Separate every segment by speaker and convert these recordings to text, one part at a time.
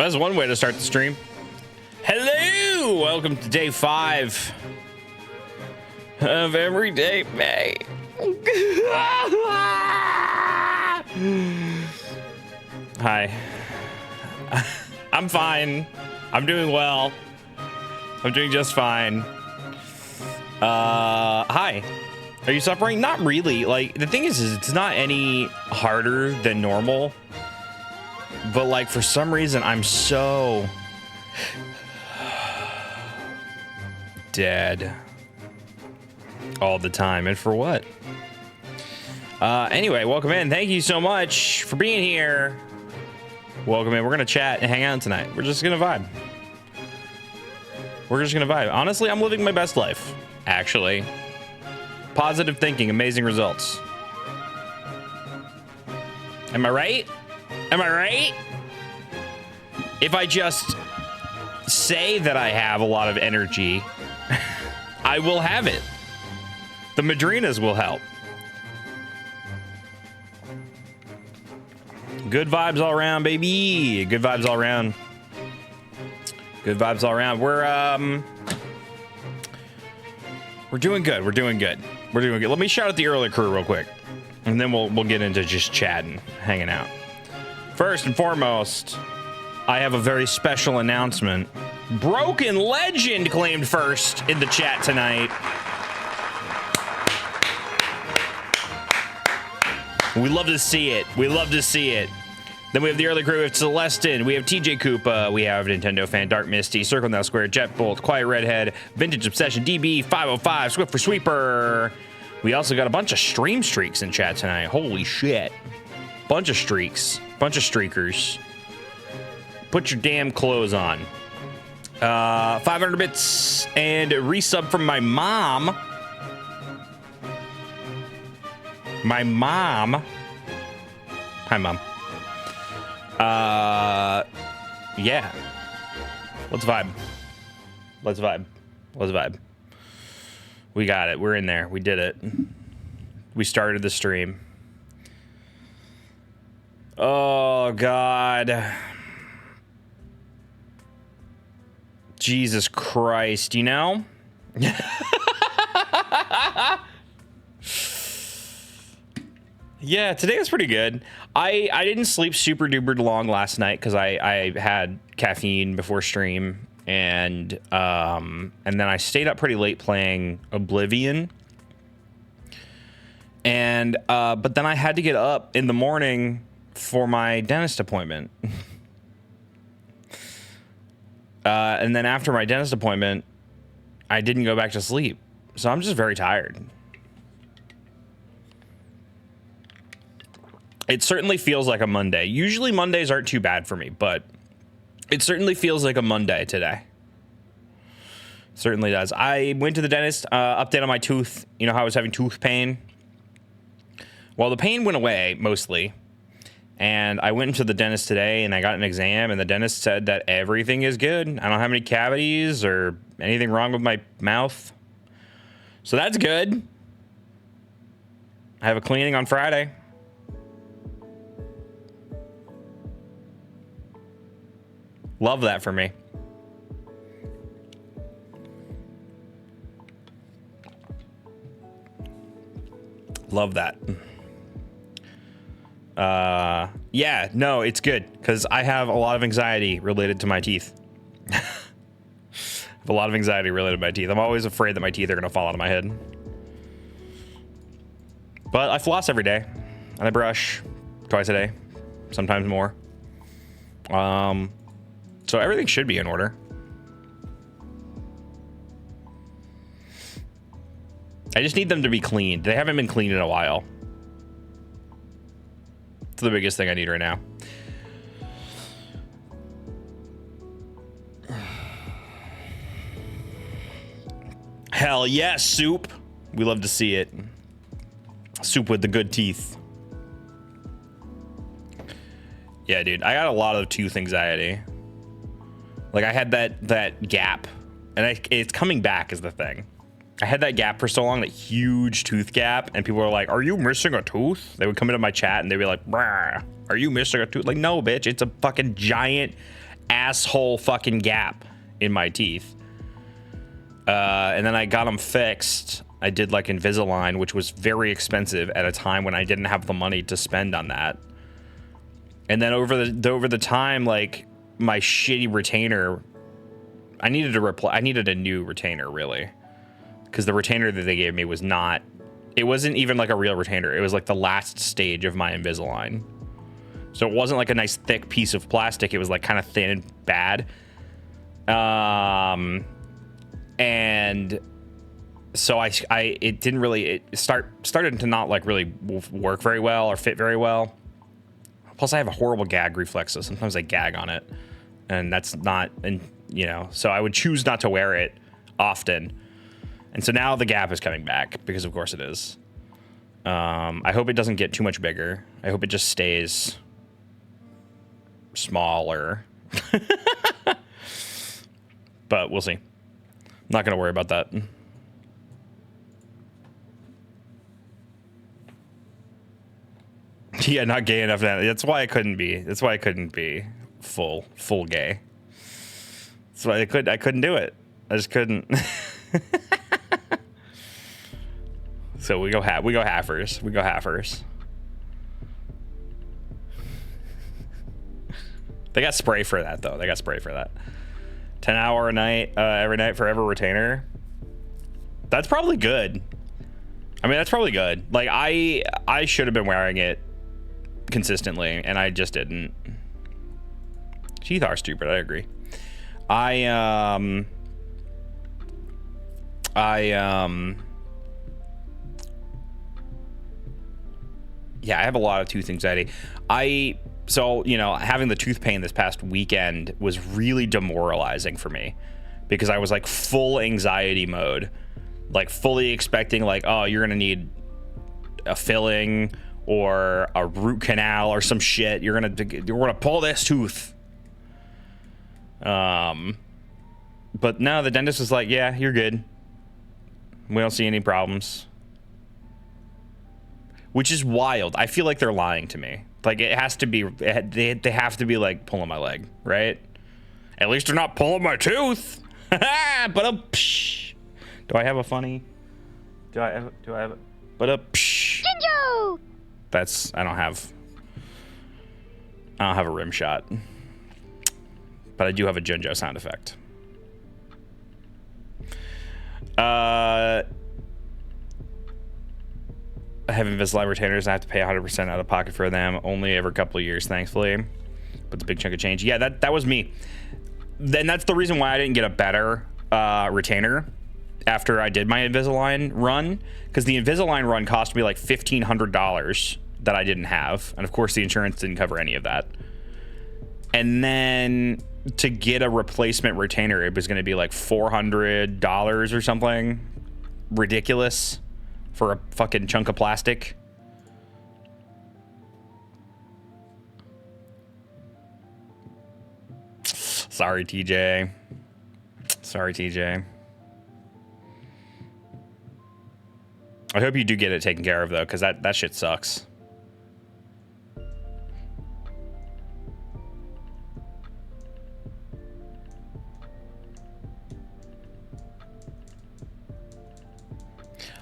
Speaker 1: That's one way to start the stream. Hello! Welcome to day 5 of Everyday May. Hi. I'm fine. I'm doing well. I'm doing just fine. Hi. Are you suffering? Not really. Like, the thing is it's not any harder than normal. But, like, for some reason, I'm so dead all the time. And for what? Anyway, welcome in. Thank you so much for being here. Welcome in. We're going to chat and hang out tonight. We're just going to vibe. We're just going to vibe. Honestly, I'm living my best life, actually. Positive thinking, amazing results. Am I right? Am I right? If I just say that I have a lot of energy, I will have it. The Madrinas will help. Good vibes all around, baby. Good vibes all around. Good vibes all around. We're doing good. We're doing good. We're doing good. Let me shout out the early crew real quick, and then we'll get into just chatting, hanging out. First and foremost, I have a very special announcement. Broken Legend claimed first in the chat tonight. We love to see it. We love to see it. Then we have the early crew of Celestin. We have TJ Koopa. We have Nintendo Fan, Dark Misty, Circle Now Square, Jetbolt, Quiet Redhead, Vintage Obsession, DB, 505, Swift for Sweeper. We also got a bunch of stream streaks in chat tonight. Holy shit. Bunch of streaks. Bunch of streakers. Put your damn clothes on. 500 bits and a resub from my mom. My mom. Hi, Mom. Yeah. Let's vibe. Let's vibe. Let's vibe. We got it. We're in there. We did it. We started the stream. Oh, God. Jesus Christ, you know? Yeah, today was pretty good. I didn't sleep super duper long last night because I had caffeine before stream, and then I stayed up pretty late playing Oblivion. And but then I had to get up in the morning for my dentist appointment. And then after my dentist appointment, I didn't go back to sleep. So I'm just very tired. It certainly feels like a Monday. Usually Mondays aren't too bad for me, but it certainly feels like a Monday today. Certainly does. I went to the dentist, update on my tooth. You know how I was having tooth pain? Well, the pain went away mostly. And I went into the dentist today and I got an exam, and the dentist said that everything is good. I don't have any cavities or anything wrong with my mouth. So that's good. I have a cleaning on Friday. Love that for me. Love that. Yeah, no, it's good because I have a lot of anxiety related to my teeth. I have a lot of anxiety related to my teeth. I'm always afraid that my teeth are going to fall out of my head. But I floss every day and I brush twice a day, sometimes more. So everything should be in order. I just need them to be cleaned. They haven't been cleaned in a while. It's the biggest thing I need right now. Hell yes, Soup. We love to see it. Soup with the good teeth. Yeah, dude, I got a lot of tooth anxiety. Like, I had that gap, and it's coming back is the thing. I had that gap for so long, that huge tooth gap, and people were like, are you missing a tooth? They would come into my chat and they'd be like, bruh, are you missing a tooth? Like, no, bitch, it's a fucking giant asshole fucking gap in my teeth. And then I got them fixed. I did like Invisalign, which was very expensive at a time when I didn't have the money to spend on that. And then over the time, like my shitty retainer, I needed a new retainer, really, because the retainer that they gave me was not. It wasn't even like a real retainer. It was like the last stage of my Invisalign. So it wasn't like a nice thick piece of plastic. It was like kind of thin and bad. And so it didn't really started to not like really work very well or fit very well. Plus I have a horrible gag reflex, so sometimes I gag on it, and that's not, and you know, so I would choose not to wear it often. And so now the gap is coming back, because of course it is. I hope it doesn't get too much bigger. I hope it just stays smaller. But we'll see. I'm not going to worry about that. Yeah, not gay enough now. That's why I couldn't be. That's why I couldn't be full gay. That's why I couldn't do it. I just couldn't. So we go halfers. We go halfers. They got spray for that though. They got spray for that. 10 hour a night, every night forever retainer. That's probably good. I mean, that's probably good. Like I should have been wearing it consistently, and I just didn't. Teeth are stupid. I agree. Yeah, I have a lot of tooth anxiety. So, you know, having the tooth pain this past weekend was really demoralizing for me, because I was like full anxiety mode, like fully expecting like, oh, you're gonna need a filling or a root canal or some shit. You're gonna pull this tooth. But no, the dentist was like, yeah, you're good. We don't see any problems. Which is wild. I feel like they're lying to me. Like, it has to be, they have to be like pulling my leg, right? At least they're not pulling my tooth. But do I have a funny? Do I have a? But Jinjo. I don't have a rim shot. But I do have a Jinjo sound effect. I have Invisalign retainers. I have to pay 100% out of pocket for them. Only every couple of years, thankfully. But it's a big chunk of change. Yeah, that was me. Then that's the reason why I didn't get a better retainer after I did my Invisalign run, because the Invisalign run cost me like $1,500 that I didn't have, and of course the insurance didn't cover any of that. And then to get a replacement retainer, it was going to be like $400 or something ridiculous for a fucking chunk of plastic. Sorry, TJ. Sorry, TJ. I hope you do get it taken care of though, because that shit sucks.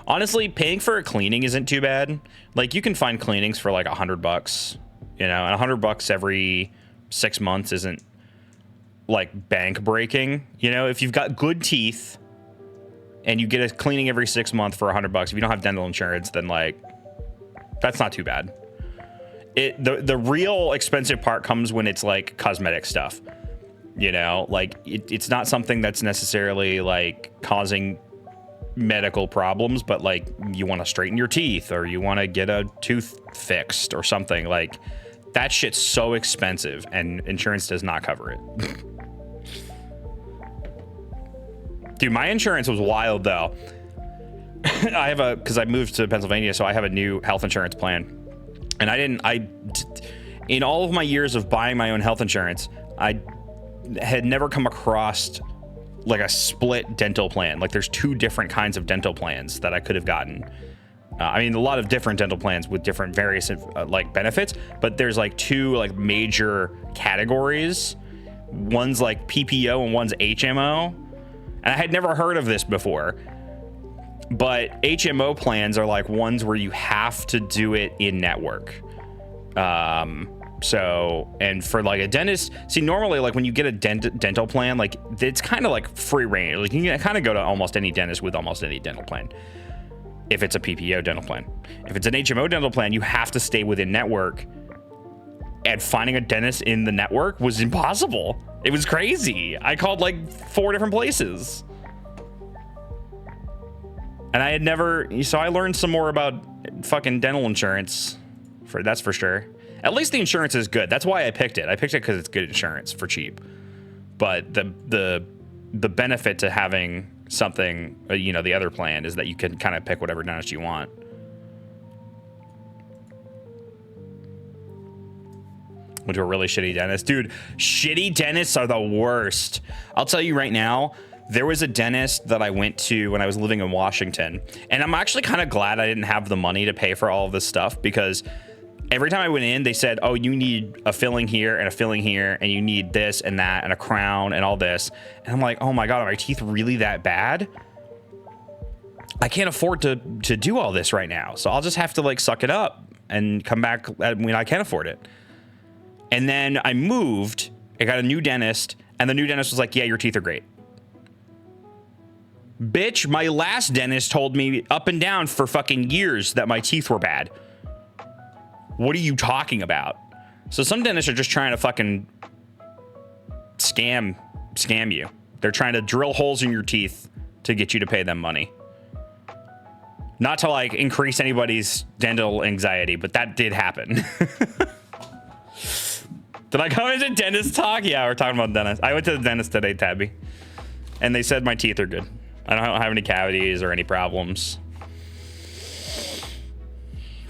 Speaker 1: Honestly, paying for a cleaning isn't too bad. Like, you can find cleanings for like $100, you know, and $100 every 6 months isn't like bank breaking. You know, if you've got good teeth and you get a cleaning every 6 months for $100, if you don't have dental insurance, then like, that's not too bad. The real expensive part comes when it's like cosmetic stuff, you know, like it's not something that's necessarily like causing medical problems, but like you want to straighten your teeth or you want to get a tooth fixed or something, like that shit's so expensive and insurance does not cover it. Dude, my insurance was wild though. Because I moved to Pennsylvania, so I have a new health insurance plan. And in all of my years of buying my own health insurance, I had never come across like a split dental plan. Like, there's two different kinds of dental plans that I could have gotten. I mean, a lot of different dental plans with different various like benefits, but there's like two like major categories One's like PPO and one's HMO. And I had never heard of this before. But HMO plans are like ones where you have to do it in network. So, and for like a dentist, see, normally like when you get a dental plan, like it's kind of like free range. Like you can kind of go to almost any dentist with almost any dental plan. If it's a PPO dental plan. If it's an HMO dental plan, you have to stay within network. And finding a dentist in the network was impossible. It was crazy. I called like 4 different places. And I had never, so I learned some more about fucking dental insurance. That's for sure. At least the insurance is good. That's why I picked it. I picked it because it's good insurance for cheap. But the benefit to having something, you know, the other plan is that you can kind of pick whatever dentist you want. Went to a really shitty dentist. Dude, shitty dentists are the worst. I'll tell you right now, there was a dentist that I went to when I was living in Washington. And I'm actually kind of glad I didn't have the money to pay for all of this stuff, because every time I went in, they said, oh, you need a filling here and a filling here, and you need this and that and a crown and all this. And I'm like, oh my God, are my teeth really that bad? I can't afford to do all this right now. So I'll just have to like suck it up and come back when I can afford it. And then I moved, I got a new dentist, and the new dentist was like, yeah, your teeth are great. Bitch, my last dentist told me up and down for fucking years that my teeth were bad. What are you talking about? So some dentists are just trying to fucking scam you. They're trying to drill holes in your teeth to get you to pay them money. Not to like increase anybody's dental anxiety, but that did happen. Did I come into dentist talk? Yeah, we're talking about dentist. I went to the dentist today, Tabby, and they said my teeth are good. I don't have any cavities or any problems,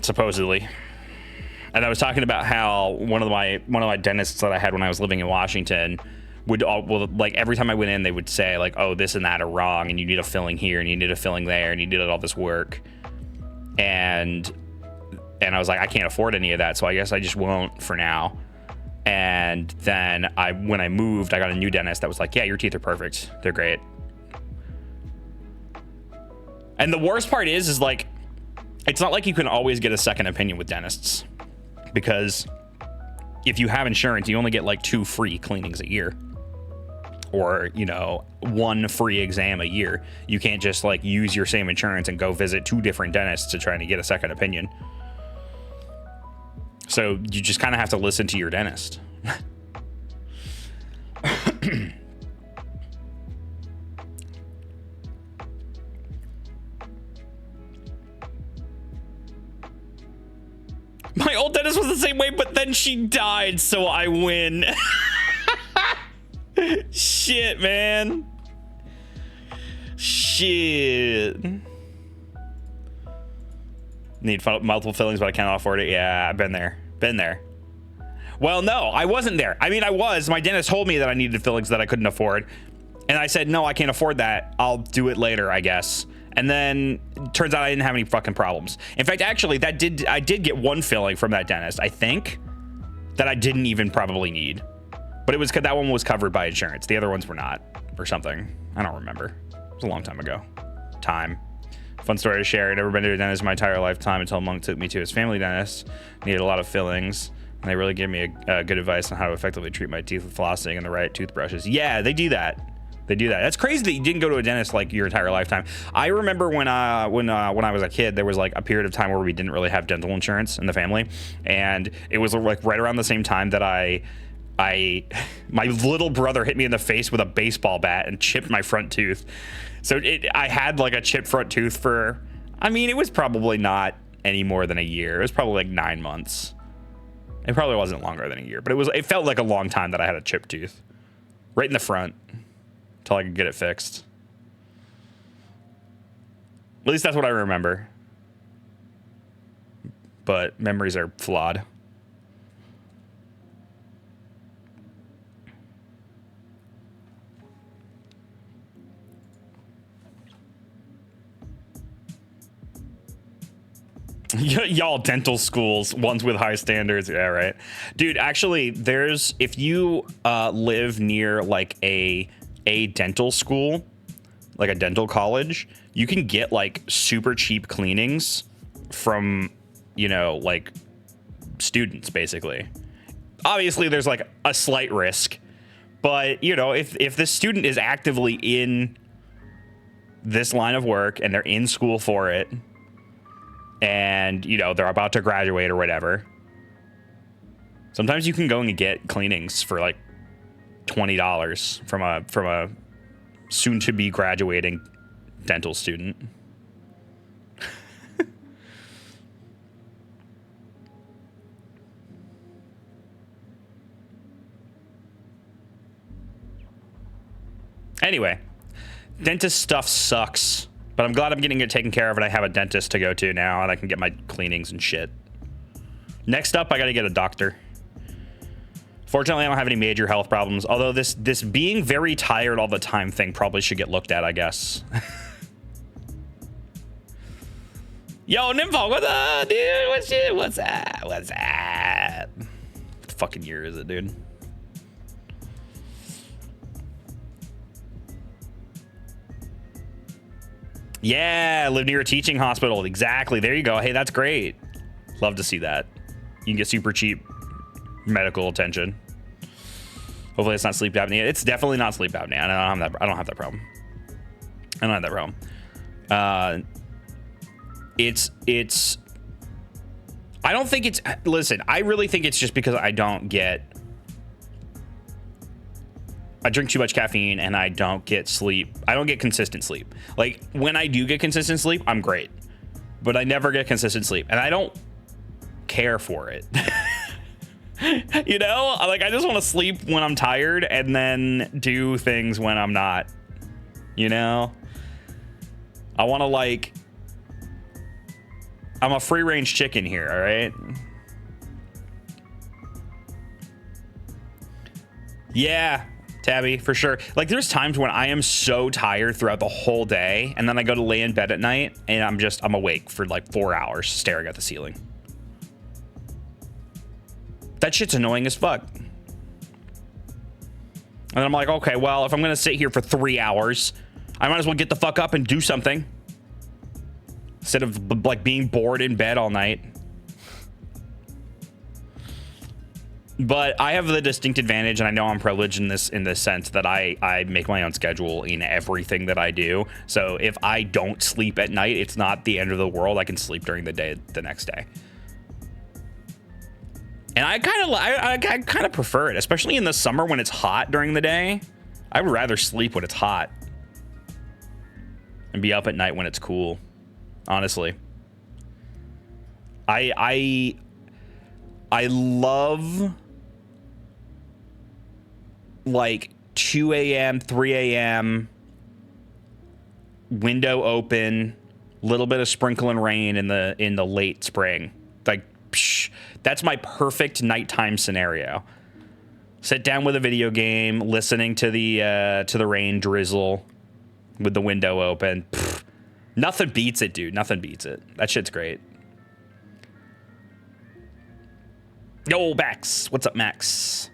Speaker 1: supposedly. And I was talking about how one of my dentists that I had when I was living in Washington would like every time I went in, they would say like, oh, this and that are wrong, and you need a filling here, and you need a filling there, and you did all this work, and I was like, I can't afford any of that, so I guess I just won't for now. And then when I moved, I got a new dentist that was like, yeah, your teeth are perfect, they're great. And the worst part is like, it's not like you can always get a second opinion with dentists, because if you have insurance, you only get like 2 free cleanings a year, or, you know, 1 free exam a year. You can't just like use your same insurance and go visit 2 different dentists to try to get a second opinion. So you just kind of have to listen to your dentist. My old dentist was the same way, but then she died, so I win. Shit, man. Shit. Need multiple fillings, but I cannot afford it. Yeah, I've been there. Been there. Well, no, I wasn't there. I mean, I was. My dentist told me that I needed fillings that I couldn't afford. And I said, no, I can't afford that. I'll do it later, I guess. And then turns out I didn't have any fucking problems. In fact, actually, I did get 1 filling from that dentist, I think, that I didn't even probably need. But it was, that one was covered by insurance. The other ones were not, or something. I don't remember. It was a long time ago. Fun story to share. I'd never been to a dentist in my entire lifetime until Monk took me to his family dentist. Needed a lot of fillings, and they really gave me a good advice on how to effectively treat my teeth with flossing and the right toothbrushes. Yeah, they do that. They do that. That's crazy that you didn't go to a dentist like your entire lifetime. I remember when I was a kid, there was like a period of time where we didn't really have dental insurance in the family, and it was like right around the same time that my little brother hit me in the face with a baseball bat and chipped my front tooth. So I had like a chipped front tooth for, I mean, it was probably not any more than a year. It was probably like 9 months. It probably wasn't longer than a year, but it felt like a long time that I had a chipped tooth right in the front until I could get it fixed. At least that's what I remember. But memories are flawed. Y'all dental schools, ones with high standards. Yeah, right. Dude, actually, if you live near like a dental school, like a dental college, you can get like super cheap cleanings from, you know, like students basically. Obviously there's like a slight risk, but you know, if the student is actively in this line of work and they're in school for it, and you know they're about to graduate or whatever, sometimes you can go and get cleanings for like $20 from a soon to be graduating dental student. Anyway, dentist stuff sucks, but I'm glad I'm getting it taken care of, and I have a dentist to go to now, and I can get my cleanings and shit. Next up, I gotta get a doctor. Fortunately, I don't have any major health problems, although this being very tired all the time thing probably should get looked at, I guess. Yo, Nympho, what's up, dude? What's that? What fucking year is it, dude? Yeah, live near a teaching hospital. Exactly. There you go. Hey, that's great. Love to see that. You can get super cheap medical attention. Hopefully it's not sleep apnea. It's definitely not sleep apnea. I don't have that problem. I don't have that problem. I don't think it's, listen, I really think it's just because I drink too much caffeine and I don't get sleep. I don't get consistent sleep. Like when I do get consistent sleep, I'm great, but I never get consistent sleep and I don't care for it. You know, like I just want to sleep when I'm tired and then do things when I'm not, you know, I want to like, I'm a free range chicken here. All right. Yeah. Tabby, for sure. Like there's times when I am so tired throughout the whole day and then I go to lay in bed at night and I'm awake for like 4 hours staring at the ceiling. That shit's annoying as fuck. And I'm like, okay, well, if I'm going to sit here for 3 hours, I might as well get the fuck up and do something instead of like being bored in bed all night. But I have the distinct advantage, and I know I'm privileged in this sense that I make my own schedule in everything that I do. So if I don't sleep at night, it's not the end of the world. I can sleep during the day the next day. And I kind of prefer it, especially in the summer when it's hot during the day. I would rather sleep when it's hot and be up at night when it's cool. Honestly, I love like 2 a.m., 3 a.m., window open, little bit of sprinkling rain in the late spring. Like, psh, that's my perfect nighttime scenario. Sit down with a video game, listening to the rain drizzle with the window open. Pff, nothing beats it, dude. Nothing beats it. That shit's great. Yo, Max. What's up, Max?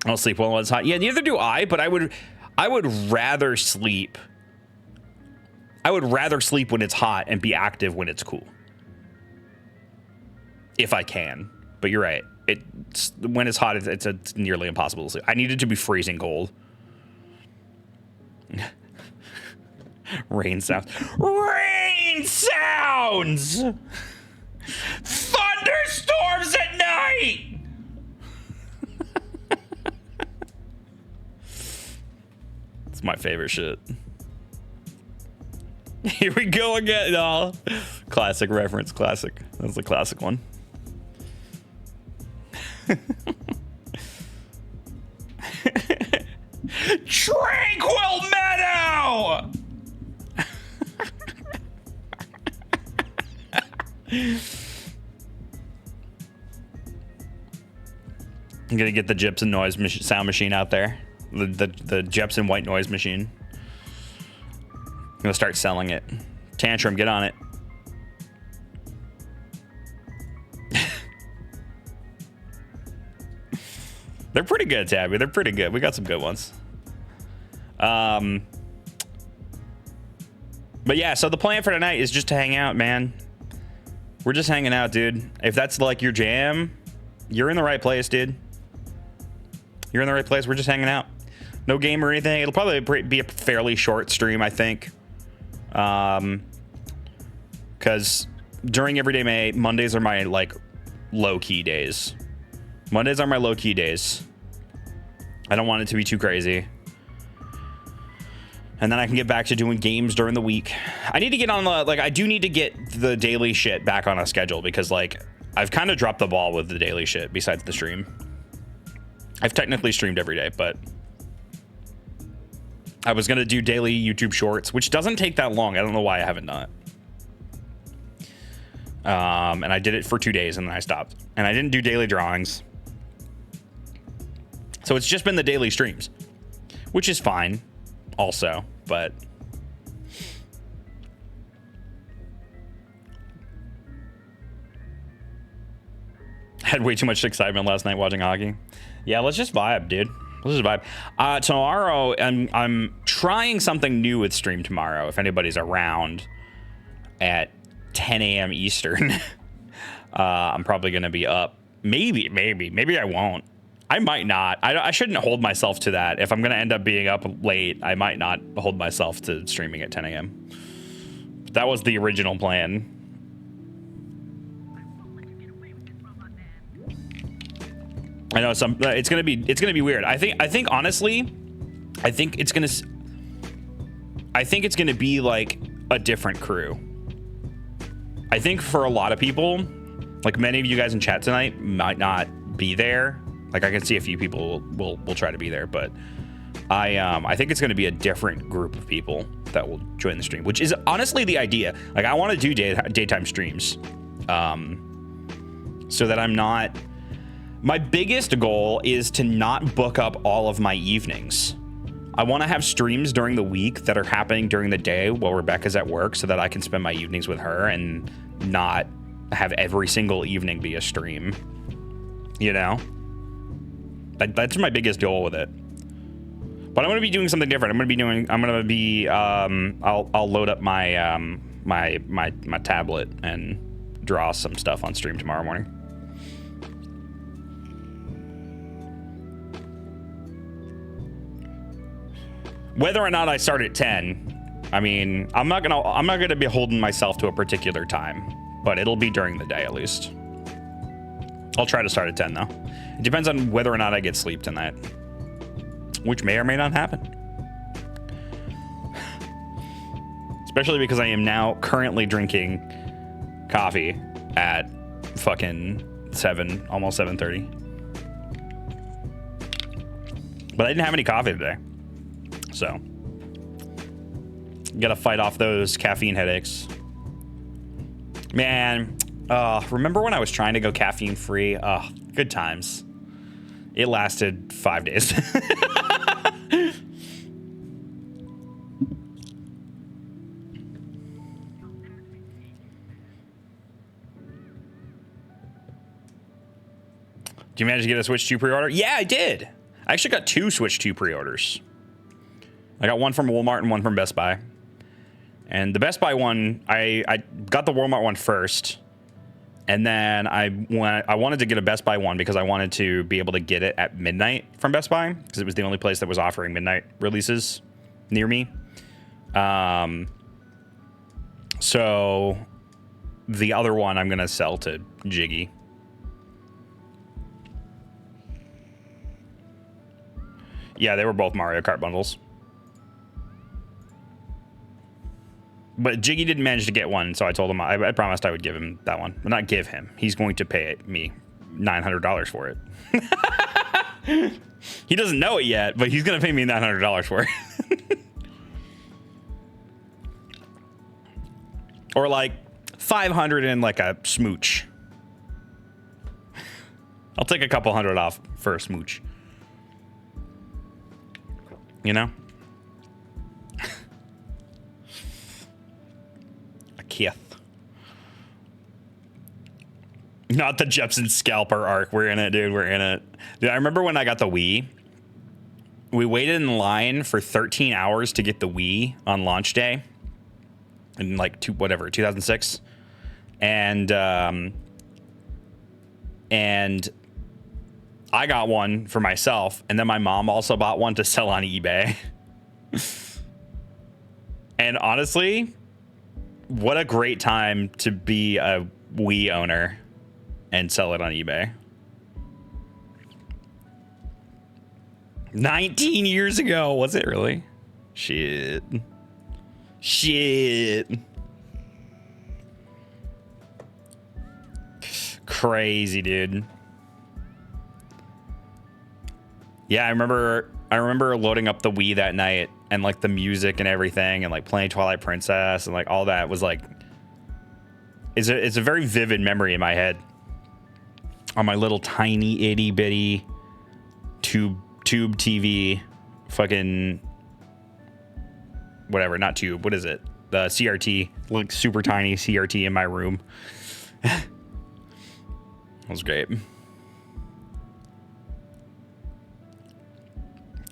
Speaker 1: I don't sleep well when it's hot. Yeah, neither do I, but I would rather sleep. I would rather sleep when it's hot and be active when it's cool. If I can. But you're right. When it's hot, it's nearly impossible to sleep. I need it to be freezing cold. Rain sounds. Rain sounds! Thunderstorms at night! It's my favorite shit. Here we go again. Oh, classic reference. Classic. That's the classic one. Tranquil Meadow! I'm gonna get the Jepson sound machine out there. The Jepson white noise machine. I'm gonna start selling it. Tantrum, get on it. They're pretty good, Tabby. They're pretty good. We got some good ones. But yeah, so the plan for tonight is just to hang out, man. We're just hanging out, dude. If that's like your jam, you're in the right place, dude. You're in the right place. We're just hanging out. No game or anything. It'll probably be a fairly short stream, I think. Because during Everyday May, Mondays are my, like, low-key days. Mondays are my low-key days. I don't want it to be too crazy. And then I can get back to doing games during the week. I need to get on the, like, I do need to get the daily shit back on a schedule because, like, I've kind of dropped the ball with the daily shit besides the stream. I've technically streamed every day, but I was going to do daily YouTube shorts, which doesn't take that long. I don't know why I haven't done it. And I did it for 2 days and then I stopped. And I didn't do daily drawings. So it's just been the daily streams, which is fine also, but had way too much excitement last night watching hockey. Yeah, let's just vibe, dude. Let's just vibe. Tomorrow, I'm trying something new with stream tomorrow. If anybody's around at 10 a.m. Eastern, I'm probably going to be up. Maybe I won't. I might not. I shouldn't hold myself to that. If I'm going to end up being up late, I might not hold myself to streaming at 10 a.m. That was the original plan. I know it's gonna be weird. I think honestly, I think it's gonna be like a different crew. I think for a lot of people, like many of you guys in chat tonight might not be there. Like I can see a few people will try to be there, but I think it's gonna be a different group of people that will join the stream, which is honestly the idea. Like I want to do daytime streams, so that I'm not. My biggest goal is to not book up all of my evenings. I want to have streams during the week that are happening during the day while Rebecca's at work so that I can spend my evenings with her and not have every single evening be a stream. You know? That's my biggest goal with it. But I'm going to be doing something different. I'll load up my my tablet and draw some stuff on stream tomorrow morning. Whether or not I start at 10, I mean, I'm not gonna be holding myself to a particular time, but it'll be during the day at least. I'll try to start at 10 though. It depends on whether or not I get sleep tonight, which may or may not happen. Especially because I am now currently drinking coffee at fucking 7, almost 7:30. But I didn't have any coffee today. So, gotta fight off those caffeine headaches. Man, remember when I was trying to go caffeine free? Good times. It lasted 5 days. Do you manage to get a Switch 2 pre-order? Yeah, I did. I actually got 2 Switch 2 pre-orders. I got one from Walmart and one from Best Buy. And the Best Buy one, I got the Walmart one first. And then I wanted to get a Best Buy one because I wanted to be able to get it at midnight from Best Buy. Because it was the only place that was offering midnight releases near me. So the other one I'm going to sell to Jiggy. Yeah, they were both Mario Kart bundles. But Jiggy didn't manage to get one, so I told him I promised I would give him that one. Well, not give him. He's going to pay me $900 for it. He doesn't know it yet, but he's going to pay me $900 for it. Or like 500 and like a smooch. I'll take a couple hundred off for a smooch. You know? A Keith. Not the Jepson scalper arc. We're in it, dude. We're in it. Dude, I remember when I got the Wii. We waited in line for 13 hours to get the Wii on launch day. In like 2006. And I got one for myself, and then my mom also bought one to sell on eBay. And honestly, what a great time to be a Wii owner and sell it on eBay. 19 years ago, was it really? Shit. Crazy, dude. Yeah, I remember loading up the Wii that night and like the music and everything and like playing Twilight Princess and like all that was like it's a very vivid memory in my head on my little tiny itty bitty tube TV, fucking whatever, not tube, what is it? The CRT, like super tiny CRT in my room. That was great.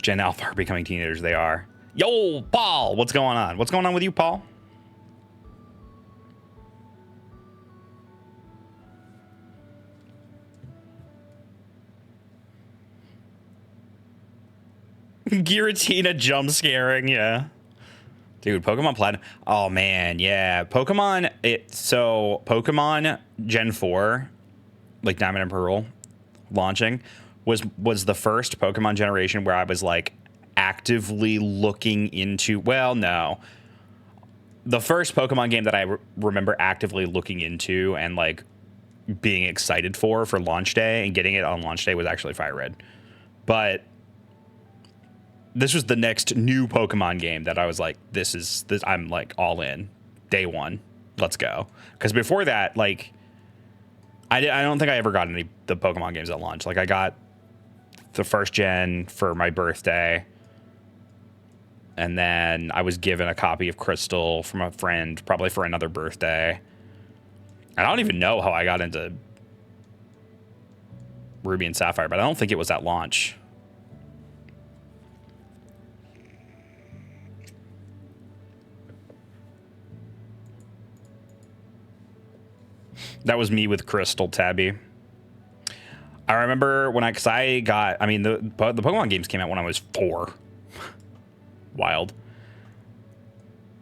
Speaker 1: Gen Alpha are becoming teenagers. They are. Yo, Paul, what's going on? What's going on with you, Paul? Giratina jump scaring, yeah. Dude, Pokemon Platinum. Oh man, yeah. Pokemon Gen 4, like Diamond and Pearl launching, was the first Pokemon generation where I was like actively looking into, well, no. The first Pokemon game that I remember actively looking into and like being excited for launch day and getting it on launch day was actually Fire Red. But this was the next new Pokemon game that I was like, this I'm like all in. Day one. Let's go. Because before that, like, I don't think I ever got any of the Pokemon games at launch. Like, I got the first gen for my birthday. And then I was given a copy of Crystal from a friend, probably for another birthday. I don't even know how I got into Ruby and Sapphire, but I don't think it was at launch. That was me with Crystal, Tabby. I remember when the Pokemon games came out when I was 4. Wild.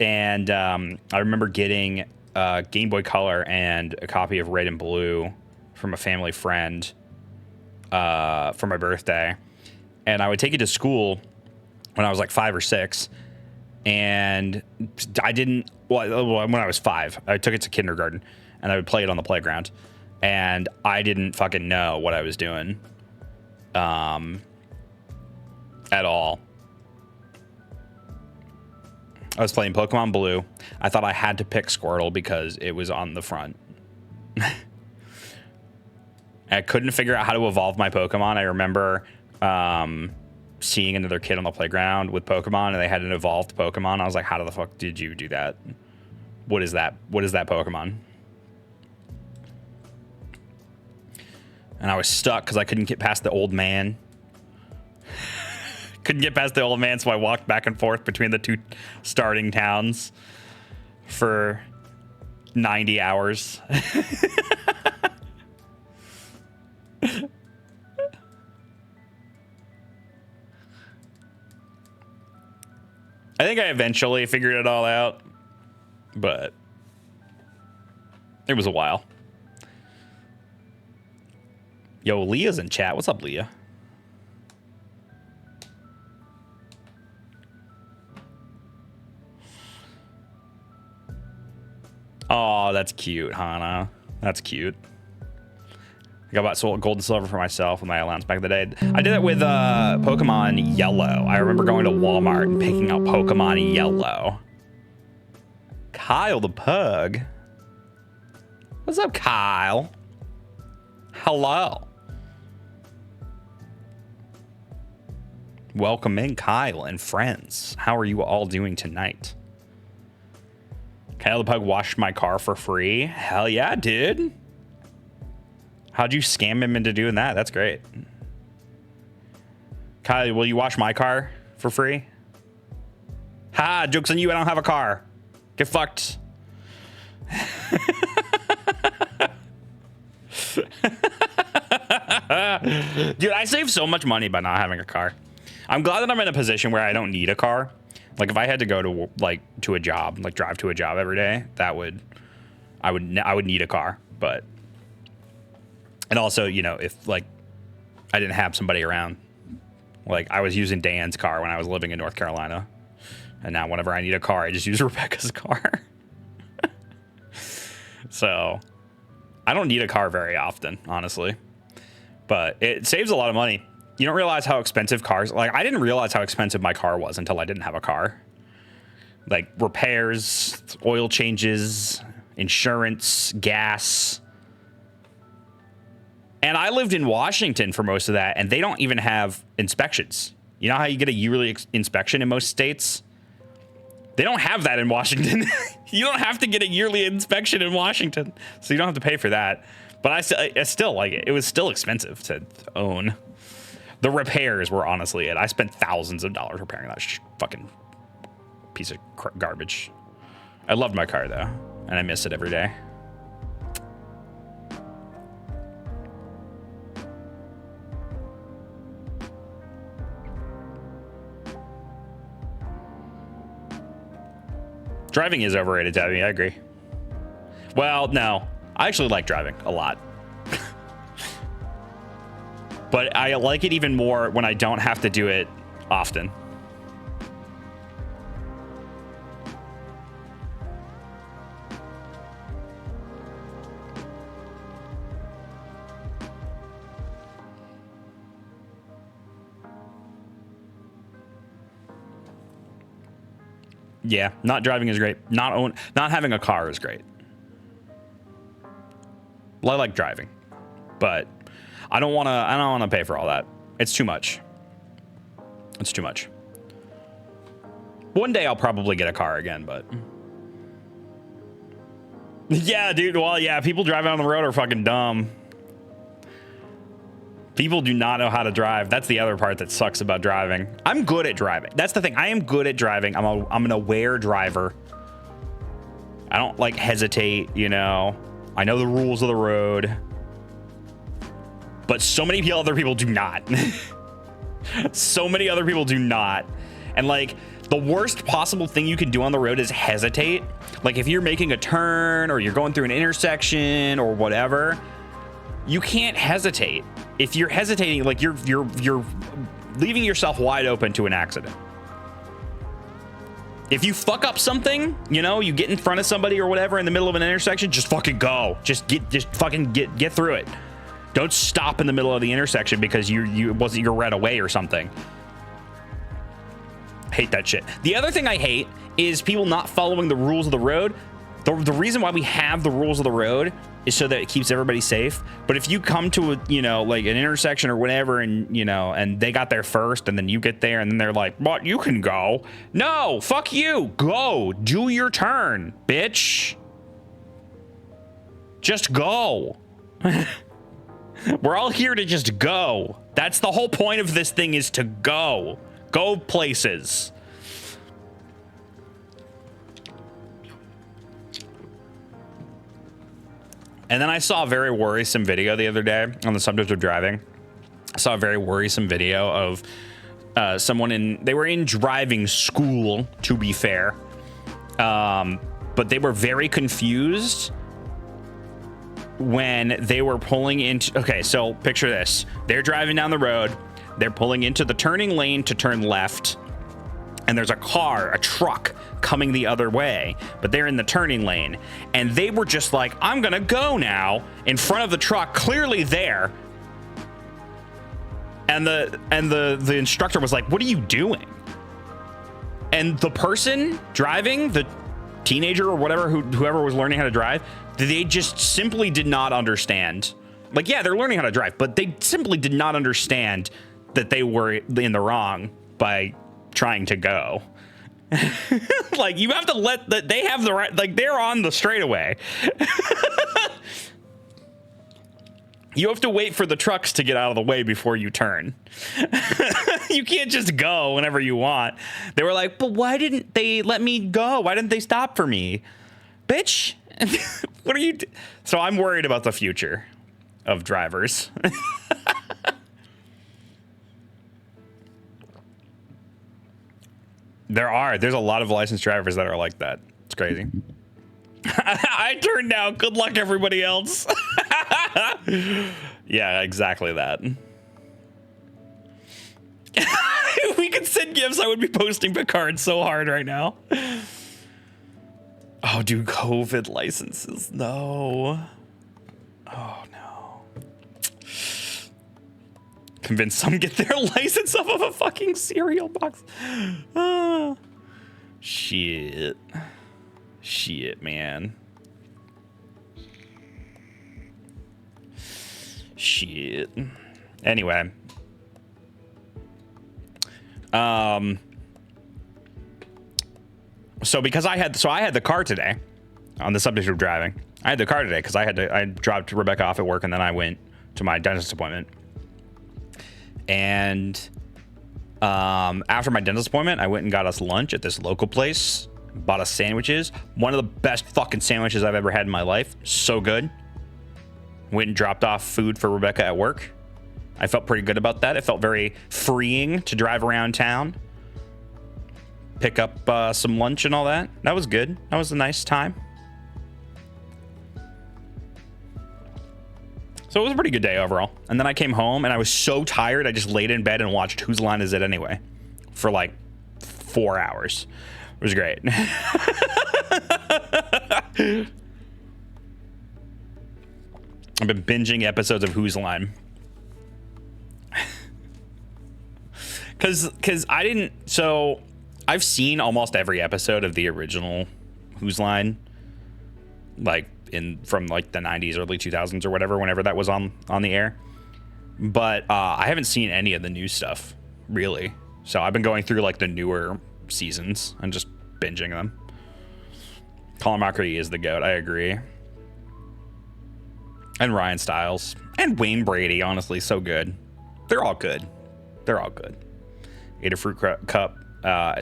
Speaker 1: And I remember getting Game Boy Color and a copy of Red and Blue from a family friend for my birthday. And I would take it to school when I was like 5 or 6. And when I was 5, I took it to kindergarten. And I would play it on the playground. And I didn't fucking know what I was doing. At all. I was playing Pokemon Blue. I thought I had to pick Squirtle because it was on the front. I couldn't figure out how to evolve my Pokemon. I remember seeing another kid on the playground with Pokemon, and they had an evolved Pokemon. I was like, how the fuck did you do that? What is that? What is that Pokemon? And I was stuck because I couldn't get past the old man. Couldn't get past the old man, so I walked back and forth between the two starting towns for 90 hours. I think I eventually figured it all out, but it was a while. Yo, Leah's in chat. What's up, Leah? Oh, that's cute, Hana. That's cute. I got gold and silver for myself with my allowance back in the day. I did it with Pokemon Yellow. I remember going to Walmart and picking up Pokemon Yellow. Kyle the Pug. What's up, Kyle? Hello. Welcome in, Kyle and friends. How are you all doing tonight? Kyle the Pug washed my car for free. Hell yeah, dude. How'd you scam him into doing that? That's great. Kyle, will you wash my car for free? Ha, joke's on you, I don't have a car. Get fucked. Dude, I save so much money by not having a car. I'm glad that I'm in a position where I don't need a car. Like if I had to go to to a job, like drive to a job every day, I would need a car. But and also, you know, if like I didn't have somebody around, like I was using Dan's car when I was living in North Carolina, and now whenever I need a car, I just use Rebecca's car. So I don't need a car very often, honestly, but it saves a lot of money. You don't realize how expensive cars, like I didn't realize how expensive my car was until I didn't have a car. Like repairs, oil changes, insurance, gas. And I lived in Washington for most of that, and they don't even have inspections. You know how you get a yearly inspection in most states? They don't have that in Washington. You don't have to get a yearly inspection in Washington, so you don't have to pay for that. But I still like it. It was still expensive to own. The repairs were honestly it. I spent thousands of dollars repairing that fucking piece of garbage. I loved my car though, and I miss it every day. Driving is overrated, Tabby. I agree. Well, no. I actually like driving a lot. But I like it even more when I don't have to do it often. Yeah, not driving is great. Not having a car is great. Well, I like driving, but I don't want to pay for all that. It's too much. It's too much. One day I'll probably get a car again, but yeah, dude. Well, yeah, people driving on the road are fucking dumb. People do not know how to drive. That's the other part that sucks about driving. I'm good at driving. That's the thing. I am good at driving. I'm an aware driver. I don't like hesitate, you know. I know the rules of the road. But so many other people do not. So many other people do not. And like the worst possible thing you can do on the road is hesitate. Like if you're making a turn or you're going through an intersection or whatever, you can't hesitate. If you're hesitating, like you're leaving yourself wide open to an accident. If you fuck up something, you know, you get in front of somebody or whatever in the middle of an intersection, just fucking go. Just fucking get through it. Don't stop in the middle of the intersection because you're right away or something. Hate that shit. The other thing I hate is people not following the rules of the road. The reason why we have the rules of the road is so that it keeps everybody safe. But if you come to a, you know, like an intersection or whatever, and you know, and they got there first, and then you get there, and then they're like, "What? You can go." No, fuck you. Go. Do your turn, bitch. Just go. We're all here to just go. That's the whole point of this thing, is to go. Go places. And then I saw a very worrisome video the other day on the subject of driving. I saw a very worrisome video of someone they were in driving school, to be fair. But they were very confused when they were pulling into, okay, so picture this. They're driving down the road. They're pulling into the turning lane to turn left. And there's a truck coming the other way, but they're in the turning lane. And they were just like, I'm gonna go now, in front of the truck, clearly there. And the instructor was like, what are you doing? And the person driving, the teenager or whatever, whoever was learning how to drive, they just simply did not understand. Like, yeah, they're learning how to drive, but they simply did not understand that they were in the wrong by trying to go. Like, you have to they have the right, like, they're on the straightaway. You have to wait for the trucks to get out of the way before you turn. You can't just go whenever you want. They were like, but why didn't they let me go? Why didn't they stop for me? Bitch, what are you... So I'm worried about the future of drivers. There's a lot of licensed drivers that are like that. It's crazy. I turned now. Good luck, everybody else. Yeah, exactly that. If we could send gifts, I would be posting Picard so hard right now. Oh, dude, COVID licenses. No. Oh, no. Convince some get their license off of a fucking cereal box. Oh, shit. Shit, man. Shit. Anyway. So because I had the car today, on the subject of driving, I had the car today because I dropped Rebecca off at work and then I went to my dentist appointment. And after my dentist appointment, I went and got us lunch at this local place. Bought us sandwiches. One of the best fucking sandwiches I've ever had in my life. So good. Went and dropped off food for Rebecca at work. I felt pretty good about that. It felt very freeing to drive around town. Pick up some lunch and all that. That was good. That was a nice time. So it was a pretty good day overall. And then I came home and I was so tired. I just laid in bed and watched Whose Line Is It Anyway? For like 4 hours. It was great. I've been binging episodes of Whose Line. Cause I didn't, so I've seen almost every episode of the original Whose Line, like from like the 90s, early 2000s or whatever, whenever that was on the air. But I haven't seen any of the new stuff, really. So I've been going through like the newer seasons and just binging them. Colin McRae is the GOAT, I agree. And Ryan Stiles. And Wayne Brady, honestly, so good. They're all good. They're all good. Ate a fruit cup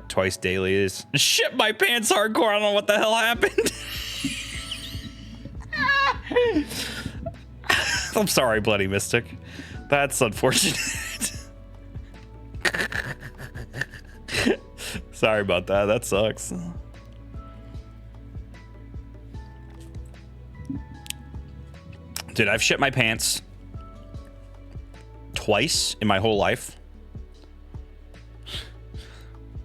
Speaker 1: twice daily is... Shit my pants hardcore, I don't know what the hell happened. I'm sorry, Bloody Mystic. That's unfortunate. Sorry about that. That sucks. Dude, I've shit my pants twice in my whole life.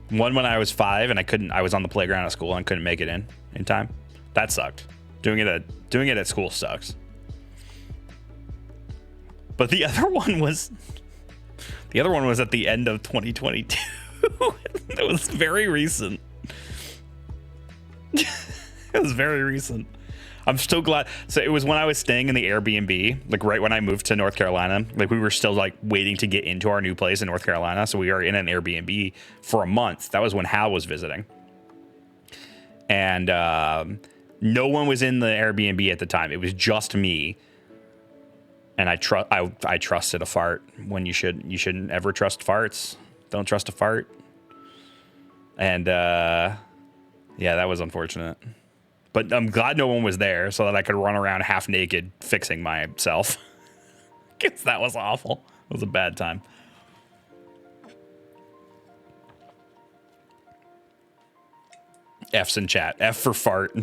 Speaker 1: One when I was 5 and I was on the playground at school and couldn't make it in time. That sucked. Doing it at school sucks. But the other one was at the end of 2022. It was very recent. It was very recent. I'm so glad. So it was when I was staying in the Airbnb, like right when I moved to North Carolina. Like we were still like waiting to get into our new place in North Carolina. So we were in an Airbnb for a month. That was when Hal was visiting. And no one was in the Airbnb at the time. It was just me. And I trusted a fart when you shouldn't ever trust farts. Don't trust a fart. And yeah, that was unfortunate. But I'm glad no one was there so that I could run around half naked fixing myself. Because that was awful. It was a bad time. F's in chat. F for fart.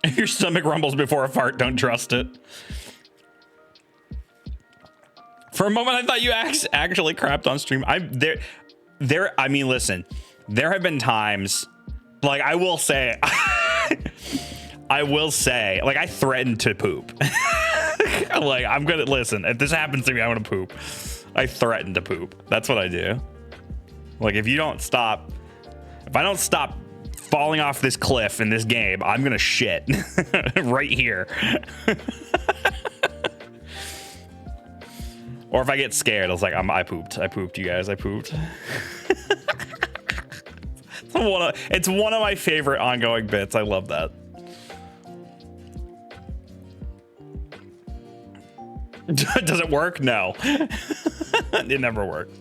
Speaker 1: If your stomach rumbles before a fart, don't trust it. For a moment, I thought you actually crapped on stream. I mean, listen, there have been times, like, I will say, like, I threatened to poop. Like, I'm gonna, listen, if this happens to me, I'm gonna poop. I threaten to poop. That's what I do. Like, if I don't stop falling off this cliff in this game, I'm gonna shit right here. Or if I get scared, I was like, I pooped, you guys, I pooped. It's one of my favorite ongoing bits. I love that. Does it work? No. It never works.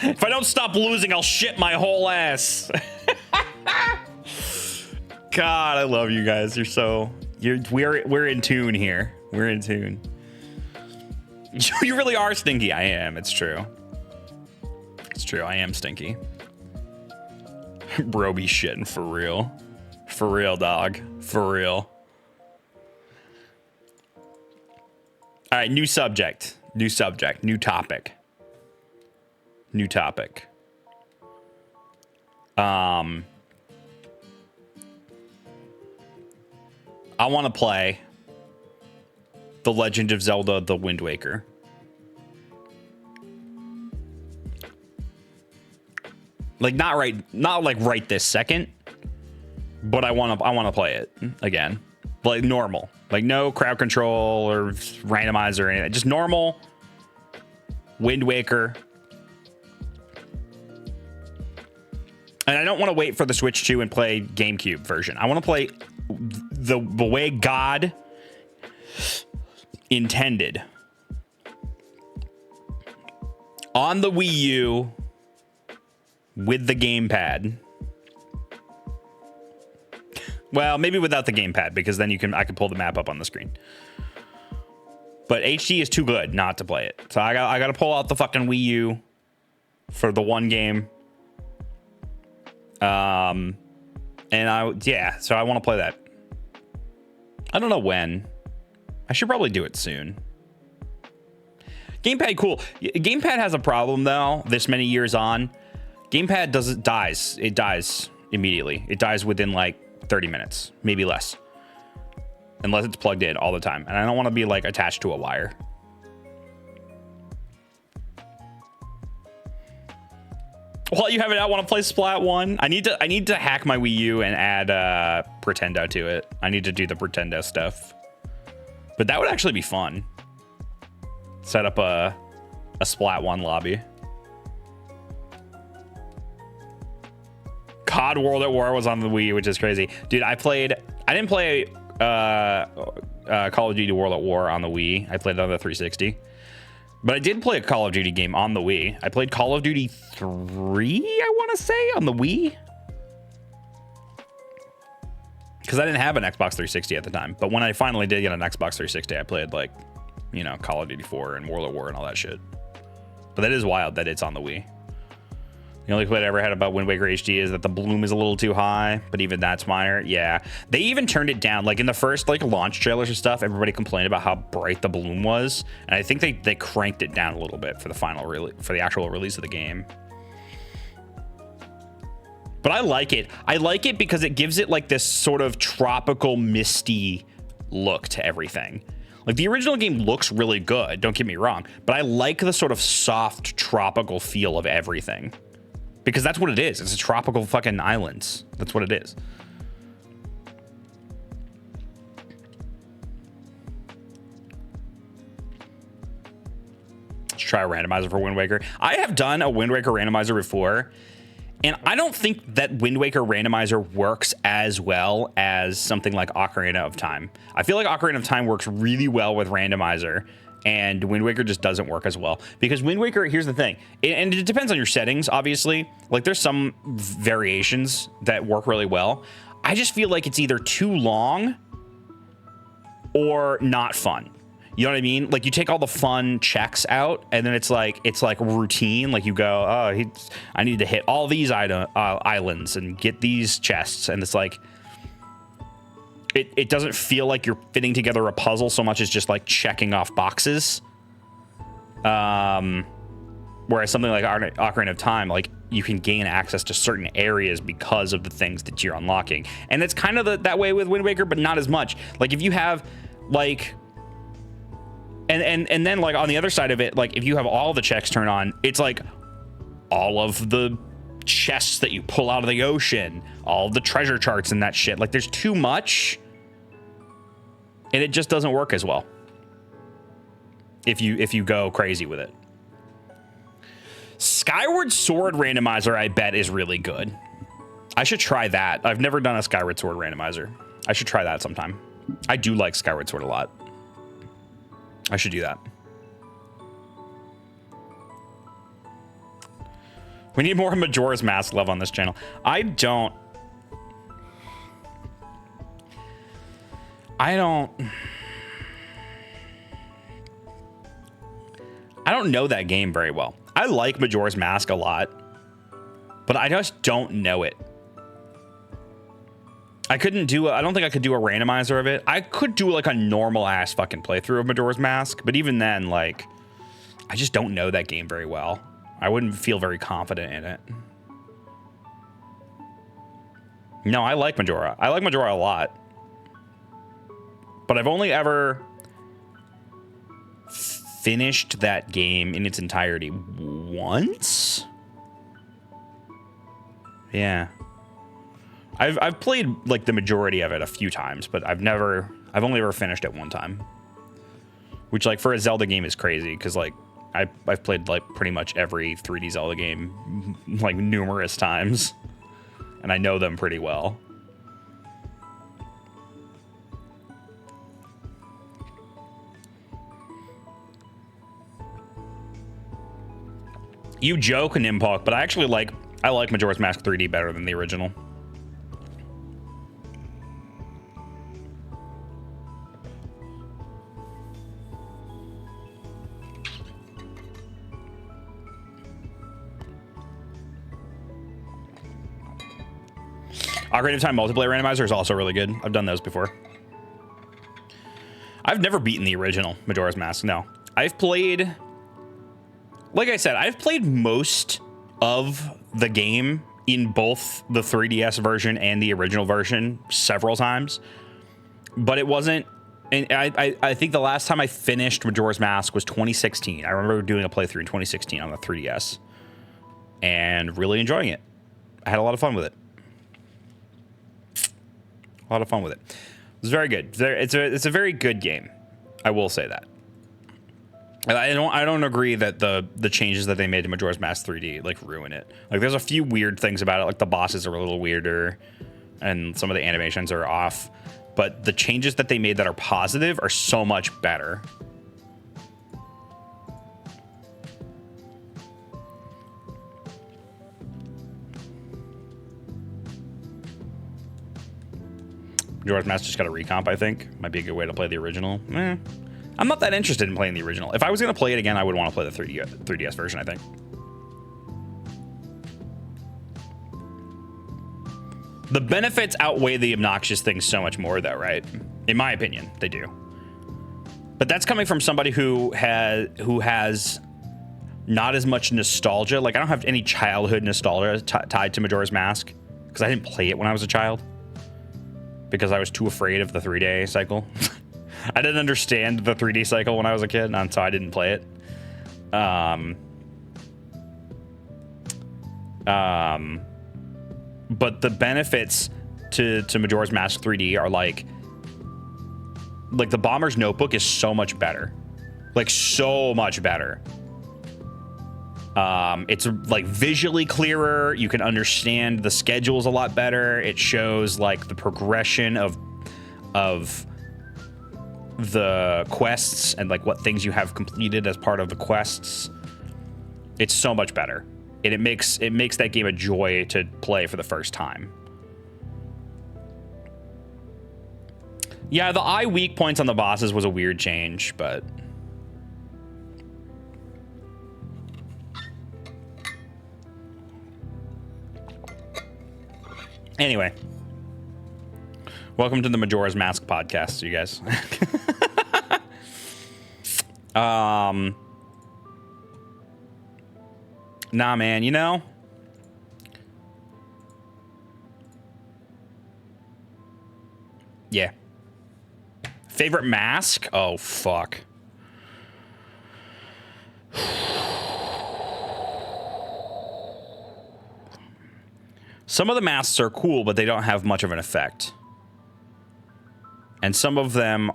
Speaker 1: If I don't stop losing, I'll shit my whole ass. God, I love you guys. We're in tune here. We're in tune. You really are stinky. I am. It's true. It's true. I am stinky. Bro be shitting for real. For real, dog. For real. All right, new subject. New subject. New topic. New topic. I want to play The Legend of Zelda: The Wind Waker. Like not like right this second, but I want to play it again. Like normal. Like no crowd control or randomizer or anything. Just normal Wind Waker. And I don't want to wait for the Switch 2 and play GameCube version. I want to play the way God intended. On the Wii U with the gamepad. Well, maybe without the gamepad, because then I can pull the map up on the screen. But HD is too good not to play it. So I got to pull out the fucking Wii U for the one game. So I want to play that. I don't know when. I should probably do it soon. Gamepad, cool. Gamepad has a problem though. This many years on, gamepad dies. It dies immediately. It dies within like 30 minutes, maybe less, unless it's plugged in all the time. And I don't want to be like attached to a wire. While you have it out, want to play Splat 1? I need to hack my Wii U and add Pretendo to it. I need to do the Pretendo stuff. But that would actually be fun. Set up a Splat 1 lobby. COD World at War was on the Wii, which is crazy. Dude, I didn't play Call of Duty World at War on the Wii. I played it on the 360. But I did play a Call of Duty game on the Wii. I played Call of Duty 3, I want to say, on the Wii. Because I didn't have an Xbox 360 at the time. But when I finally did get an Xbox 360, I played, like, you know, Call of Duty 4 and World at War and all that shit. But that is wild that it's on the Wii. The only complaint I ever had about Wind Waker HD is that the bloom is a little too high, but even that's minor. Yeah, they even turned it down. Like in the first like launch trailers and stuff, everybody complained about how bright the bloom was, and I think they cranked it down a little bit for the actual release of the game. But I like it. I like it because it gives it like this sort of tropical, misty look to everything. Like the original game looks really good, don't get me wrong, but I like the sort of soft tropical feel of everything. Because that's what it is. It's a tropical fucking island. That's what it is. Let's try a randomizer for Wind Waker. I have done a Wind Waker randomizer before, and I don't think that Wind Waker randomizer works as well as something like Ocarina of Time. I feel like Ocarina of Time works really well with randomizer, and Wind Waker just doesn't work as well. Because Wind Waker, here's the thing, and it depends on your settings, obviously. Like, there's some variations that work really well. I just feel like it's either too long or not fun. You know what I mean? Like, you take all the fun checks out, and then it's like routine. Like, you go, oh, I need to hit all these islands and get these chests, and it's like, it doesn't feel like you're fitting together a puzzle so much as just like checking off boxes. Whereas something like Ocarina of Time, like you can gain access to certain areas because of the things that you're unlocking. And it's kind of that way with Wind Waker, but not as much. Like if you have like, and then like on the other side of it, like if you have all the checks turned on, it's like all of the chests that you pull out of the ocean, all the treasure charts and that shit. Like there's too much. And it just doesn't work as well. if you go crazy with it. Skyward Sword randomizer, I bet, is really good. I should try that. I've never done a Skyward Sword randomizer. I should try that sometime. I do like Skyward Sword a lot. I should do that. We need more Majora's Mask love on this channel. I don't know that game very well. I like Majora's Mask a lot, but I just don't know it. I don't think I could do a randomizer of it. I could do like a normal ass fucking playthrough of Majora's Mask, but even then, like, I just don't know that game very well. I wouldn't feel very confident in it. No, I like Majora. I like Majora a lot. But I've only ever finished that game in its entirety once. Yeah. I've played like the majority of it a few times, but I've only ever finished it one time. Which, like, for a Zelda game is crazy, because like I've played like pretty much every 3D Zelda game like numerous times. And I know them pretty well. You joke, Nimpok, but I like Majora's Mask 3D better than the original. Ocarina of Time multiplayer randomizer is also really good. I've done those before. I've never beaten the original Majora's Mask, no. I've played... Like I said, I've played most of the game in both the 3DS version and the original version several times. But it wasn't... And I think the last time I finished Majora's Mask was 2016. I remember doing a playthrough in 2016 on the 3DS. And really enjoying it. I had a lot of fun with it. A lot of fun with it. It was very good. It's a very good game. I will say that. I don't agree that the changes that they made to Majora's Mask 3D like ruin it. Like, there's a few weird things about it. Like, the bosses are a little weirder, and some of the animations are off. But the changes that they made that are positive are so much better. Majora's Mask just got a recomp, I think. Might be a good way to play the original. I'm not that interested in playing the original. If I was going to play it again, I would want to play the 3DS version, I think. The benefits outweigh the obnoxious things so much more, though, right? In my opinion, they do. But that's coming from somebody who has not as much nostalgia. Like, I don't have any childhood nostalgia tied to Majora's Mask, because I didn't play it when I was a child. Because I was too afraid of the 3-day cycle. I didn't understand the 3D cycle when I was a kid, and so I didn't play it. But the benefits to Majora's Mask 3D are like the Bomber's Notebook is so much better. Like, so much better. It's like visually clearer. You can understand the schedules a lot better. It shows like the progression of the quests and like what things you have completed as part of the quests. It's so much better. And it makes that game a joy to play for the first time. Yeah, the eye weak points on the bosses was a weird change, but anyway, welcome to the Majora's Mask podcast, you guys. Nah, man, you know, yeah. Favorite mask? Oh, fuck. Some of the masks are cool, but they don't have much of an effect. And some of them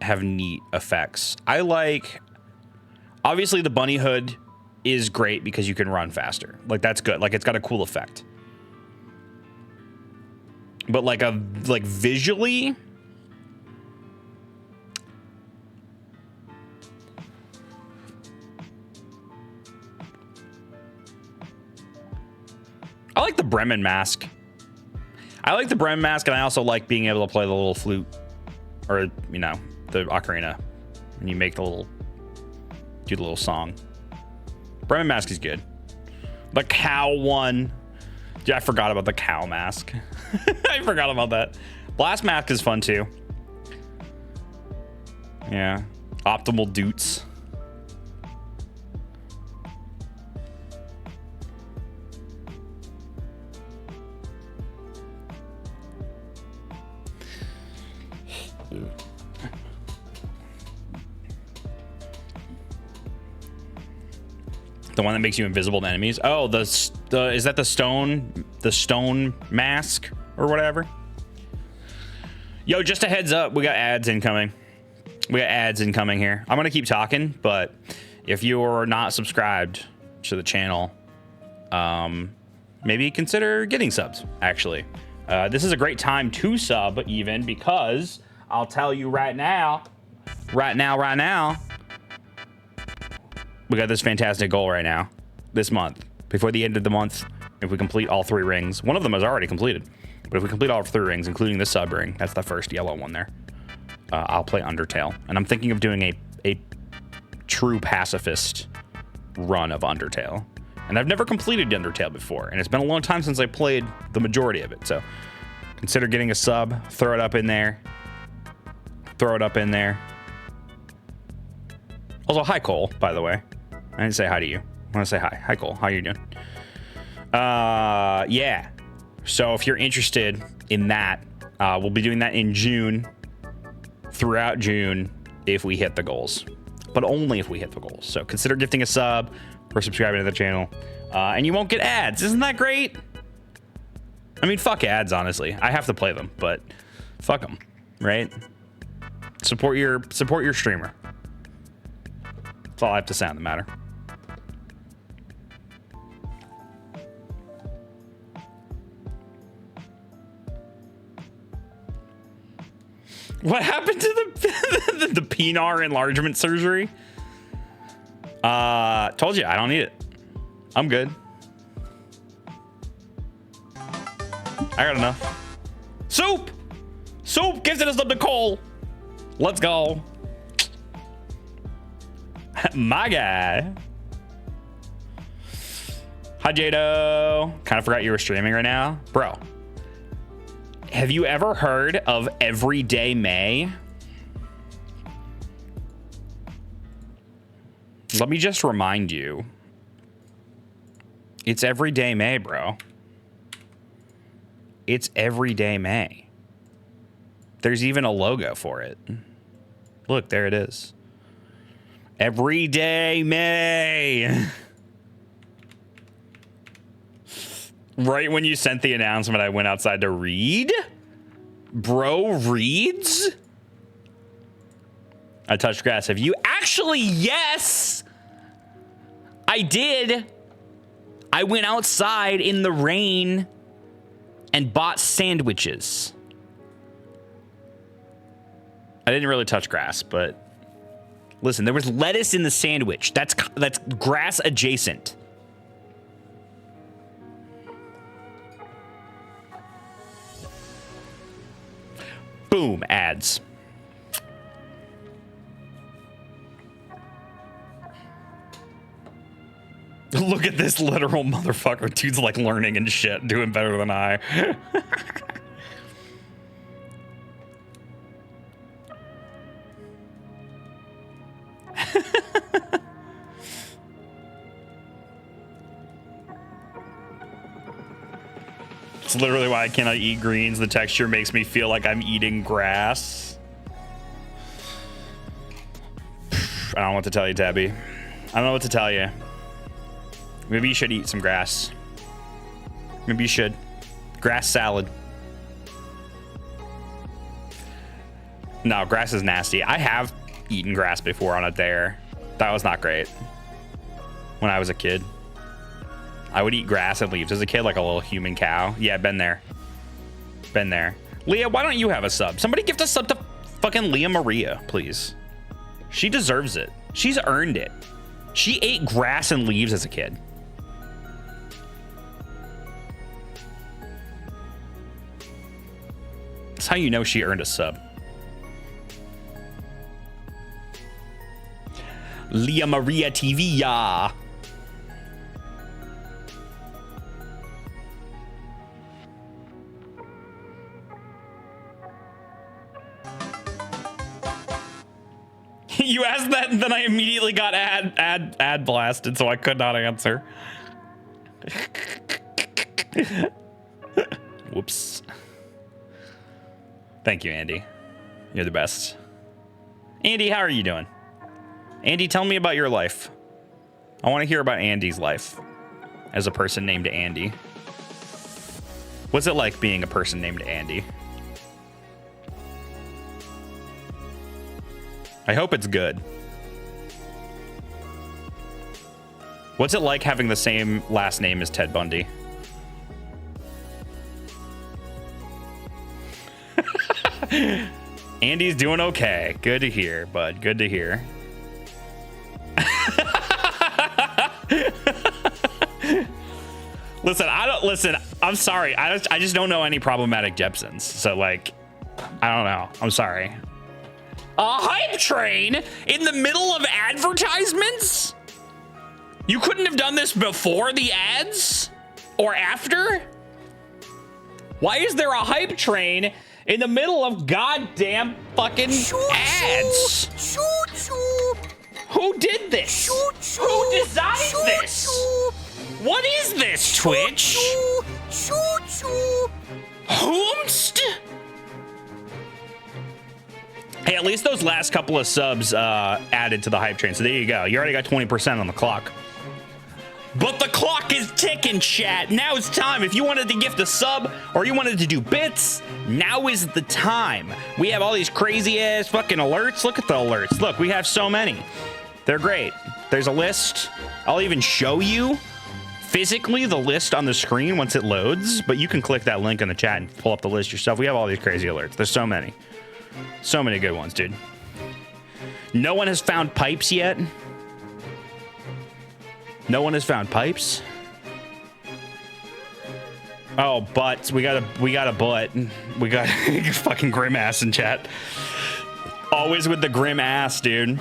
Speaker 1: have neat effects. I like, obviously the bunny hood is great because you can run faster. Like that's good. Like it's got a cool effect. But like visually, I like the Bremen mask. I like the Bremen mask, and I also like being able to play the little flute, or you know, the ocarina, and you make the little, do the little song. Bremen mask is good. The cow one, yeah, I forgot about the cow mask. I forgot about that. Blast mask is fun too. Yeah, optimal doots. The one that makes you invisible to enemies. Oh, is that the stone mask or whatever? Yo, just a heads up, we got ads incoming. We got ads incoming here. I'm gonna keep talking, but if you're not subscribed to the channel, maybe consider getting subs. Actually, this is a great time to sub, even because I'll tell you right now, we got this fantastic goal right now, this month. Before the end of the month, if we complete all 3 rings, one of them is already completed, but if we complete all 3 rings, including the sub ring, that's the first yellow one there, I'll play Undertale. And I'm thinking of doing a true pacifist run of Undertale. And I've never completed Undertale before, and it's been a long time since I played the majority of it, so consider getting a sub, throw it up in there. Throw it up in there. Also, hi, Cole, by the way. I didn't say hi to you. I want to say hi. Hi, Cole. How you doing? Yeah. So if you're interested in that, we'll be doing that in June, throughout June, if we hit the goals. But only if we hit the goals. So consider gifting a sub or subscribing to the channel. And you won't get ads. Isn't that great? I mean, fuck ads, honestly. I have to play them, but fuck them, right? Support your streamer. That's all I have to say on the matter. What happened to the penar enlargement surgery? Told you I don't need it. I'm good. I got enough. Soup gifted us up to Cole. Let's go. My guy. Hi, Jado. Kind of forgot you were streaming right now. Bro, have you ever heard of Everyday May? Let me just remind you. It's Everyday May, bro. It's Everyday May. There's even a logo for it. Look, there it is. Everyday May. Right when you sent the announcement, I went outside to read. Bro reads? I touched grass. Have you? Actually, yes. I did. I went outside in the rain and bought sandwiches. I didn't really touch grass, but listen, there was lettuce in the sandwich. That's grass adjacent. Boom, ads. Look at this literal motherfucker. Dude's like learning and shit, doing better than I. It's literally why I cannot eat greens. The texture makes me feel like I'm eating grass. I don't know what to tell you, Tabby. I don't know what to tell you. Maybe you should eat some grass. Maybe you should. Grass salad. No, grass is nasty. I have eaten grass before on a dare. That was not great. When I was a kid, I would eat grass and leaves as a kid, like a little human cow. Yeah, been there. Been there. Leah, why don't you have a sub? Somebody gift a sub to fucking Leah Maria, please. She deserves it. She's earned it. She ate grass and leaves as a kid. That's how you know she earned a sub. Leah Maria TV, yeah. You asked that, and then I immediately got ad blasted, so I could not answer. Whoops. Thank you, Andy. You're the best. Andy, how are you doing? Andy, tell me about your life. I want to hear about Andy's life as a person named Andy. What's it like being a person named Andy? I hope it's good. What's it like having the same last name as Ted Bundy? Andy's doing okay. Good to hear, bud. Good to hear. Listen, I'm sorry. I just don't know any problematic Jepsons. So like, I don't know. I'm sorry. A hype train in the middle of advertisements? You couldn't have done this before the ads or after? Why is there a hype train in the middle of goddamn fucking ads? Who did this? Who designed this? What is this, Twitch? Whomst? Hey, at least those last couple of subs added to the hype train. So there you go. You already got 20% on the clock. But the clock is ticking, chat. Now it's time. If you wanted to gift a sub or you wanted to do bits, now is the time. We have all these crazy ass fucking alerts. Look at the alerts. Look, we have so many. They're great. There's a list. I'll even show you physically the list on the screen once it loads, but you can click that link in the chat and pull up the list yourself. We have all these crazy alerts. There's so many. So many good ones, dude. No one has found pipes yet. No one has found pipes. Oh, butts. We got a butt. We got fucking grim ass in chat. Always with the grim ass, dude.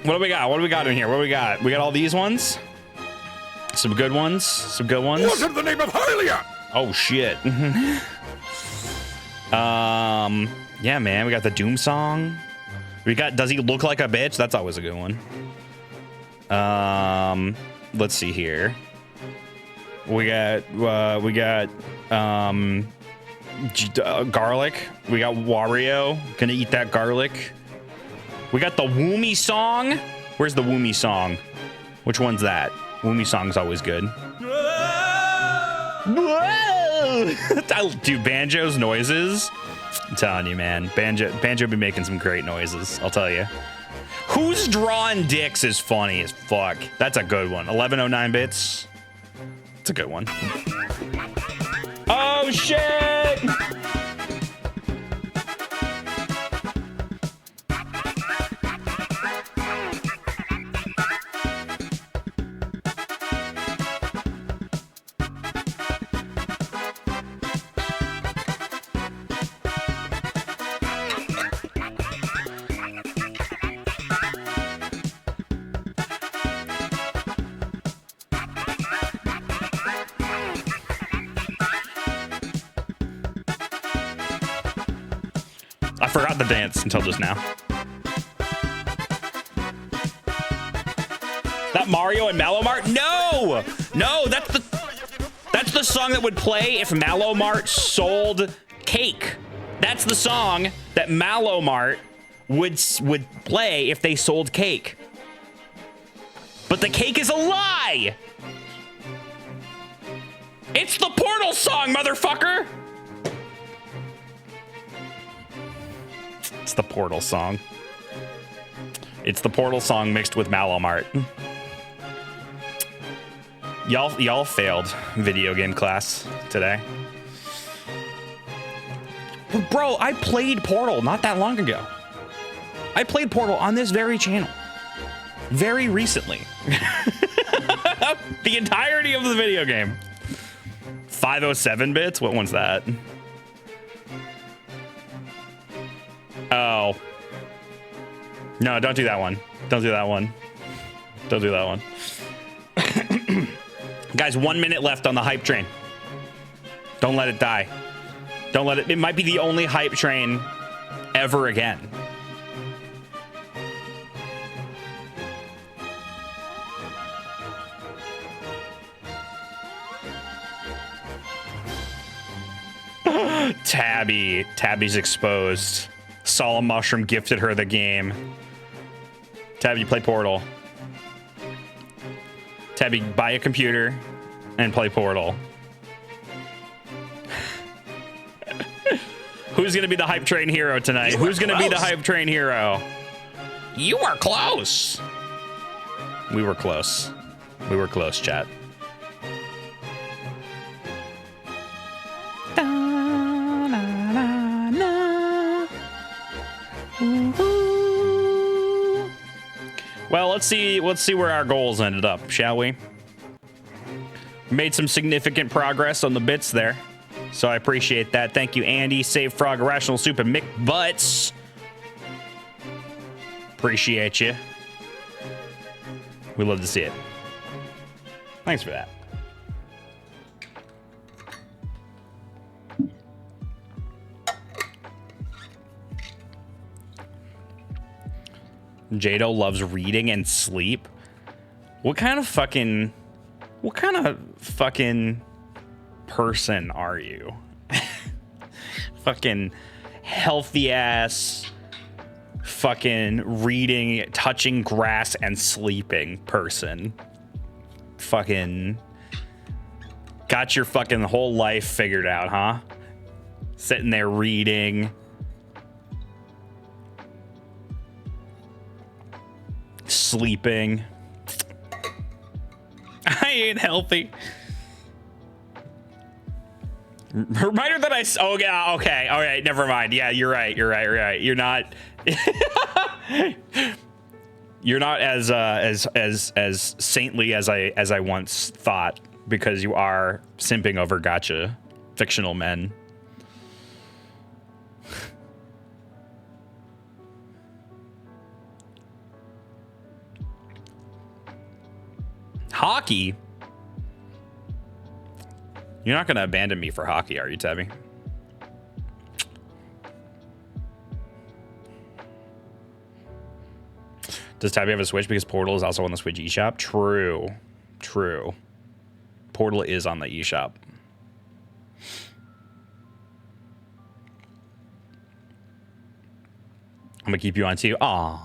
Speaker 1: What do we got? What do we got in here? What do we got? We got all these ones. Some good ones. Some good ones.
Speaker 2: What's in the name of Hylia?
Speaker 1: Oh shit. Yeah, man. We got the Doom song. We got Does He Look Like a Bitch? That's always a good one. Let's see here. We got garlic. We got Wario. Gonna eat that garlic. We got the Woomy song. Where's the Woomy song? Which one's that? Woomy song's always good. Dude, Banjo's noises. I'm telling you, man. Banjo be making some great noises. I'll tell you. Who's drawing dicks is funny as fuck. That's a good one. 1109 bits. It's a good one. Oh shit! I forgot the dance until just now. That Mario and Mallow Mart? No! No, that's the song that would play if Mallow Mart sold cake. That's the song that Mallow Mart would play if they sold cake. But the cake is a lie! It's the Portal song, motherfucker! It's the Portal song. It's the Portal song mixed with Malomart. Y'all failed video game class today. Bro, I played Portal not that long ago. I played Portal on this very channel. Very recently. The entirety of the video game. 507 bits? What one's that? Oh. No, don't do that one. Don't do that one. Don't do that one. Guys, 1 minute left on the hype train. Don't let it die. Don't let it. It might be the only hype train ever again. Tabby. Tabby's exposed. Solemn Mushroom gifted her the game. Tabby, play Portal. Tabby, buy a computer and play Portal. Who's going to be the hype train hero tonight? Who's going to be the hype train hero? You are close. We were close. We were close, chat. Well, let's see where our goals ended up, shall we? Made some significant progress on the bits there, so I appreciate that. Thank you, Andy, Save Frog, Irrational Soup, and Mick Butts. Appreciate you. We love to see it. Thanks for that. Jado loves reading and sleep. What kind of fucking person are you? Fucking healthy ass, fucking reading, touching grass and sleeping person. Fucking got your fucking whole life figured out, huh? Sitting there reading. Sleeping. I ain't healthy. Reminder that oh yeah, okay, all right, never mind. Yeah, you're right. You're not you're not as saintly as I once thought, because you are simping over gotcha fictional men. Hockey? You're not going to abandon me for hockey, are you, Tabby? Does Tabby have a Switch because Portal is also on the Switch eShop? True. True. Portal is on the eShop. I'm going to keep you on too. Aw.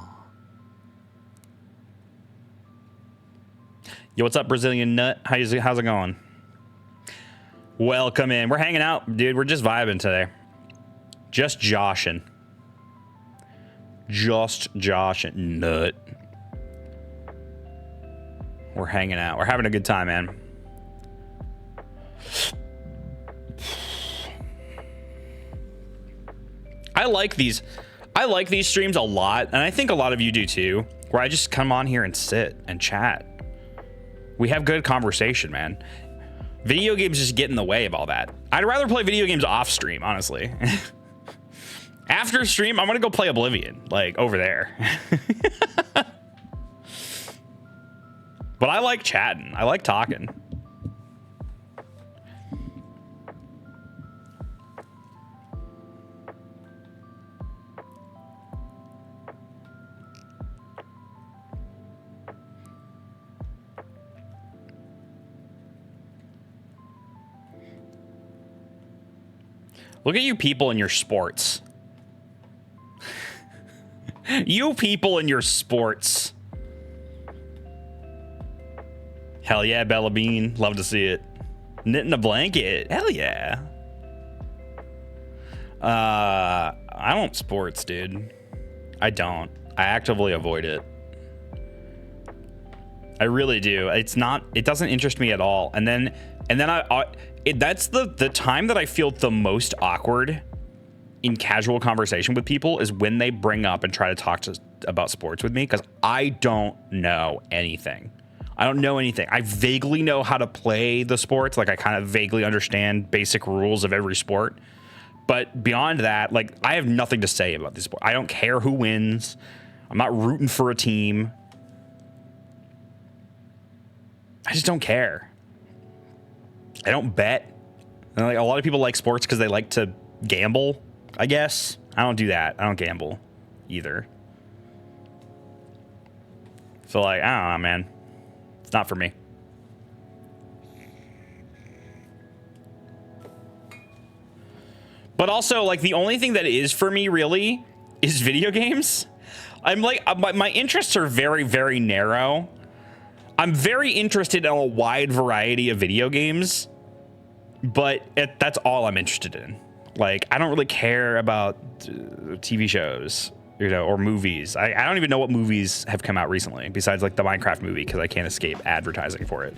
Speaker 1: Yo, what's up, Brazilian nut? How's it going? Welcome in. We're hanging out, dude. We're just vibing today. Just joshing. Just joshing. Nut. We're hanging out. We're having a good time, man. I like these streams a lot, and I think a lot of you do too, where I just come on here and sit and chat. We have good conversation, man. Video games just get in the way of all that. I'd rather play video games off stream, honestly. After stream, I'm gonna go play Oblivion, like over there. But I like chatting. I like talking. Look at you people in your sports. You people in your sports. Hell yeah, Bella Bean. Love to see it. Knitting a blanket. Hell yeah. I don't sports, dude. I don't. I actively avoid it. I really do. It's not. It doesn't interest me at all. And then that's the time that I feel the most awkward in casual conversation with people is when they bring up and try to talk about sports with me, because I don't know anything. I don't know anything. I vaguely know how to play the sports. Like I kind of vaguely understand basic rules of every sport. But beyond that, like I have nothing to say about this sport. I don't care who wins. I'm not rooting for a team. I just don't care. I don't bet. And like a lot of people like sports because they like to gamble, I guess. I don't do that. I don't gamble either. So like, I don't know, man. It's not for me. But also, like, the only thing that is for me, really, is video games. I'm like, my interests are very, very narrow. I'm very interested in a wide variety of video games, but that's all I'm interested in. Like, I don't really care about TV shows, you know, or movies. I don't even know what movies have come out recently, besides, like, the Minecraft movie, because I can't escape advertising for it.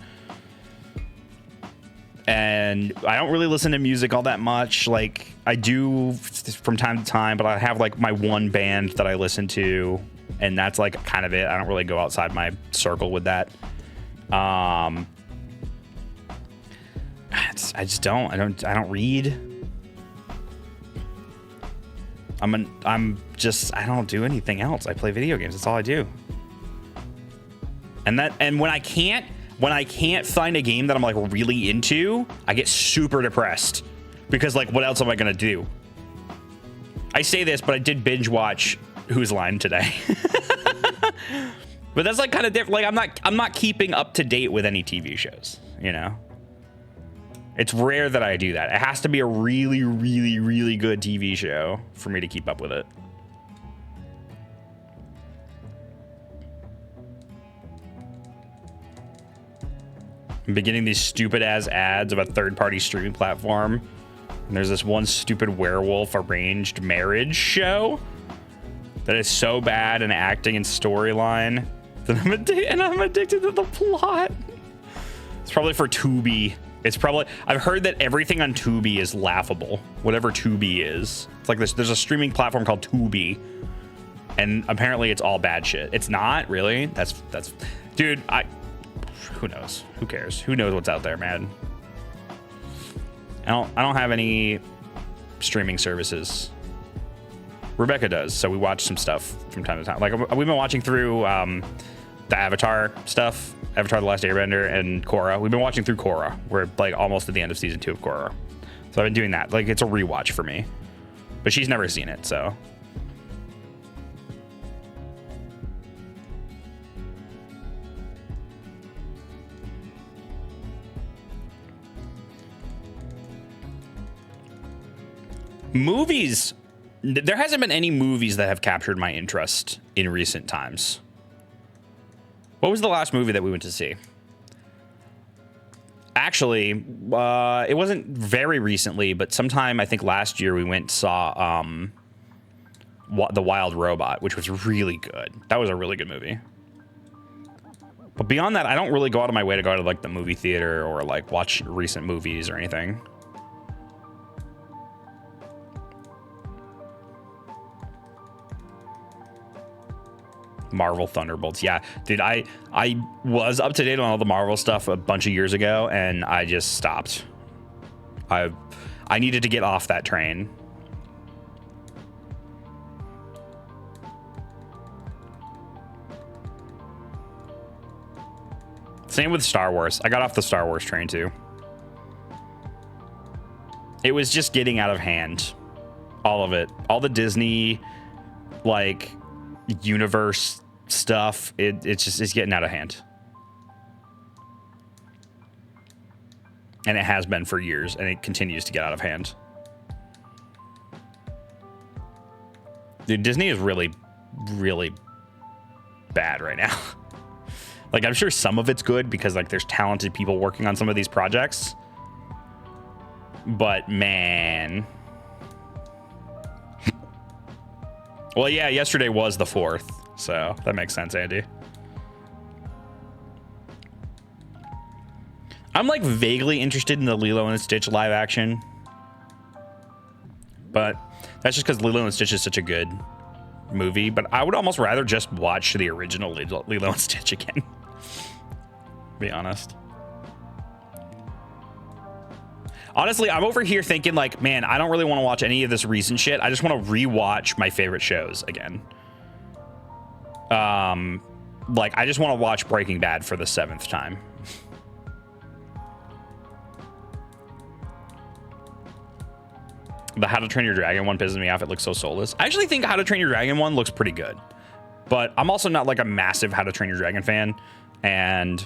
Speaker 1: And I don't really listen to music all that much. Like, I do from time to time, but I have, like, my one band that I listen to, and that's, like, kind of it. I don't really go outside my circle with that. I just don't. I don't read. I don't do anything else. I play video games. That's all I do. And when I can't find a game that I'm like really into, I get super depressed because like, what else am I going to do? I say this, but I did binge watch Whose Line today. But that's like kind of different. Like I'm not keeping up to date with any TV shows, you know? It's rare that I do that. It has to be a really, really, really good TV show for me to keep up with it. I'm beginning these stupid ass ads of a third-party streaming platform. And there's this one stupid werewolf arranged marriage show that is so bad in acting and storyline that I'm addicted to the plot. It's probably for Tubi. It's probably, I've heard that everything on Tubi is laughable. Whatever Tubi is. It's like there's a streaming platform called Tubi, and apparently it's all bad shit. It's not really. That's dude, who knows? Who cares? Who knows what's out there, man? I don't have any streaming services. Rebecca does, so we watch some stuff from time to time. Like we've been watching through the Avatar stuff, Avatar: The Last Airbender, and Korra. We've been watching through Korra. We're like almost at the end of season 2 of Korra, so I've been doing that. Like it's a rewatch for me, but she's never seen it, so. Movies, there hasn't been any movies that have captured my interest in recent times. What was the last movie that we went to see? Actually, it wasn't very recently, but sometime I think last year we went and saw The Wild Robot, which was really good. That was a really good movie. But beyond that, I don't really go out of my way to go to like the movie theater or like watch recent movies or anything. Marvel Thunderbolts. Yeah, dude, I was up to date on all the Marvel stuff a bunch of years ago, and I just stopped. I needed to get off that train. Same with Star Wars. I got off the Star Wars train too. It was just getting out of hand. All of it. All the Disney, like, universe stuff, it's getting out of hand, and it has been for years, and it continues to get out of hand. Dude, Disney is really, really bad right now. Like, I'm sure some of it's good because like there's talented people working on some of these projects, but man, Well, yeah, yesterday was the 4th, so that makes sense, Andy. I'm like vaguely interested in the Lilo and Stitch live action, but that's just because Lilo and Stitch is such a good movie. But I would almost rather just watch the original Lilo and Stitch again. To be honest. Honestly, I'm over here thinking like, man, I don't really want to watch any of this recent shit. I just want to rewatch my favorite shows again. Like I just want to watch Breaking Bad for the 7th time. The How to Train Your Dragon one pisses me off. It looks so soulless. I actually think How to Train Your Dragon one looks pretty good, but I'm also not like a massive How to Train Your Dragon fan, and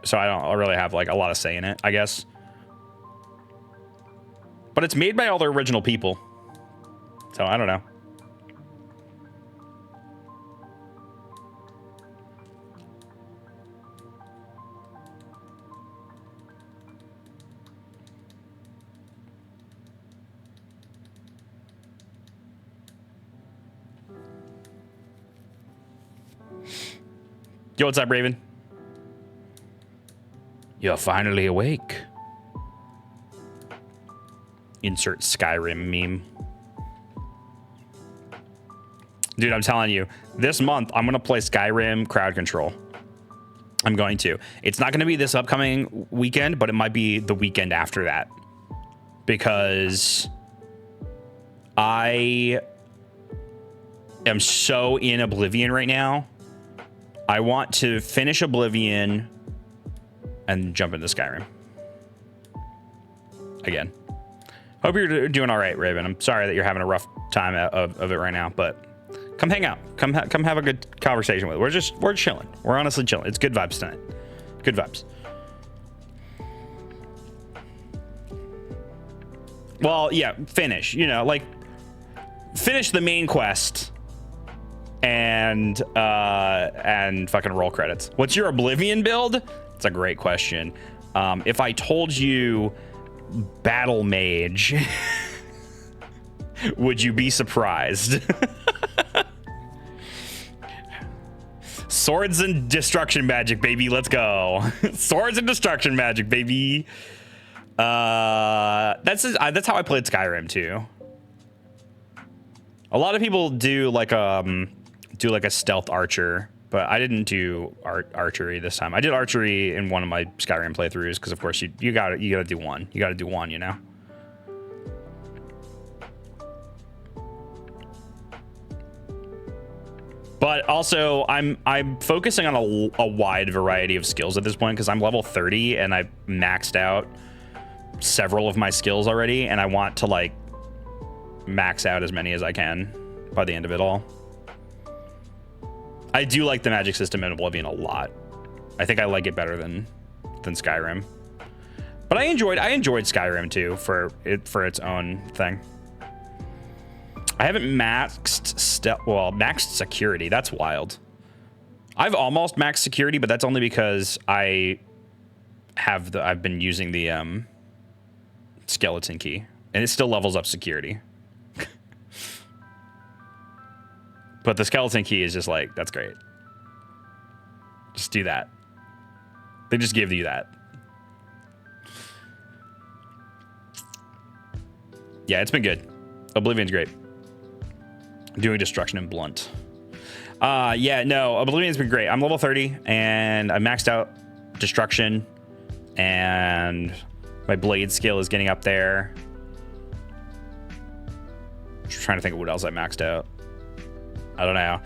Speaker 1: so I don't really have like a lot of say in it, I guess. But it's made by all the original people, so I don't know. Yo, what's up, Raven? You're finally awake. Insert Skyrim meme. Dude, I'm telling you, this month I'm gonna play Skyrim Crowd Control. I'm going to. It's not gonna be this upcoming weekend, but it might be the weekend after that. Because I am so in Oblivion right now. I want to finish Oblivion and jump into Skyrim again. Hope you're doing all right, Raven. I'm sorry that you're having a rough time of it right now, but come hang out. Come have a good conversation with it. We're chilling. We're honestly chilling. It's good vibes tonight. Good vibes. Well, yeah, finish. You know, like finish the main quest. And fucking roll credits. What's your Oblivion build? It's a great question. If I told you Battle Mage, would you be surprised? Swords and destruction magic, baby. Let's go. Swords and destruction magic, baby. That's how I played Skyrim too. A lot of people do like a stealth archer, but I didn't do archery this time. I did archery in one of my Skyrim playthroughs because, of course, you gotta do one. You gotta do one, you know. But also, I'm focusing on a wide variety of skills at this point because I'm level 30 and I maxed out several of my skills already, and I want to like max out as many as I can by the end of it all. I do like the magic system in Oblivion a lot. I think I like it better than Skyrim. But I enjoyed Skyrim too for its own thing. I haven't maxed security. That's wild. I've almost maxed security, but that's only because I've been using the skeleton key, and it still levels up security. But the skeleton key is just like, that's great. Just do that. They just give you that. Yeah, it's been good. Oblivion's great. Doing destruction and blunt. Yeah, no, Oblivion's been great. I'm level 30 and I maxed out destruction and my blade skill is getting up there. Just trying to think of what else I maxed out. I don't know.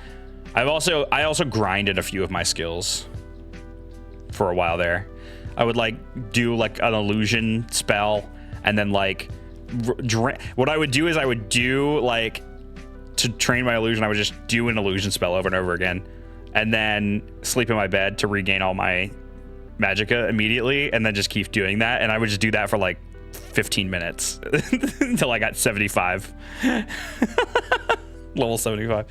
Speaker 1: I also grinded a few of my skills for a while there. I would like do like an illusion spell and then like what I would do is I would do like to train my illusion. I would just do an illusion spell over and over again and then sleep in my bed to regain all my magicka immediately and then just keep doing that. And I would just do that for like 15 minutes until I got 75. Level 75.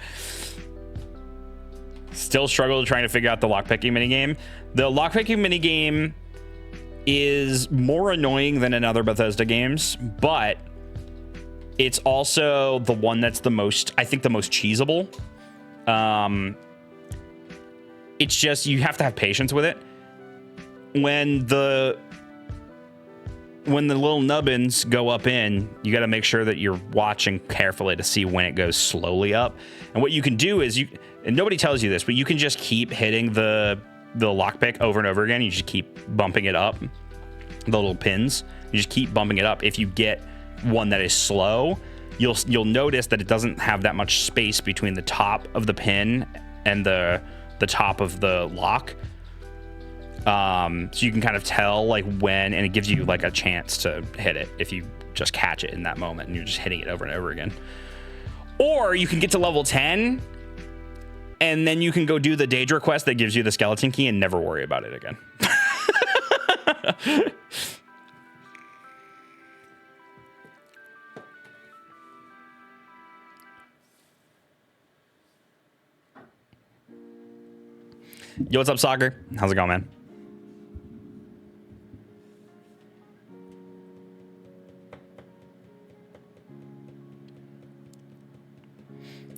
Speaker 1: Still struggle trying to figure out the lockpicking minigame. The lockpicking minigame is more annoying than in other Bethesda games, but It's also the one that's the most, I think, the most cheesable. It's just, you have to have patience with it. When the little nubbins go up in, you got to make sure that you're watching carefully to see when it goes slowly up. And what you can do is and nobody tells you this, but you can just keep hitting the lockpick over and over again. You just keep bumping it up, the little pins. You just keep bumping it up. If you get one that is slow, you'll notice that it doesn't have that much space between the top of the pin and the top of the lock. So you can kind of tell like when, and it gives you like a chance to hit it if you just catch it in that moment and you're just hitting it over and over again. Or you can get to level 10 and then you can go do the Daedra quest that gives you the skeleton key and never worry about it again. Yo, what's up, Soccer? How's it going, man?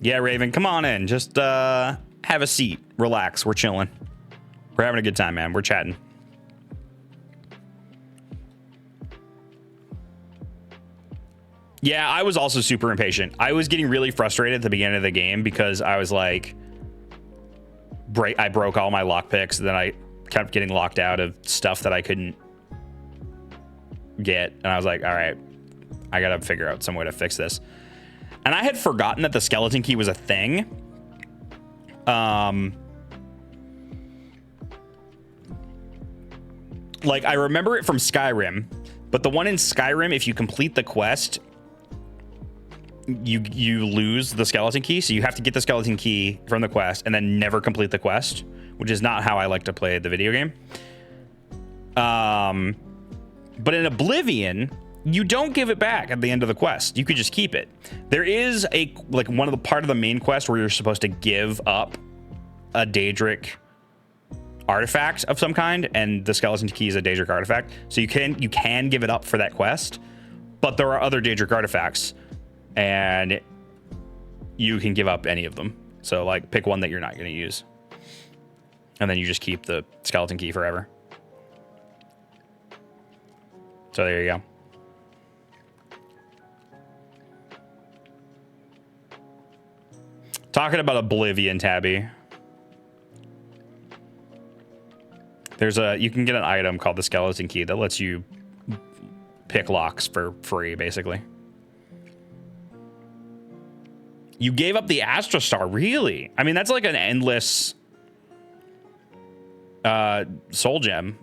Speaker 1: Yeah, Raven, come on in. Just have a seat. Relax. We're chilling. We're having a good time, man. We're chatting. Yeah, I was also super impatient. I was getting really frustrated at the beginning of the game because I was like, I broke all my lockpicks, then I kept getting locked out of stuff that I couldn't get, and I was like, all right, I gotta figure out some way to fix this. And I had forgotten that the skeleton key was a thing. Like, I remember it from Skyrim, but the one in Skyrim, if you complete the quest, you lose the skeleton key, so you have to get the skeleton key from the quest and then never complete the quest, which is not how I like to play the video game. But in Oblivion, you don't give it back at the end of the quest. You could just keep it. There is one of the part of the main quest where you're supposed to give up a Daedric artifact of some kind, and the skeleton key is a Daedric artifact, so you can give it up for that quest. But there are other Daedric artifacts, and you can give up any of them. So like pick one that you're not going to use, and then you just keep the skeleton key forever. So there you go. Talking about Oblivion, Tabby. You can get an item called the skeleton key that lets you pick locks for free, basically. You gave up the Astra Star, really? I mean, that's like an endless soul gem.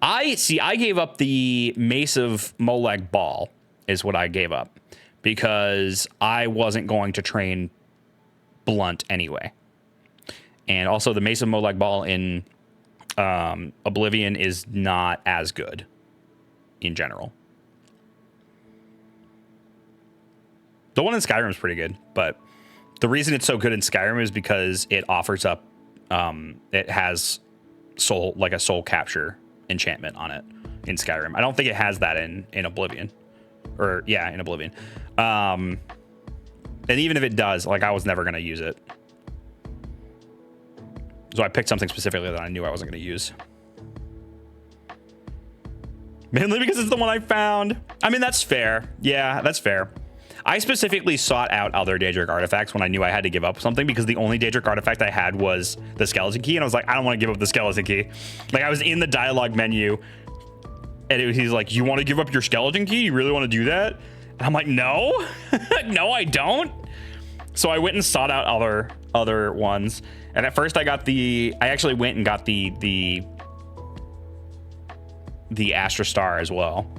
Speaker 1: I gave up the Mace of Molag Bal, is what I gave up, because I wasn't going to train Blunt anyway. And also the Mace of Molag Bal in Oblivion is not as good in general. The one in Skyrim is pretty good, but the reason it's so good in Skyrim is because it offers up, it has a soul capture enchantment on it in Skyrim. I don't think it has that in Oblivion, in Oblivion. And even if it does, like, I was never going to use it. So I picked something specifically that I knew I wasn't going to use. Mainly because it's the one I found. I mean, that's fair. Yeah, that's fair. I specifically sought out other Daedric artifacts when I knew I had to give up something, because the only Daedric artifact I had was the skeleton key, and I was like, I don't want to give up the skeleton key. Like, I was in the dialogue menu, and he's like, you want to give up your skeleton key? You really want to do that? And I'm like, no. No, I don't. So I went and sought out other ones, and at first I actually went and got the Astra Star as well.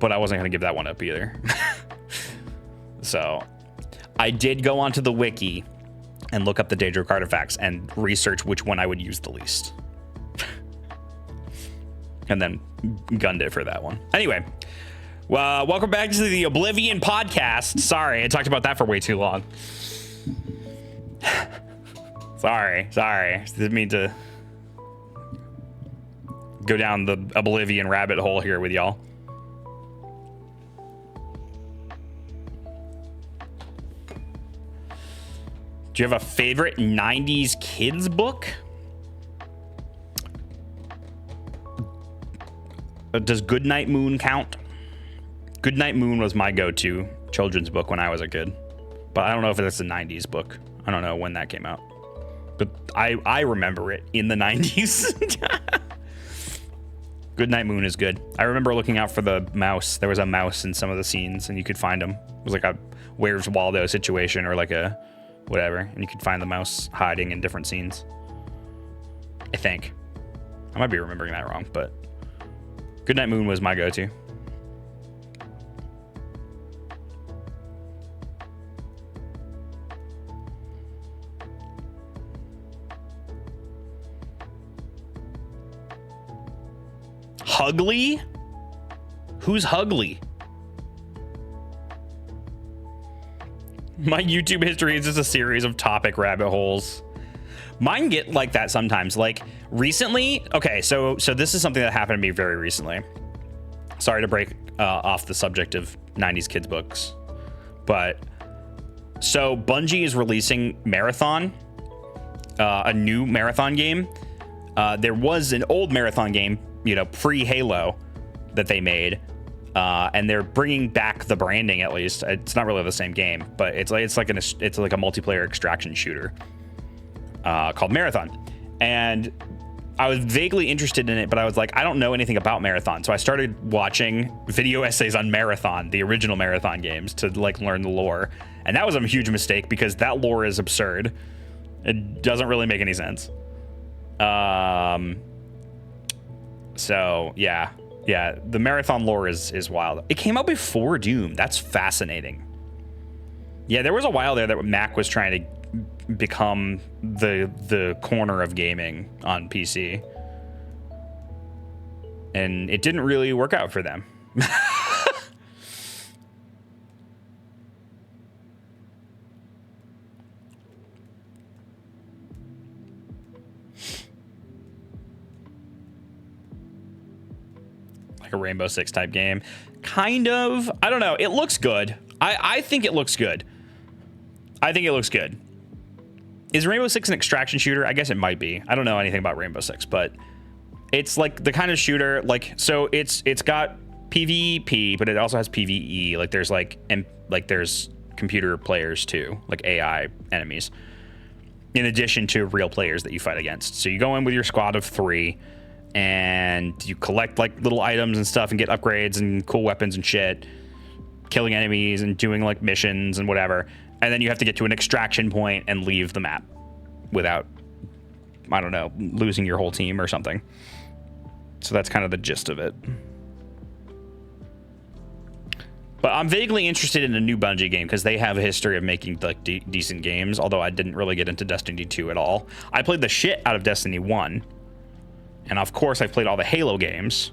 Speaker 1: But I wasn't going to give that one up either. So I did go onto the wiki and look up the Daedric artifacts and research which one I would use the least. And then gunned it for that one. Anyway, welcome back to the Oblivion podcast. Sorry, I talked about that for way too long. Sorry. Didn't mean to go down the Oblivion rabbit hole here with y'all. Do you have a favorite 90s kids book? Does Goodnight Moon count? Goodnight Moon was my go-to children's book when I was a kid. But I don't know if that's a 90s book. I don't know when that came out. But I remember it in the 90s. Goodnight Moon is good. I remember looking out for the mouse. There was a mouse in some of the scenes, and you could find him. It was like a Where's Waldo situation or like a whatever. And you could find the mouse hiding in different scenes. I think. I might be remembering that wrong, but Goodnight Moon was my go-to. Hugly? Who's Hugly? My YouTube history is just a series of topic rabbit holes. Mine get like that sometimes. Like recently, okay, so this is something that happened to me very recently. Sorry to break off the subject of 90s kids books, but so Bungie is releasing Marathon, a new Marathon game. There was an old Marathon game, you know, pre-Halo that they made, and they're bringing back the branding. At least it's not really the same game, but it's like a multiplayer extraction shooter called Marathon. And I was vaguely interested in it, but I was like, I don't know anything about Marathon, so I started watching video essays on Marathon, the original Marathon games, to like learn the lore. And that was a huge mistake because that lore is absurd. It doesn't really make any sense. So yeah, the Marathon lore is wild. It came out before Doom. That's fascinating. Yeah, there was a while there that Mac was trying to become the corner of gaming on PC, and it didn't really work out for them. Like a Rainbow Six type game, kind of. I don't know. It looks good. I think it looks good. I think it looks good. Is Rainbow Six an extraction shooter? I guess it might be. I don't know anything about Rainbow Six, but it's like the kind of shooter, like, so it's got PvP, but it also has PvE. Like there's there's computer players too, like AI enemies, in addition to real players that you fight against. So you go in with your squad of 3 and you collect like little items and stuff and get upgrades and cool weapons and shit, killing enemies and doing like missions and whatever. And then you have to get to an extraction point and leave the map without, I don't know, losing your whole team or something. So that's kind of the gist of it. But I'm vaguely interested in a new Bungie game because they have a history of making like decent games, although I didn't really get into Destiny 2 at all. I played the shit out of Destiny 1. And of course I've played all the Halo games.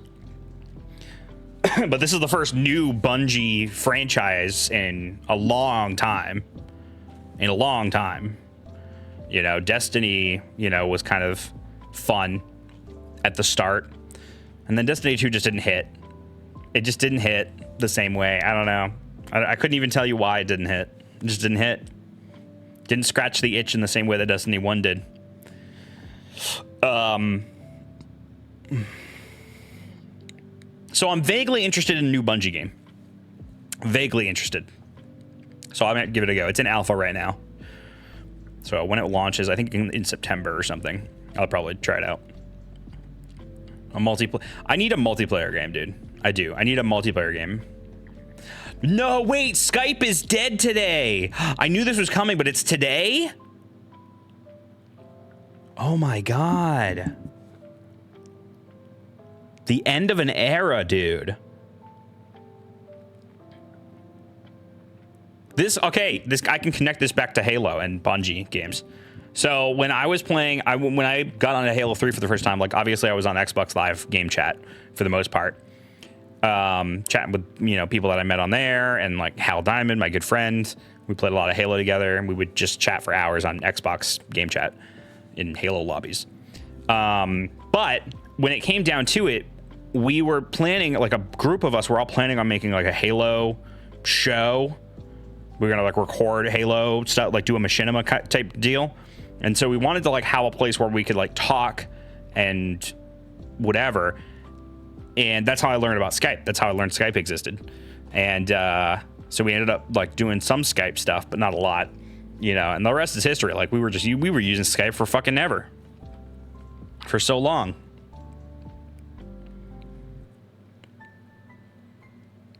Speaker 1: But this is the first new Bungie franchise in a long time. You know, Destiny, you know, was kind of fun at the start. And then Destiny 2 just didn't hit. It just didn't hit the same way. I don't know. I couldn't even tell you why it didn't hit. It just didn't hit. Didn't scratch the itch in the same way that Destiny 1 did. So I'm vaguely interested in a new Bungie game. Vaguely interested. So I might give it a go. It's in alpha right now. So when it launches, I think in September or something, I'll probably try it out. I need a multiplayer game, dude. I do. I need a multiplayer game. No, wait, Skype is dead today. I knew this was coming, but it's today? Oh my God. The end of an era, dude. I can connect this back to Halo and Bungie games. So when I was playing, when I got onto Halo 3 for the first time, like obviously I was on Xbox Live game chat for the most part. Chatting with, you know, people that I met on there, and like Hal Diamond, my good friend. We played a lot of Halo together, and we would just chat for hours on Xbox game chat in Halo lobbies. But when it came down to it, we were planning, like a group of us were all planning on making like a Halo show. We were gonna like record Halo stuff, like do a machinima type deal. And so we wanted to like have a place where we could like talk and whatever. And that's how I learned about Skype. That's how I learned Skype existed. And so we ended up like doing some Skype stuff, but not a lot, you know, and the rest is history. Like we were using Skype for fucking ever. For so long.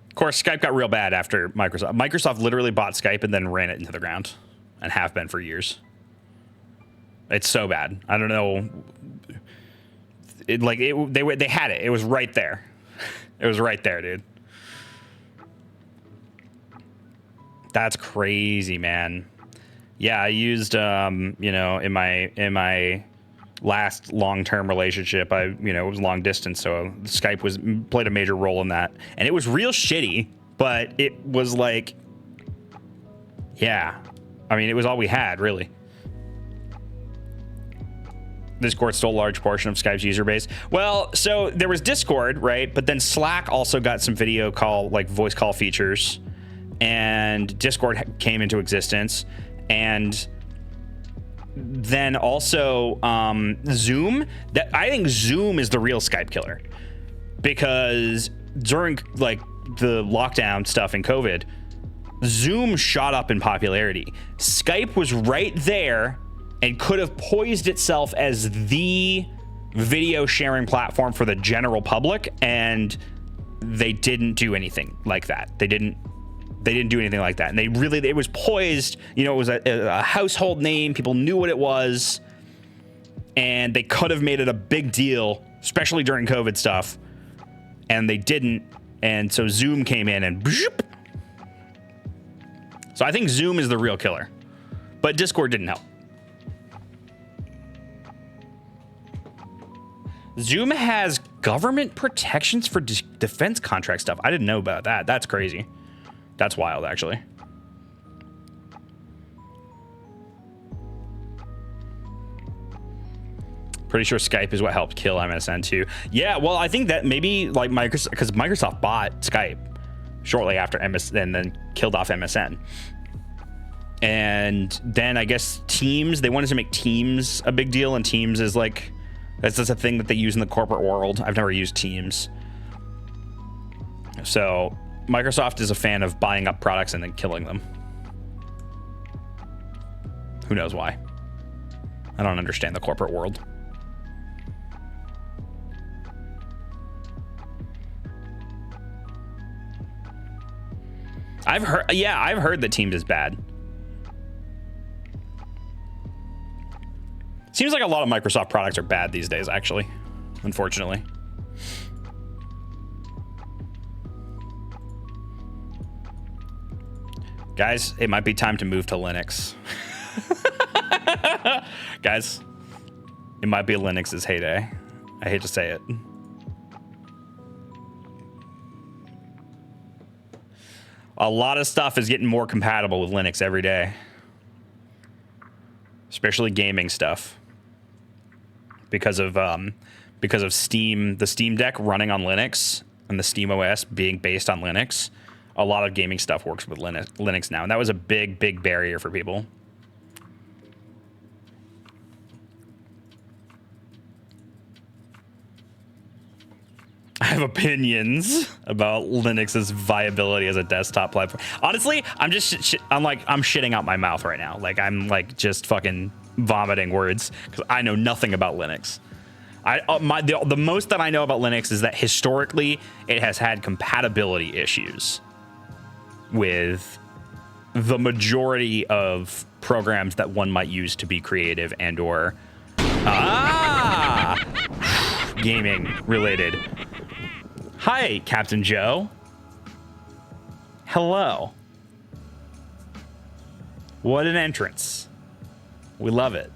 Speaker 1: Of course, Skype got real bad after Microsoft. Microsoft literally bought Skype and then ran it into the ground, and have been for years. It's so bad. I don't know. They had it. It was right there. It was right there, dude. That's crazy, man. Yeah, I used you know, in my last long-term relationship, it was long distance, so Skype played a major role in that, and it was real shitty, but it was like, yeah, I mean, it was all we had, really. Discord stole a large portion of Skype's user base. Well, so there was Discord, right? But then Slack also got some video call, like voice call features, and Discord came into existence, and then also Zoom. I think Zoom is the real Skype killer, because during like the lockdown stuff and COVID, Zoom shot up in popularity. Skype was right there and could have poised itself as the video sharing platform for the general public, and they didn't do anything like that. They didn't do anything like that. And it was poised, you know, it was a household name. People knew what it was, and they could have made it a big deal, especially during COVID stuff, and they didn't. And so Zoom came in and boop. So I think Zoom is the real killer, but Discord didn't help. Zoom has government protections for defense contract stuff. I didn't know about that. That's crazy. That's wild, actually. Pretty sure Skype is what helped kill MSN too. Yeah, well, I think that maybe like Microsoft, because Microsoft bought Skype shortly after MSN and then killed off MSN. And then I guess Teams, they wanted to make Teams a big deal, and Teams is like, that's just a thing that they use in the corporate world. I've never used Teams. So Microsoft is a fan of buying up products and then killing them. Who knows why? I don't understand the corporate world. I've heard that Teams is bad. Seems like a lot of Microsoft products are bad these days, actually, unfortunately. Guys, it might be time to move to Linux. Guys, it might be Linux's heyday. I hate to say it. A lot of stuff is getting more compatible with Linux every day, especially gaming stuff. Because of Steam, the Steam Deck running on Linux and the Steam OS being based on Linux, a lot of gaming stuff works with Linux now, and that was a big barrier for people. I have opinions about Linux's viability as a desktop platform. Honestly, I'm shitting out my mouth right now. Like I'm like just fucking vomiting words because I know nothing about Linux. The most that I know about Linux is that historically it has had compatibility issues with the majority of programs that one might use to be creative and or gaming related. Hi, Captain Joe. Hello. What an entrance. We love it.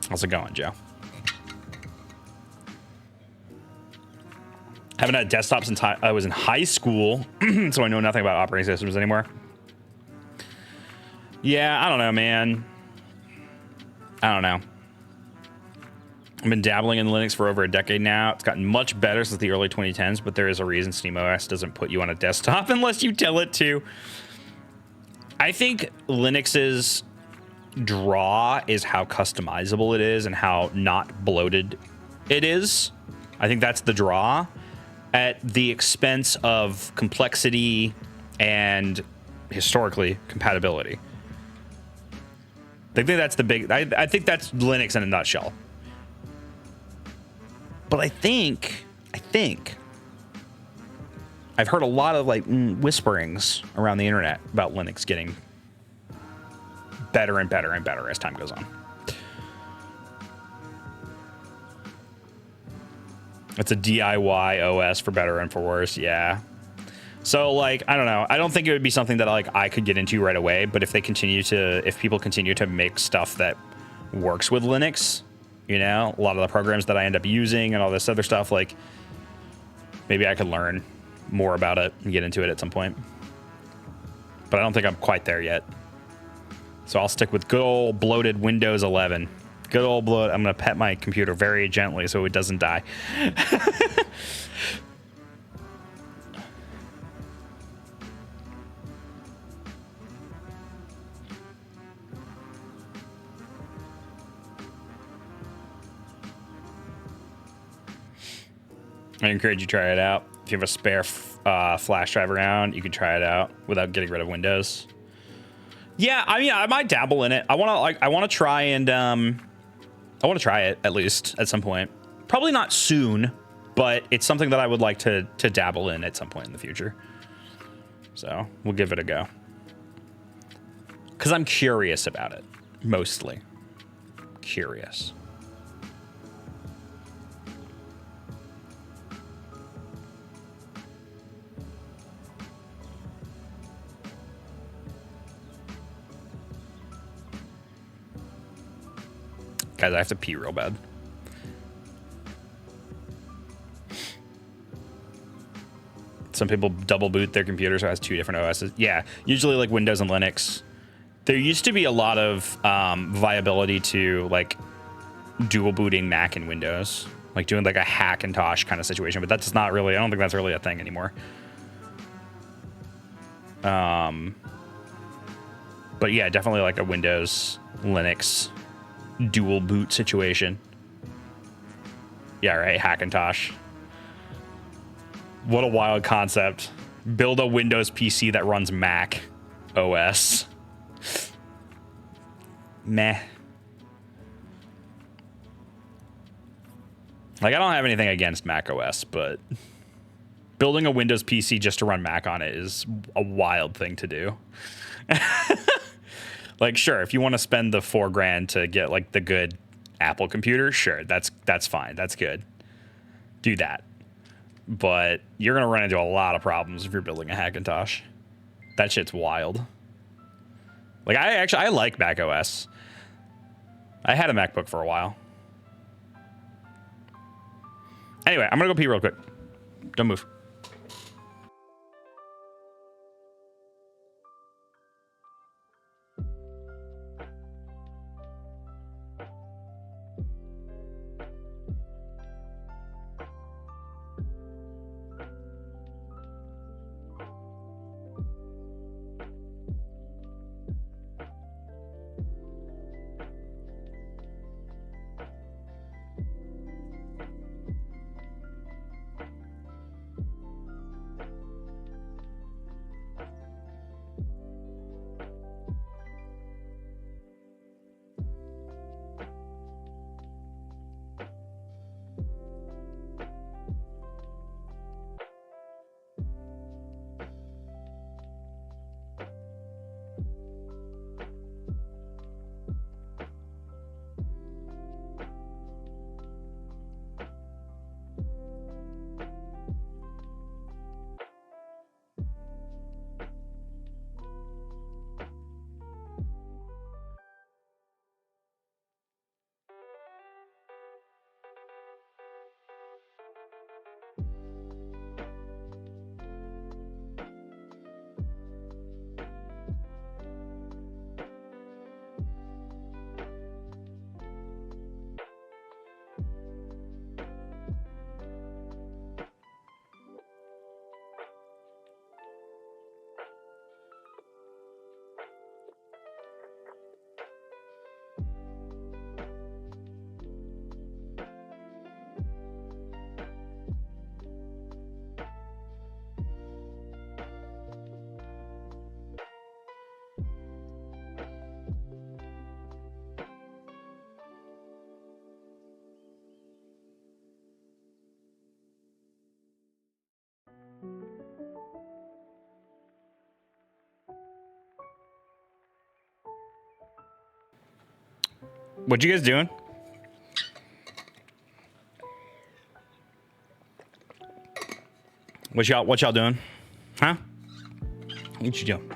Speaker 1: How's it going, Joe? haven't had desktops since I was in high school, so I know nothing about operating systems anymore. Yeah, I don't know, man. I don't know. I've been dabbling in Linux for over a decade now. It's gotten much better since the early 2010s, but there is a reason SteamOS doesn't put you on a desktop unless you tell it to. I think Linux's draw is how customizable it is and how not bloated it is. I think that's the draw, at the expense of complexity and historically compatibility. I think that's the big. I think that's Linux in a nutshell. But I think I've heard a lot of like whisperings around the internet about Linux getting better and better and better as time goes on. It's a DIY OS for better and for worse, yeah. So like, I don't know. I don't think it would be something that like I could get into right away, but if people continue to make stuff that works with Linux, you know, a lot of the programs that I end up using and all this other stuff, like maybe I could learn more about it and get into it at some point. But I don't think I'm quite there yet. So I'll stick with good old bloated Windows 11. Good old bloat. I'm going to pet my computer very gently so it doesn't die. I encourage you to try it out. If you have a spare flash drive around, you can try it out without getting rid of Windows. Yeah, I mean, I might dabble in it. I want to try and I want to try it at least at some point. Probably not soon, but it's something that I would like to dabble in at some point in the future. So we'll give it a go. Because I'm curious about it, mostly. Curious. Guys, I have to pee real bad. Some people double boot their computer so it has two different OSs. Yeah, usually like Windows and Linux. There used to be a lot of viability to like dual booting Mac and Windows, like doing like a Hackintosh kind of situation, but that's not really, I don't think that's really a thing anymore. But yeah, definitely like a Windows, Linux dual boot situation. Yeah, right, Hackintosh. What a wild concept. Build a Windows PC that runs Mac OS. Meh. Like, I don't have anything against Mac OS, but building a Windows PC just to run Mac on it is a wild thing to do. Like, sure, if you want to spend the $4,000 to get like the good Apple computer, sure, that's fine. That's good. Do that. But you're going to run into a lot of problems if you're building a Hackintosh. That shit's wild. Like, I like Mac OS. I had a MacBook for a while. Anyway, I'm going to go pee real quick. Don't move. What you guys doing? What y'all doing? Huh? What you doing?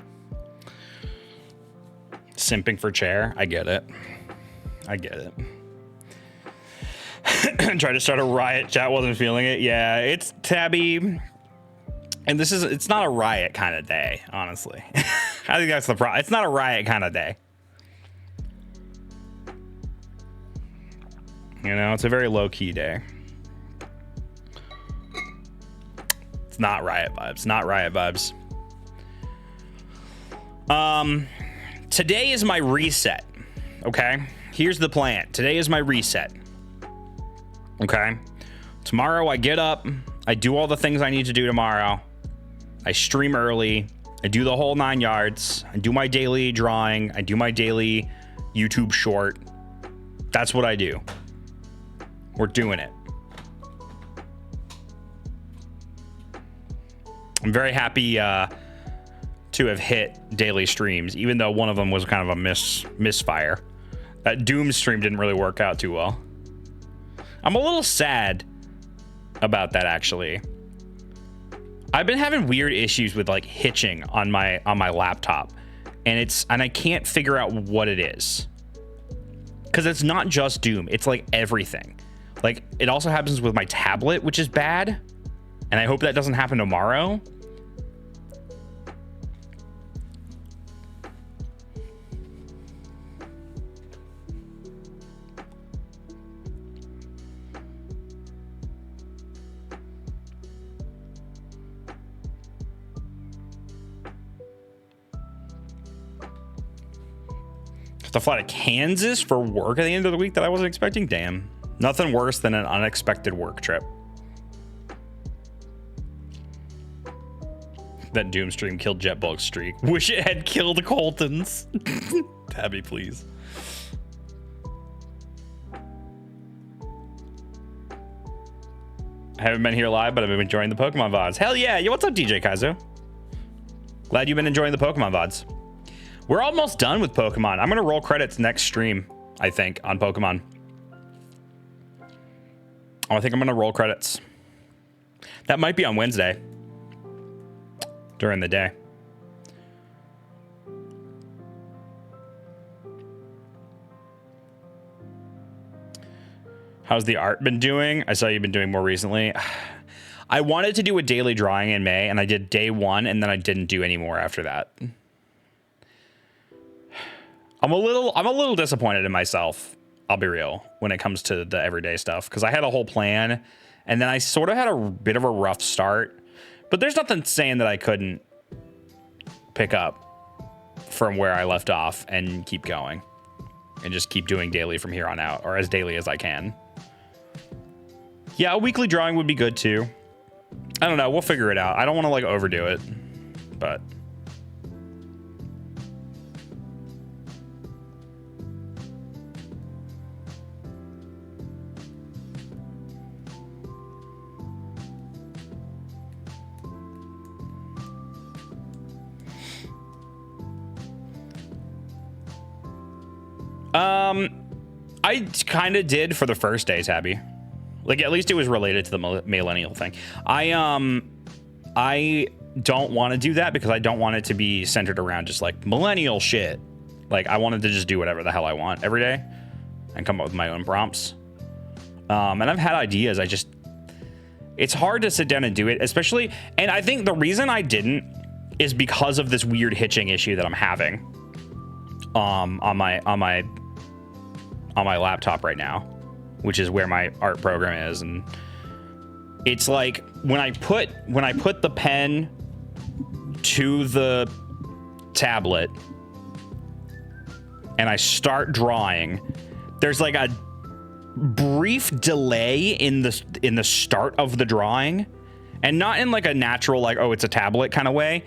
Speaker 1: Simping for chair? I get it. I get it. Try to start a riot. Chat wasn't feeling it. Yeah, it's Tabby. And it's not a riot kind of day, honestly. I think that's the problem. It's not a riot kind of day. You know, it's a very low-key day. It's not riot vibes. Not riot vibes. Today is my reset. Okay? Here's the plan. Today is my reset. Okay? Tomorrow I get up. I do all the things I need to do tomorrow. I stream early. I do the whole 9 yards. I do my daily drawing. I do my daily YouTube short. That's what I do. We're doing it. I'm very happy to have hit daily streams, even though one of them was kind of a misfire. That Doom stream didn't really work out too well. I'm a little sad about that, actually. I've been having weird issues with like hitching on my laptop, and I can't figure out what it is. Because it's not just Doom, it's like everything. Like it also happens with my tablet, which is bad, and I hope that doesn't happen tomorrow. To fly to Kansas for work at the end of the week that I wasn't expecting. Damn, nothing worse than an unexpected work trip. That Doom stream killed JetBulk's streak. Wish it had killed Colton's. Tabby, please. I haven't been here live, but I've been enjoying the Pokemon VODs. Hell yeah. Yo, what's up, DJ Kaizo? Glad you've been enjoying the Pokemon VODs. We're almost done with Pokemon. I'm going to roll credits next stream, I think, on Pokemon. Oh, I think I'm going to roll credits. That might be on Wednesday. During the day. How's the art been doing? I saw you've been doing more recently. I wanted to do a daily drawing in May, and I did day 1, and then I didn't do any more after that. I'm a little disappointed in myself, I'll be real, when it comes to the everyday stuff, because I had a whole plan, and then I sort of had a bit of a rough start, but there's nothing saying that I couldn't pick up from where I left off and keep going, and just keep doing daily from here on out, or as daily as I can. Yeah, a weekly drawing would be good too. I don't know, we'll figure it out. I don't want to like overdo it, but... I kind of did for the first day, Tabby. Like, at least it was related to the millennial thing. I don't want to do that because I don't want it to be centered around just like millennial shit. Like, I wanted to just do whatever the hell I want every day and come up with my own prompts. And I've had ideas. It's hard to sit down and do it, especially. And I think the reason I didn't is because of this weird hitching issue that I'm having on my laptop right now, which is where my art program is. And it's like when I put the pen to the tablet and I start drawing, there's like a brief delay in the start of the drawing, and not in like a natural, like, oh, it's a tablet kind of way.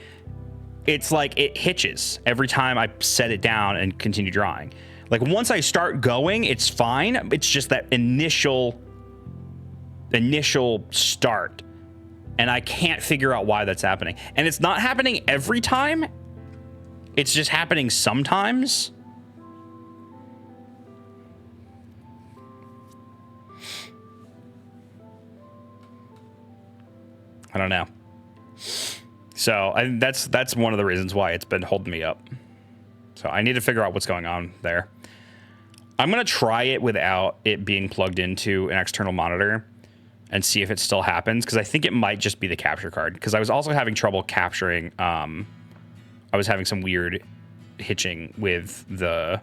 Speaker 1: It's like it hitches every time I set it down and continue drawing. Like, once I start going, it's fine. It's just that initial start, and I can't figure out why that's happening. And it's not happening every time. It's just happening sometimes. I don't know. So that's one of the reasons why it's been holding me up. So I need to figure out what's going on there. I'm going to try it without it being plugged into an external monitor and see if it still happens, because I think it might just be the capture card, because I was also having trouble capturing. I was having some weird hitching with the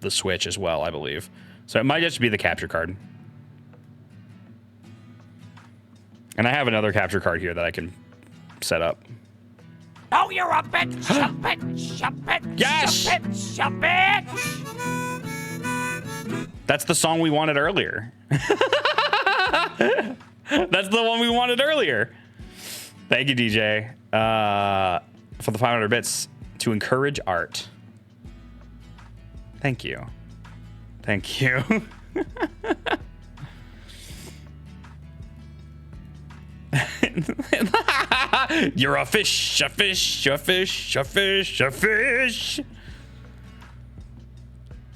Speaker 1: Switch as well, I believe. So it might just be the capture card. And I have another capture card here that I can set up.
Speaker 2: Oh, you're a bitch, a bitch, a bitch,
Speaker 1: Yes!
Speaker 2: a bitch, a bitch.
Speaker 1: That's the song we wanted earlier. That's the one we wanted earlier. Thank you, DJ, for the 500 bits to encourage art. Thank you. Thank you. You're a fish, a fish, a fish, a fish, a fish.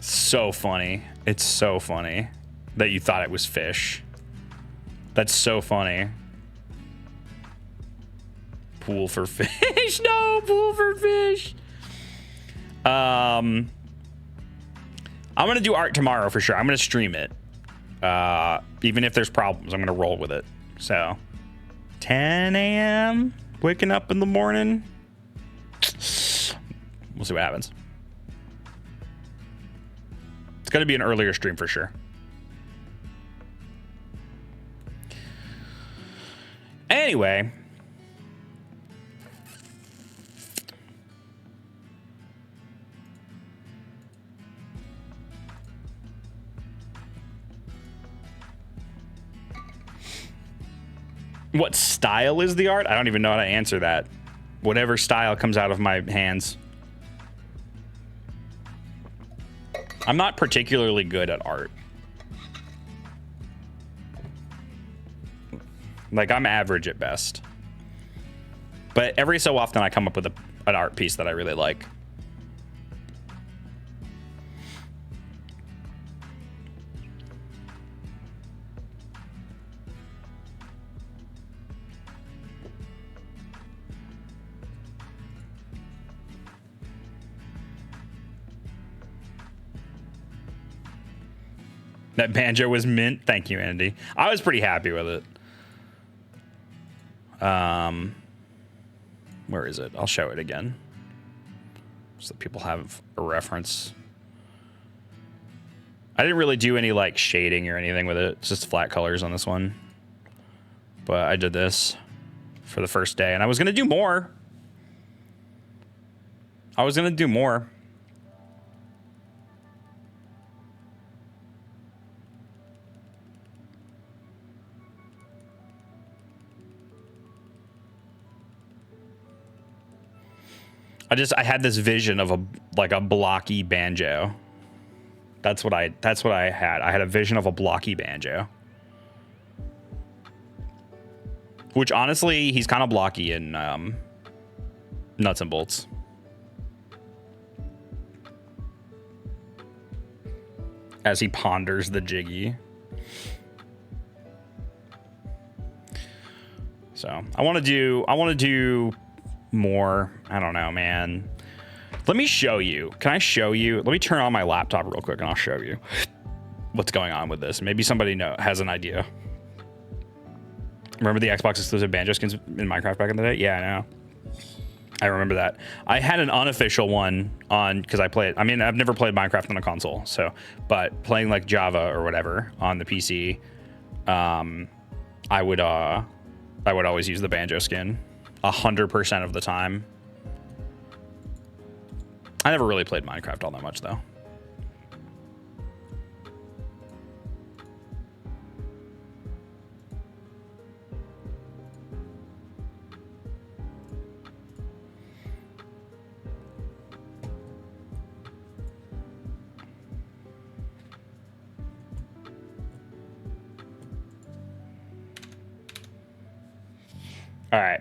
Speaker 1: So funny. It's so funny that you thought it was fish. That's so funny. Pool for fish. No, pool for fish. I'm gonna do art tomorrow for sure. I'm gonna stream it. Even if there's problems, I'm gonna roll with it. So 10 a.m. waking up in the morning. We'll see what happens. It's gonna be an earlier stream for sure. Anyway. What style is the art? I don't even know how to answer that. Whatever style comes out of my hands. I'm not particularly good at art. Like, I'm average at best. But every so often I come up with an art piece that I really like. That banjo was mint. Thank you, Andy. I was pretty happy with it. Where is it? I'll show it again, so that people have a reference. I didn't really do any like shading or anything with it. It's just flat colors on this one. But I did this for the first day, and I was gonna do more. I had this vision of a blocky banjo. That's what I had. I had a vision of a blocky banjo. Which honestly, he's kind of blocky in Nuts and Bolts. As he ponders the jiggy. So I want to do more. I don't know, man. Let me show you. Can I show you? Let me turn on my laptop real quick and I'll show you what's going on with this. Maybe somebody has an idea. Remember the Xbox exclusive banjo skins in Minecraft back in the day? Yeah, I know. I remember that. I had an unofficial one on, because I I've never played Minecraft on a console, so, but playing like Java or whatever on the PC, I would always use the banjo skin 100% of the time. I never really played Minecraft all that much though. All right.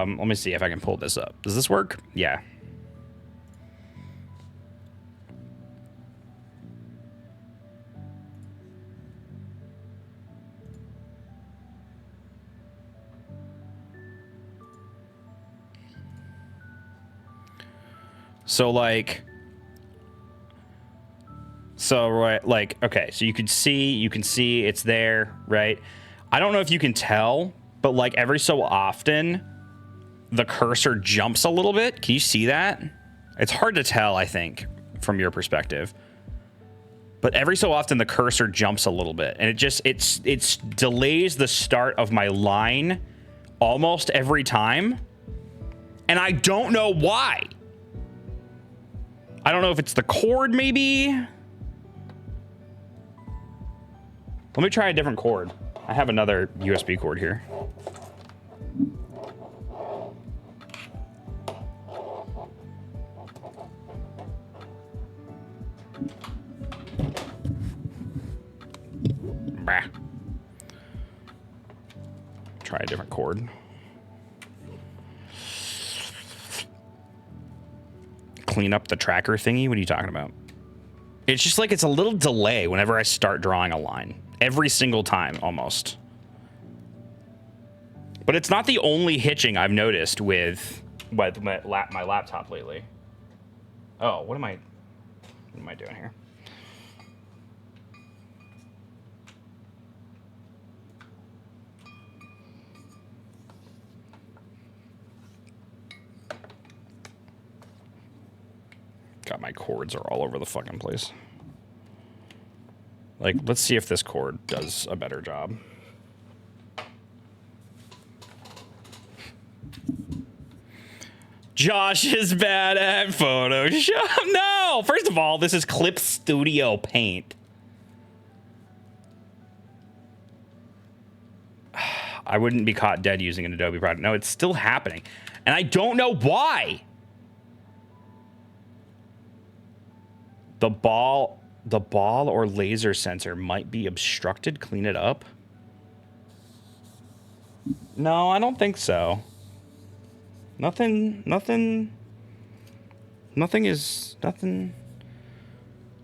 Speaker 1: Let me see if I can pull this up. Does this work? Yeah. So like, right, like, okay, so you can see it's there, right? I don't know if you can tell, but like every so often, the cursor jumps a little bit. Can you see that? It's hard to tell, I think, from your perspective. But every so often, the cursor jumps a little bit, and it delays the start of my line almost every time, and I don't know why. I don't know if it's the cord, maybe. Let me try a different cord. I have another USB cord here. Bah. Try a different cord. Clean up the tracker thingy? What are you talking about? It's just like it's a little delay whenever I start drawing a line. Every single time, almost. But it's not the only hitching I've noticed with my laptop lately. Oh, what am I doing here? God, my cords are all over the fucking place. Like, let's see if this cord does a better job. Josh is bad at Photoshop. No! First of all, this is Clip Studio Paint. I wouldn't be caught dead using an Adobe product. No, it's still happening. And I don't know why. The ball or laser sensor might be obstructed. Clean it up. No, I don't think so. Nothing.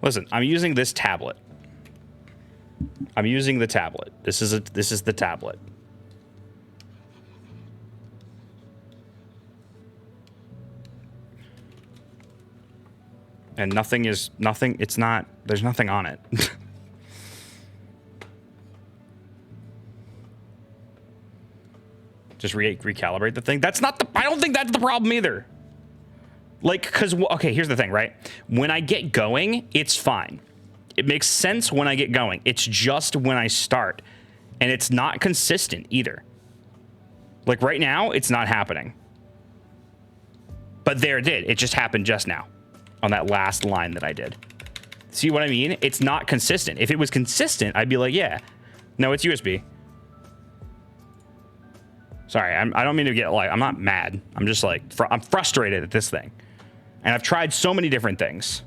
Speaker 1: Listen, I'm using this tablet. I'm using the tablet. This is the tablet. And there's nothing on it. Just recalibrate the thing. I don't think that's the problem either. Like, okay, here's the thing, right? When I get going, it's fine. It makes sense when I get going. It's just when I start. And it's not consistent either. Like right now, it's not happening. But there it did. It just happened just now. On that last line that I did. See what I mean? It's not consistent. If it was consistent, I'd be like, yeah. No, it's USB. Sorry, I don't mean to get like, I'm not mad. I'm just like, I'm frustrated at this thing. And I've tried so many different things.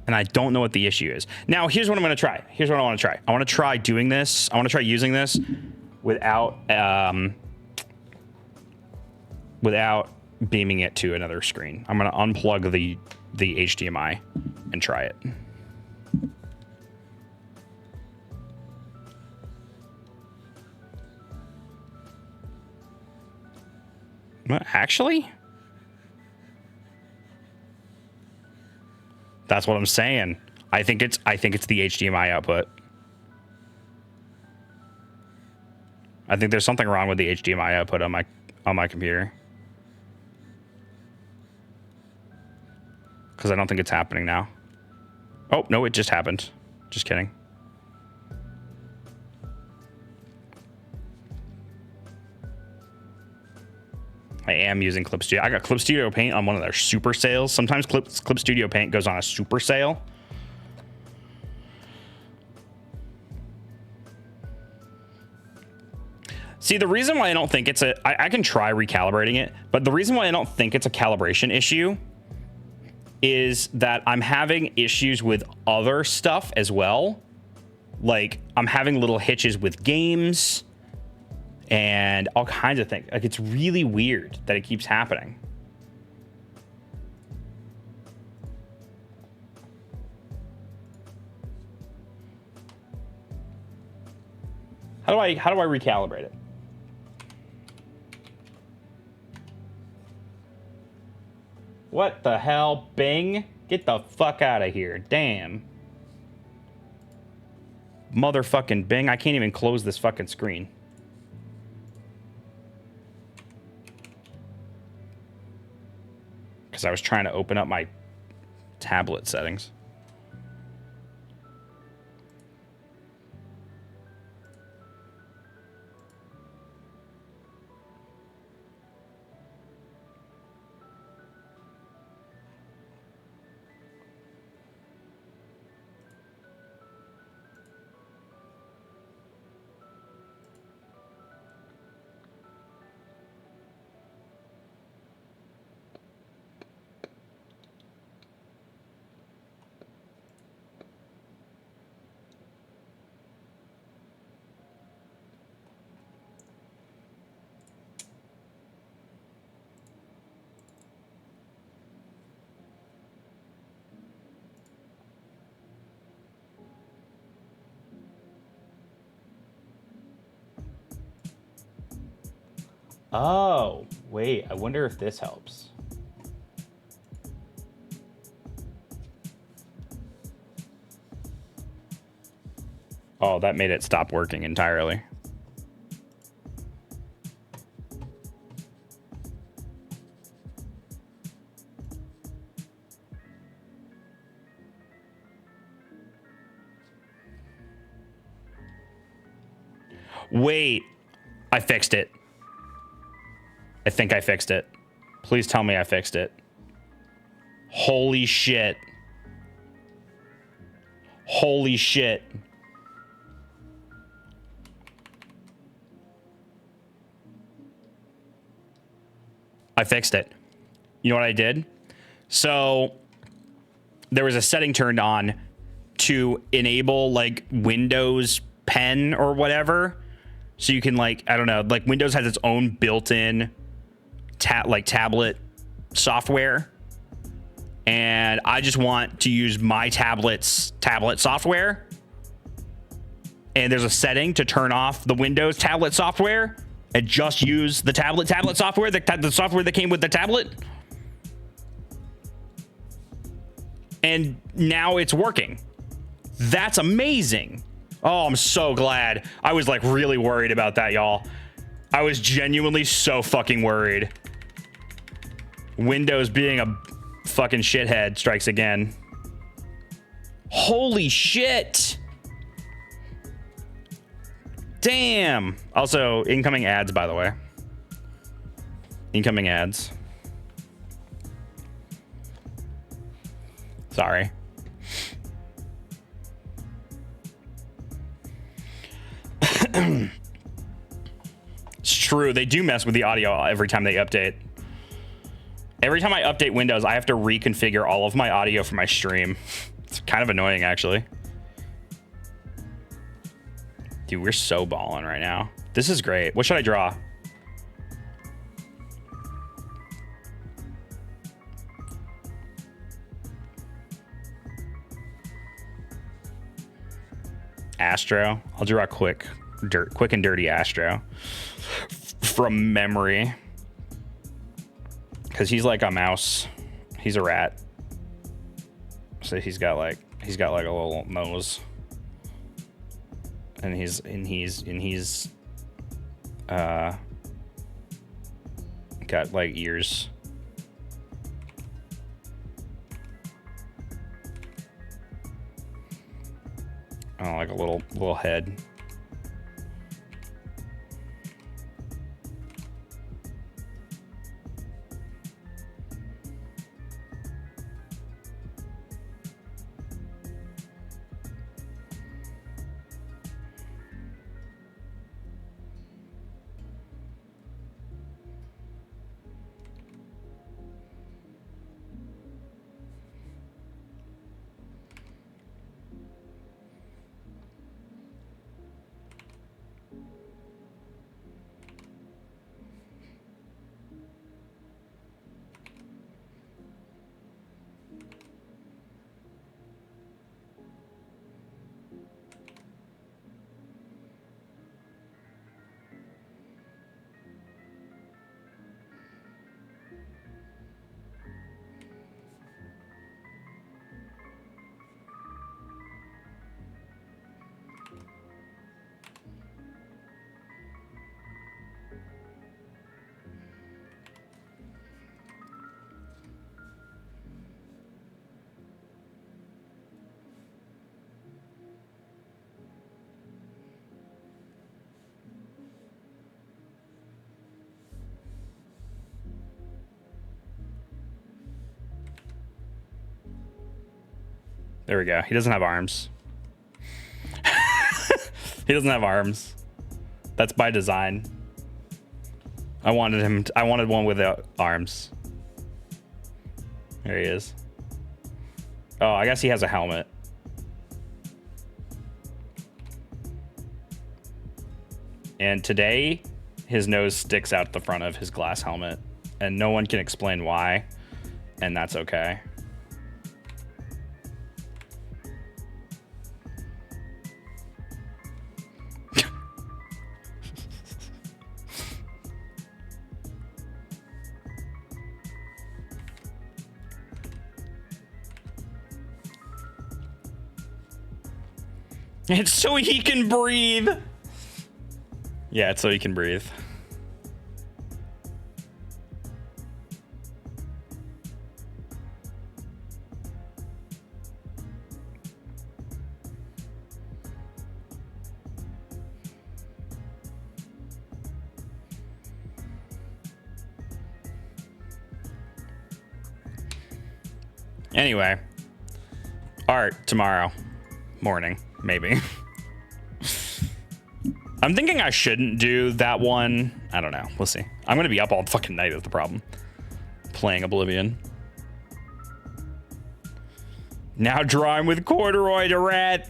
Speaker 1: And I don't know what the issue is. Now, here's what I'm going to try. Here's what I want to try. I want to try doing this. I want to try using this without beaming it to another screen. I'm going to unplug the HDMI and try it. Actually? That's what I'm saying. I think it's the HDMI output. I think there's something wrong with the HDMI output on my computer. Because I don't think it's happening now. Oh, no, it just happened. Just kidding. I am using Clip Studio. I got Clip Studio Paint on one of their super sales. Sometimes Clip Studio Paint goes on a super sale. See, the reason why I don't think it's I can try recalibrating it, but the reason why I don't think it's a calibration issue is that I'm having issues with other stuff as well. Like, I'm having little hitches with games and all kinds of things. Like, it's really weird that it keeps happening. How do I recalibrate it? What the hell, Bing? Get the fuck out of here. Damn. Motherfucking Bing. I can't even close this fucking screen. Because I was trying to open up my tablet settings. Oh, wait. I wonder if this helps. Oh, that made it stop working entirely. Wait. I fixed it. I think I fixed it. Please tell me I fixed it. Holy shit. Holy shit. I fixed it. You know what I did? So there was a setting turned on to enable like Windows Pen or whatever. So you can like, I don't know, like Windows has its own built-in tablet software. And I just want to use my tablet's tablet software. And there's a setting to turn off the Windows tablet software and just use the tablet software, the software that came with the tablet. And now it's working. That's amazing. Oh, I'm so glad. I was like really worried about that, y'all. I was genuinely so fucking worried. Windows being a fucking shithead strikes again. Holy shit. Damn. Also, incoming ads, by the way. Incoming ads. Sorry. It's true. They do mess with the audio every time they update. Every time I update Windows, I have to reconfigure all of my audio for my stream. It's kind of annoying, actually. Dude, we're so balling right now. This is great. What should I draw? Astro. I'll draw quick and dirty Astro from memory. Because he's like a mouse. He's a rat. So he's got like a little nose. And he's got like ears. Oh, like a little head. There we go. He doesn't have arms. He doesn't have arms. That's by design. I wanted one without arms. There he is. Oh, I guess he has a helmet. And today, his nose sticks out the front of his glass helmet. And no one can explain why. And that's okay. It's so he can breathe. Yeah, it's so he can breathe. Anyway, art tomorrow morning, maybe. I'm thinking I shouldn't do that one. I don't know. We'll see. I'm going to be up all fucking night is the problem. Playing Oblivion. Now drawing with corduroy to rat.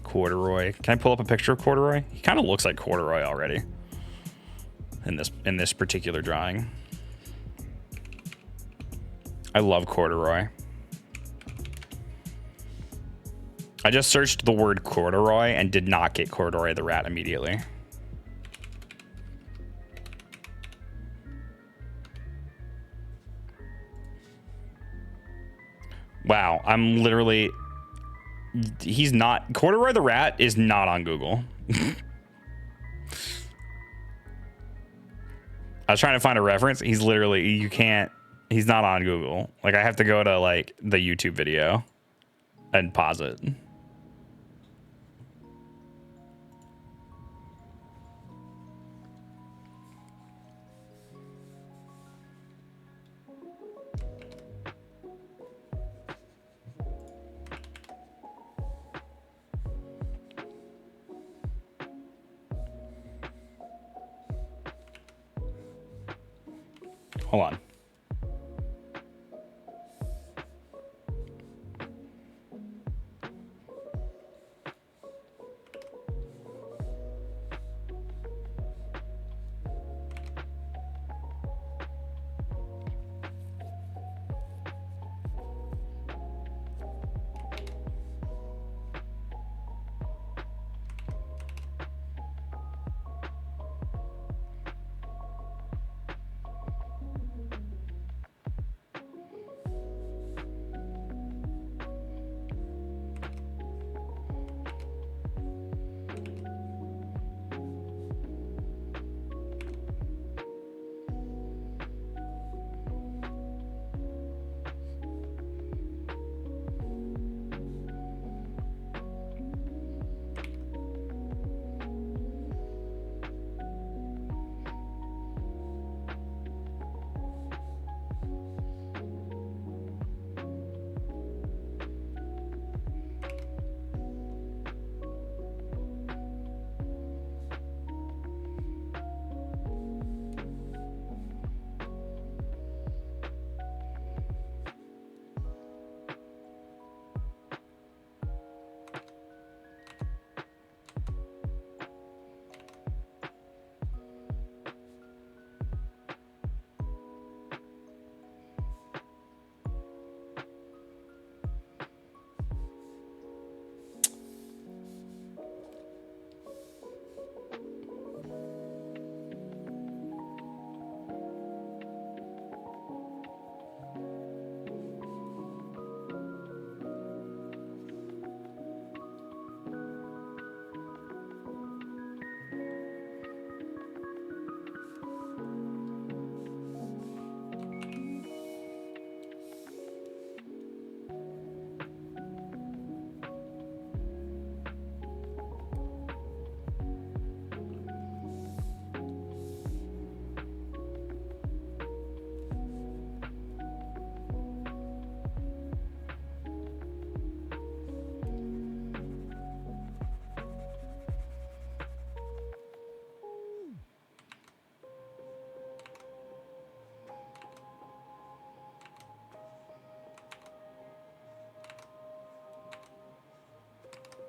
Speaker 1: Corduroy. Can I pull up a picture of corduroy? He kind of looks like corduroy already. In this particular drawing. I love corduroy. I just searched the word corduroy and did not get corduroy the rat immediately. Wow, I'm literally... He's not... Corduroy the rat is not on Google. I was trying to find a reference. He's literally... You can't... He's not on Google. Like, I have to go to, like, the YouTube video and pause it. Hold on.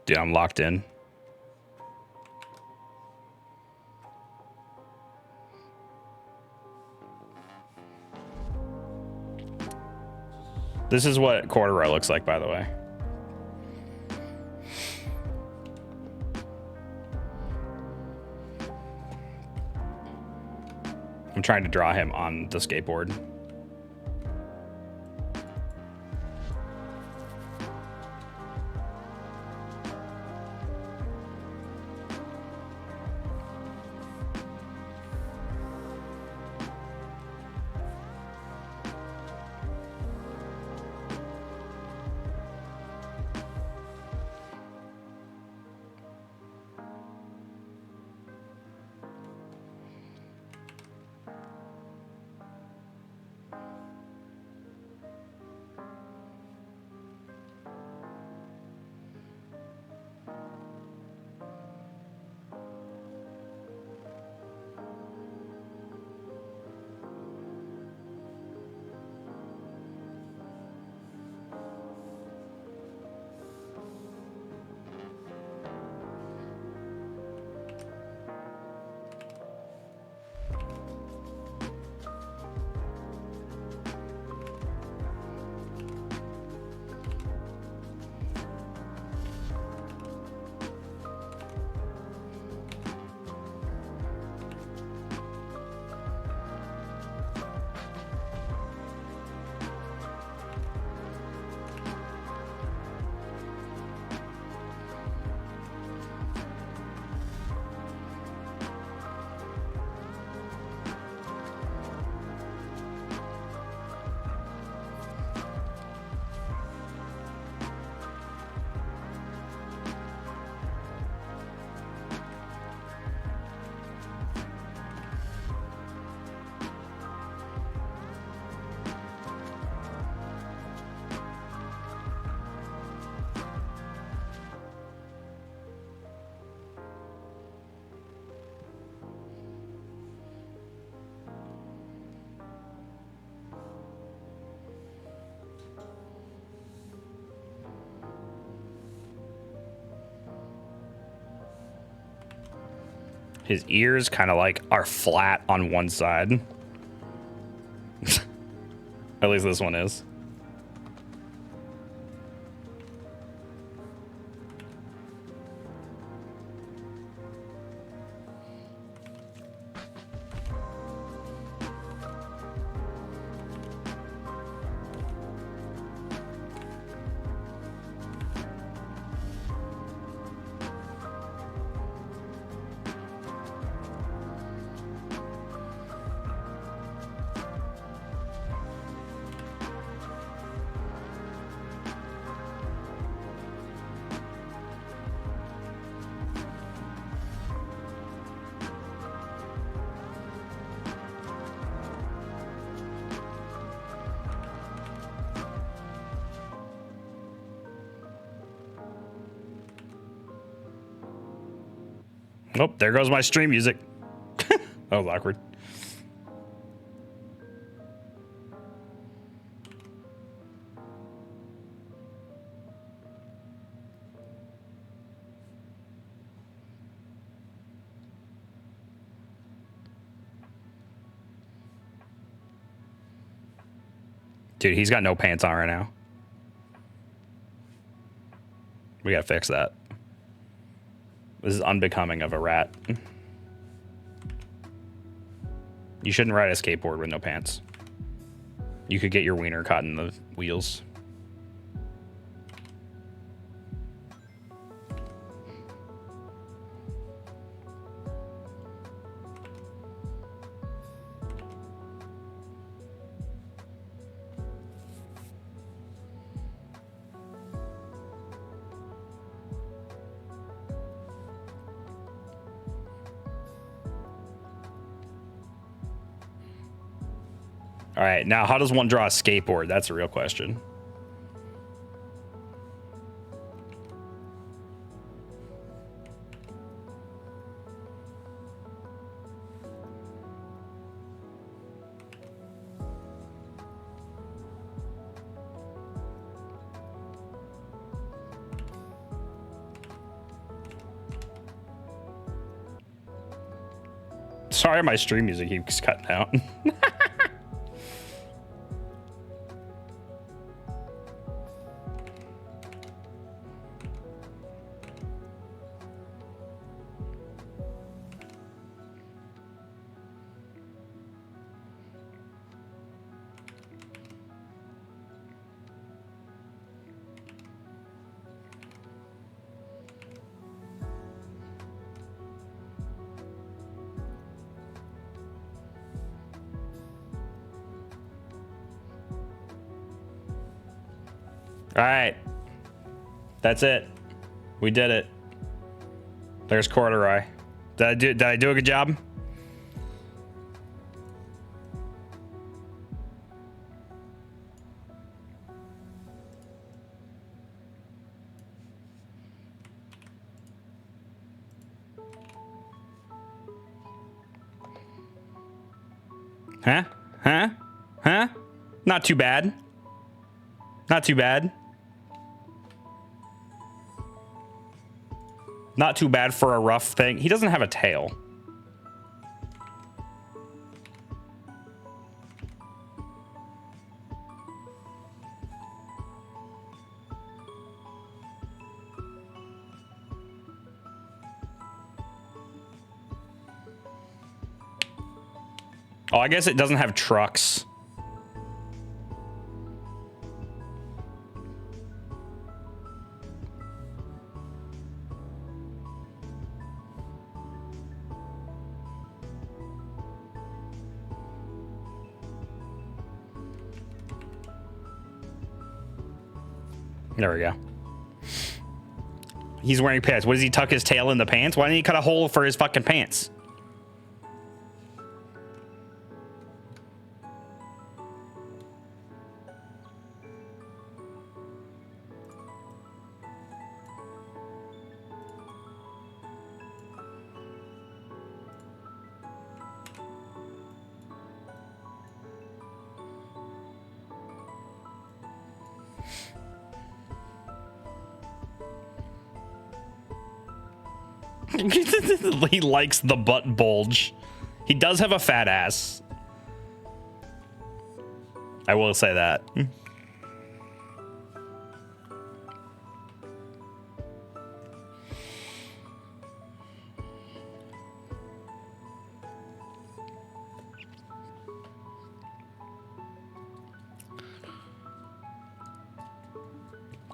Speaker 1: Dude, I'm locked in. This is what corduroy looks like, by the way. I'm trying to draw him on the skateboard. His ears kind of like are flat on one side. At least this one is. Oh, there goes my stream music. That was awkward. Dude, he's got no pants on right now. We gotta fix that. This is unbecoming of a rat. You shouldn't ride a skateboard with no pants. You could get your wiener caught in the wheels. All right, now how does one draw a skateboard? That's a real question. Sorry, my stream music keeps cutting out. All right, that's it. We did it. There's corduroy. Did I do a good job? Huh? Huh? Huh? Not too bad. Not too bad. Not too bad for a rough thing. He doesn't have a tail. Oh, I guess it doesn't have trucks. There we go. He's wearing pants. What does he tuck his tail in the pants? Why didn't he cut a hole for his fucking pants? He likes the butt bulge. He does have a fat ass. I will say that.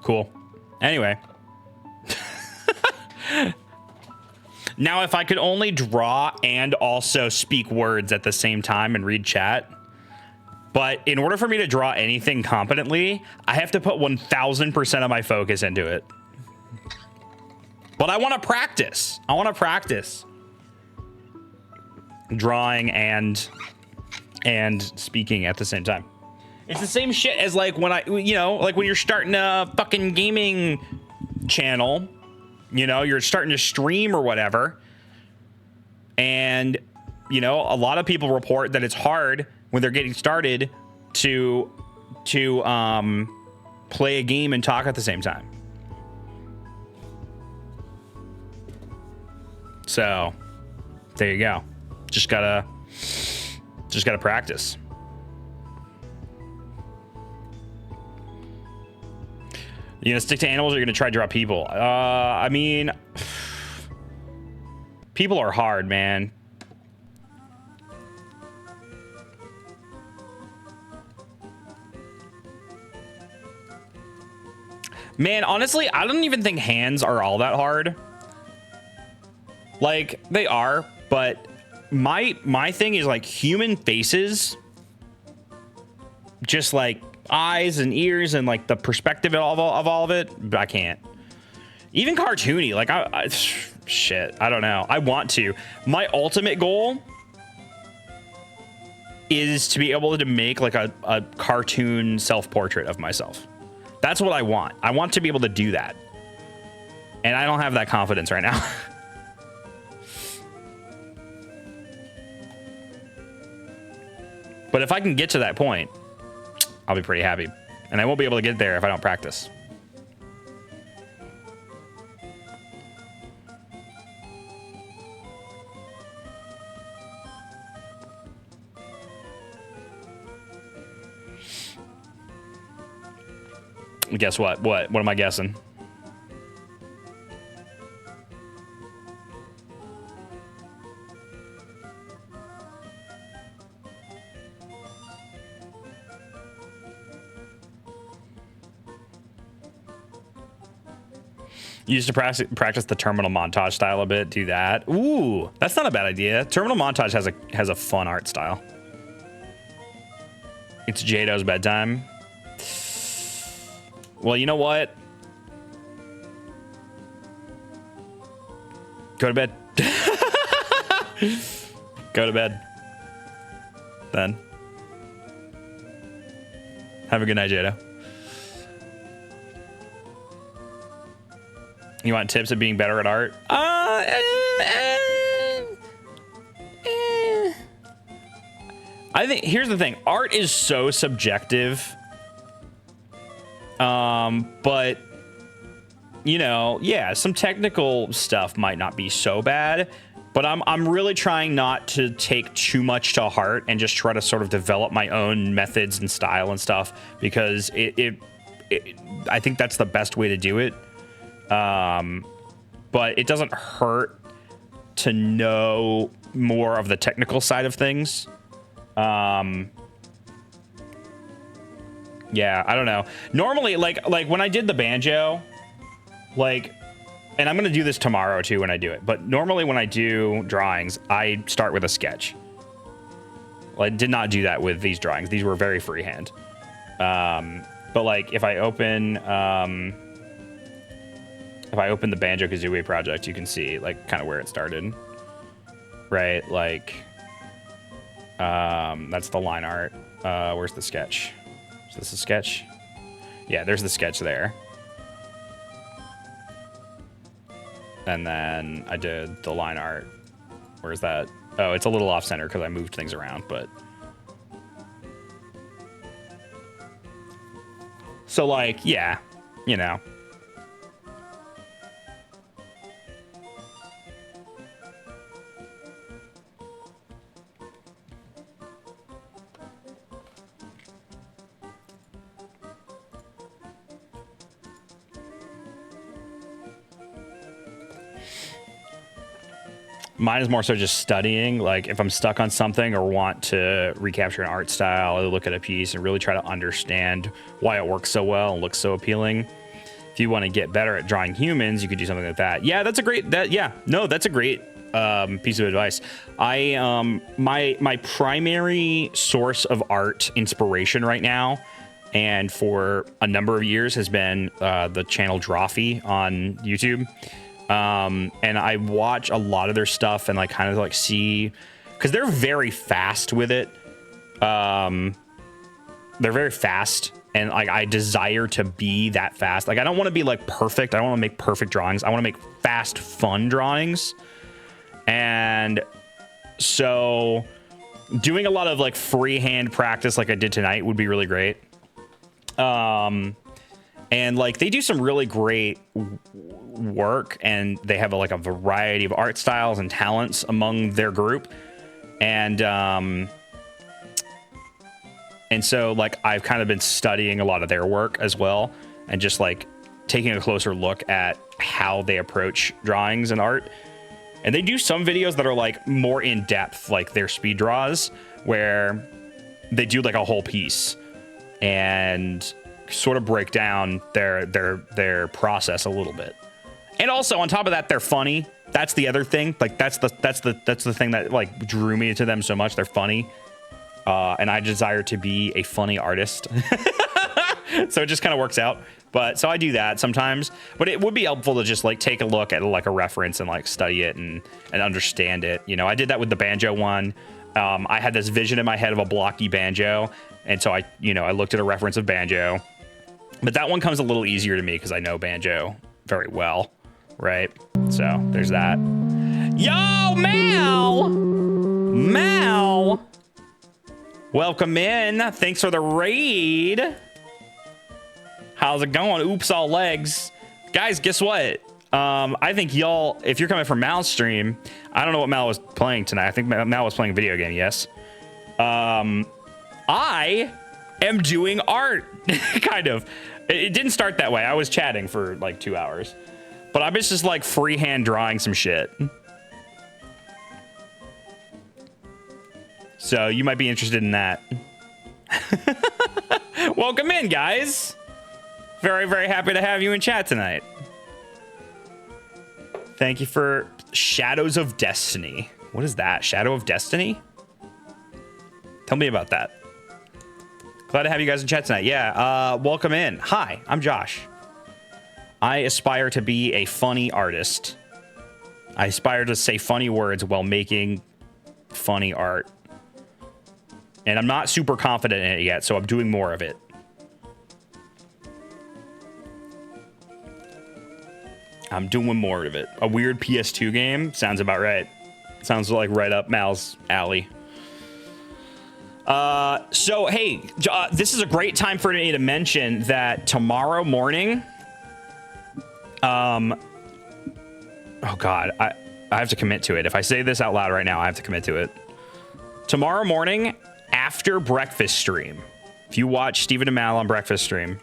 Speaker 1: Cool. Anyway. Now, if I could only draw and also speak words at the same time and read chat, but in order for me to draw anything competently, I have to put 1000% of my focus into it. But I want to practice. I want to practice drawing and speaking at the same time. It's the same shit as like when like when you're starting a fucking gaming channel. You know, you're starting to stream or whatever. And, you know, a lot of people report that it's hard when they're getting started to play a game and talk at the same time. So, there you go. Just gotta practice. You gonna stick to animals or you're gonna try to draw people? I mean, people are hard, man. Man, honestly, I don't even think hands are all that hard. Like, they are, but my thing is like human faces. Just like eyes and ears and like the perspective of all of it, I can't. Even cartoony, like shit, I don't know. I want to. My ultimate goal is to be able to make like a cartoon self-portrait of myself. That's what I want. I want to be able to do that. And I don't have that confidence right now. But if I can get to that point, I'll be pretty happy. And I won't be able to get there if I don't practice. Guess what? What am I guessing? You used to practice the terminal montage style a bit. Do that. Ooh, that's not a bad idea. Terminal montage has a fun art style. It's Jado's bedtime. Well, you know what? Go to bed. Go to bed. Then. Have a good night, Jado. You want tips of being better at art? I think here's the thing. Art is so subjective. But you know, yeah, some technical stuff might not be so bad, but I'm really trying not to take too much to heart and just try to sort of develop my own methods and style and stuff, because I think that's the best way to do it. But it doesn't hurt to know more of the technical side of things. Yeah, I don't know. Normally, like when I did the banjo, like, and I'm going to do this tomorrow too when I do it, but normally when I do drawings, I start with a sketch. Well, I did not do that with these drawings. These were very freehand. But like if I open the Banjo-Kazooie project, you can see like kind of where it started, right? Like, that's the line art. Where's the sketch? Is this a sketch? Yeah, there's the sketch there. And then I did the line art. Where's that? Oh, it's a little off center because I moved things around, but. So like, yeah, you know. Mine is more so just studying. Like if I'm stuck on something or want to recapture an art style or look at a piece and really try to understand why it works so well and looks so appealing. If you want to get better at drawing humans, you could do something like that. Yeah, that's a great, that's a great piece of advice. My primary source of art inspiration right now, and for a number of years, has been the channel Drawfee on YouTube. And I watch a lot of their stuff and like kind of like see, because they're very fast with it. They're very fast, and like I desire to be that fast. Like I don't want to be like perfect. I don't want to make perfect drawings. I want to make fast, fun drawings. And so doing a lot of like freehand practice like I did tonight would be really great. And like they do some really great work, and they have like a variety of art styles and talents among their group. And so like I've kind of been studying a lot of their work as well, and just like taking a closer look at how they approach drawings and art. And they do some videos that are like more in depth, like their speed draws, where they do like a whole piece and sort of break down their process a little bit. And also on top of that, they're funny. That's the other thing. Like that's the thing that like drew me to them so much. They're funny. And I desire to be a funny artist. So it just kind of works out. But so I do that sometimes, but it would be helpful to just like take a look at like a reference and like study it and understand it. You know, I did that with the banjo one. I had this vision in my head of a blocky banjo. And so I looked at a reference of banjo, but that one comes a little easier to me because I know banjo very well. Right. So there's that. Yo, Mal, welcome in. Thanks for the raid. How's it going? Oops, all legs. Guys, guess what? I think y'all, if you're coming from Mal's stream, I don't know what Mal was playing tonight. I think Mal was playing a video game, yes. I am doing art, kind of. It didn't start that way. I was chatting for like 2 hours. But I was just like freehand drawing some shit. So you might be interested in that. Welcome in, guys. Very, very happy to have you in chat tonight. Thank you for Shadows of Destiny. What is that? Shadow of Destiny? Tell me about that. Glad to have you guys in chat tonight. Yeah, welcome in. Hi, I'm Josh. I aspire to be a funny artist. I aspire to say funny words while making funny art. And I'm not super confident in it yet, so I'm doing more of it. I'm doing more of it. A weird PS2 game? Sounds about right. Sounds like right up Mal's alley. So, hey, this is a great time for me to mention that tomorrow morning... oh, God. I have to commit to it. If I say this out loud right now, I have to commit to it. Tomorrow morning, after breakfast stream, if you watch Stephen and Mal on breakfast stream,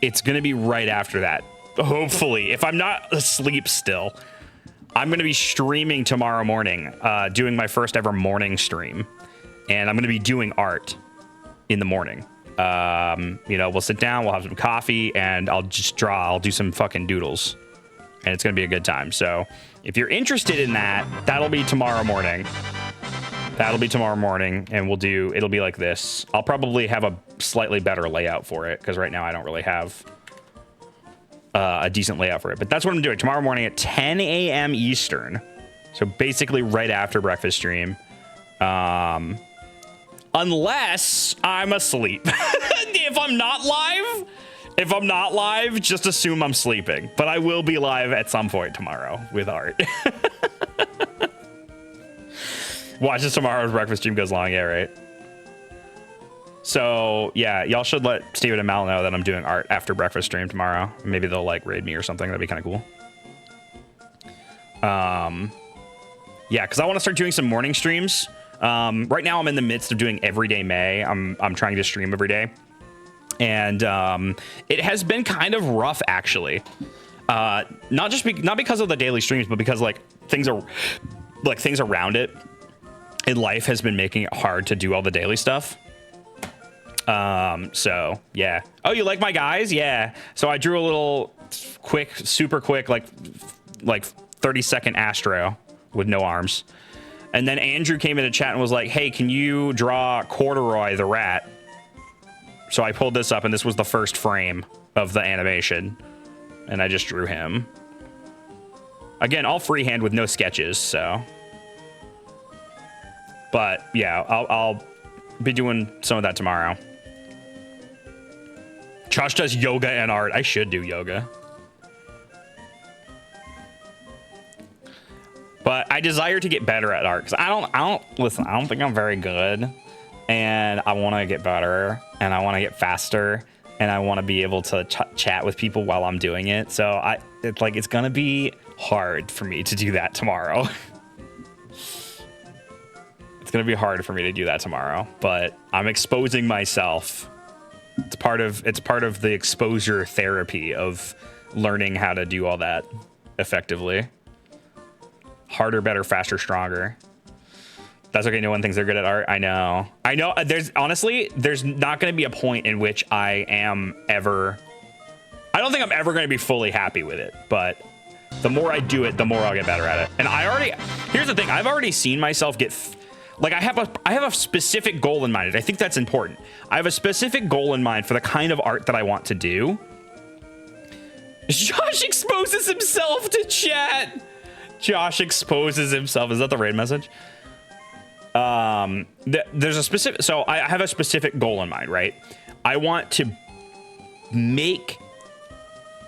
Speaker 1: it's going to be right after that. Hopefully, if I'm not asleep still, I'm going to be streaming tomorrow morning, doing my first ever morning stream. And I'm going to be doing art in the morning. You know, we'll sit down, we'll have some coffee, and I'll just draw. I'll do some fucking doodles. And it's going to be a good time. So if you're interested in that, that'll be tomorrow morning. That'll be tomorrow morning, and it'll be like this. I'll probably have a slightly better layout for it, because right now I don't really have a decent layout for it. But that's what I'm doing tomorrow morning at 10 a.m. Eastern. So basically right after breakfast stream. Unless I'm asleep. If I'm not live, just assume I'm sleeping. But I will be live at some point tomorrow with art. Watch this tomorrow's breakfast stream goes long. Yeah, right. So, yeah, y'all should let Steven and Mal know that I'm doing art after breakfast stream tomorrow. Maybe they'll, like, raid me or something. That'd be kind of cool. Yeah, because I want to start doing some morning streams. Right now, I'm in the midst of doing Everyday May. I'm trying to stream every day. And it has been kind of rough, actually. Not because of the daily streams, but because, like, things around it in life has been making it hard to do all the daily stuff. So yeah. Oh, you like my guys? Yeah. So I drew a little super quick, like 30-second Astro with no arms. And then Andrew came into chat and was like, hey, can you draw Corduroy the rat? So I pulled this up, and this was the first frame of the animation. And I just drew him. Again, all freehand with no sketches, so. But yeah, I'll be doing some of that tomorrow. Josh does yoga and art. I should do yoga. But I desire to get better at art, because I don't think I'm very good, and I want to get better, and I want to get faster, and I want to be able to chat with people while I'm doing it. So it's gonna be hard for me to do that tomorrow. It's gonna be hard for me to do that tomorrow, but I'm exposing myself. It's part of the exposure therapy of learning how to do all that effectively. Harder, better, faster, stronger. That's okay. No one thinks they're good at art. I know. There's not going to be a point in which I don't think I'm ever going to be fully happy with it, but the more I do it, the more I'll get better at it. And here's the thing. I've already seen myself get, like, I have a specific goal in mind. And I think that's important. I have a specific goal in mind for the kind of art that I want to do. Josh exposes himself to chat. Josh exposes himself. Is that the raid message? There's a specific, so I have a specific goal in mind, right? I want to make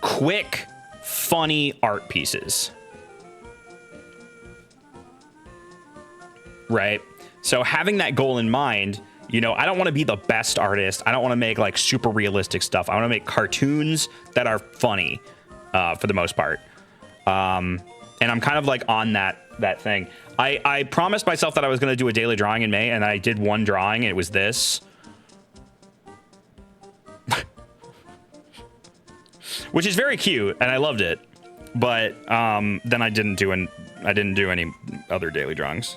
Speaker 1: quick, funny art pieces. Right? So having that goal in mind, you know, I don't want to be the best artist. I don't want to make like super realistic stuff. I want to make cartoons that are funny, for the most part. And I'm kind of like on that thing. I promised myself that I was going to do a daily drawing in May, and I did one drawing, and it was this. which is very cute, and I loved it. But then I didn't do any other daily drawings.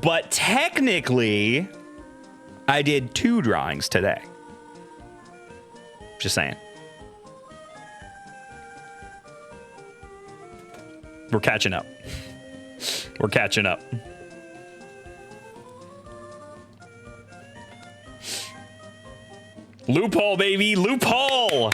Speaker 1: But technically, I did 2 drawings today. Just saying. We're catching up. We're catching up. Loophole, baby, loophole.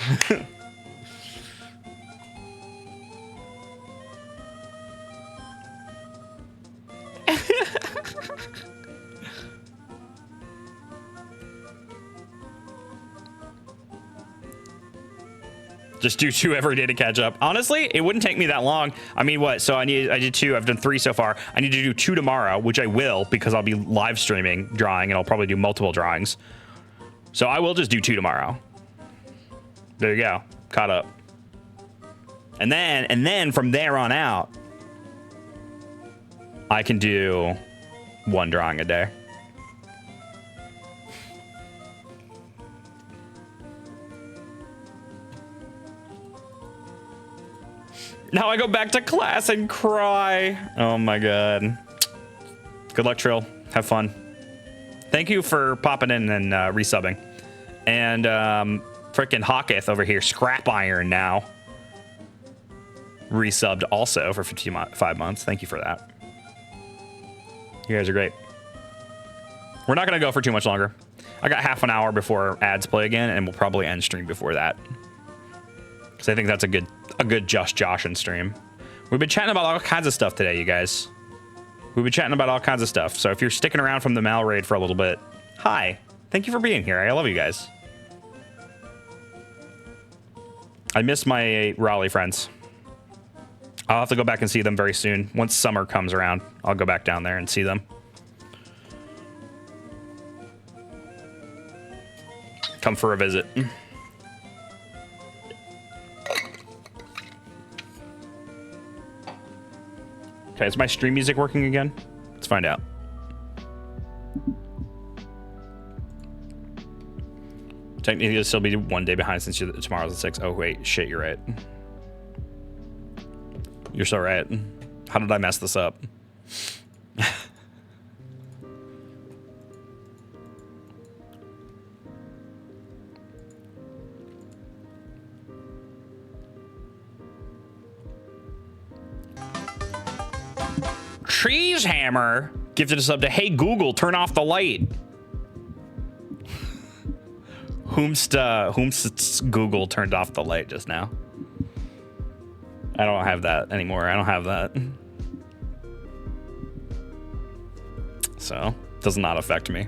Speaker 1: Just do 2 every day to catch up. Honestly, it wouldn't take me that long. I mean, what? So I did 2. I've done 3 so far. I need to do 2 tomorrow, which I will because I'll be live streaming drawing and I'll probably do multiple drawings. So I will just do 2 tomorrow. There you go. Caught up. And then from there on out, I can do 1 drawing a day. Now I go back to class and cry. Oh my god. Good luck, Trill. Have fun. Thank you for popping in and resubbing. And frickin' Hawketh over here, Scrap Iron now. Resubbed also for 55 months. Thank you for that. You guys are great. We're not going to go for too much longer. I got half an hour before ads play again, and we'll probably end stream before that. Because I think that's a good Josh Joshin stream. We've been chatting about all kinds of stuff today, you guys. We've been chatting about all kinds of stuff. So if you're sticking around from the Mal raid for a little bit, hi. Thank you for being here. I love you guys. I miss my Raleigh friends. I'll have to go back and see them very soon. Once summer comes around, I'll go back down there and see them. Come for a visit. Okay, is my stream music working again? Let's find out. Technically, it'll still be 1 day behind since tomorrow's at 6. Oh, wait. Shit, you're right. You're so right. How did I mess this up? Trees Hammer gifted a sub to Hey Google, turn off the light. Whomst Google turned off the light just now. I don't have that anymore. I don't have that. So, does not affect me.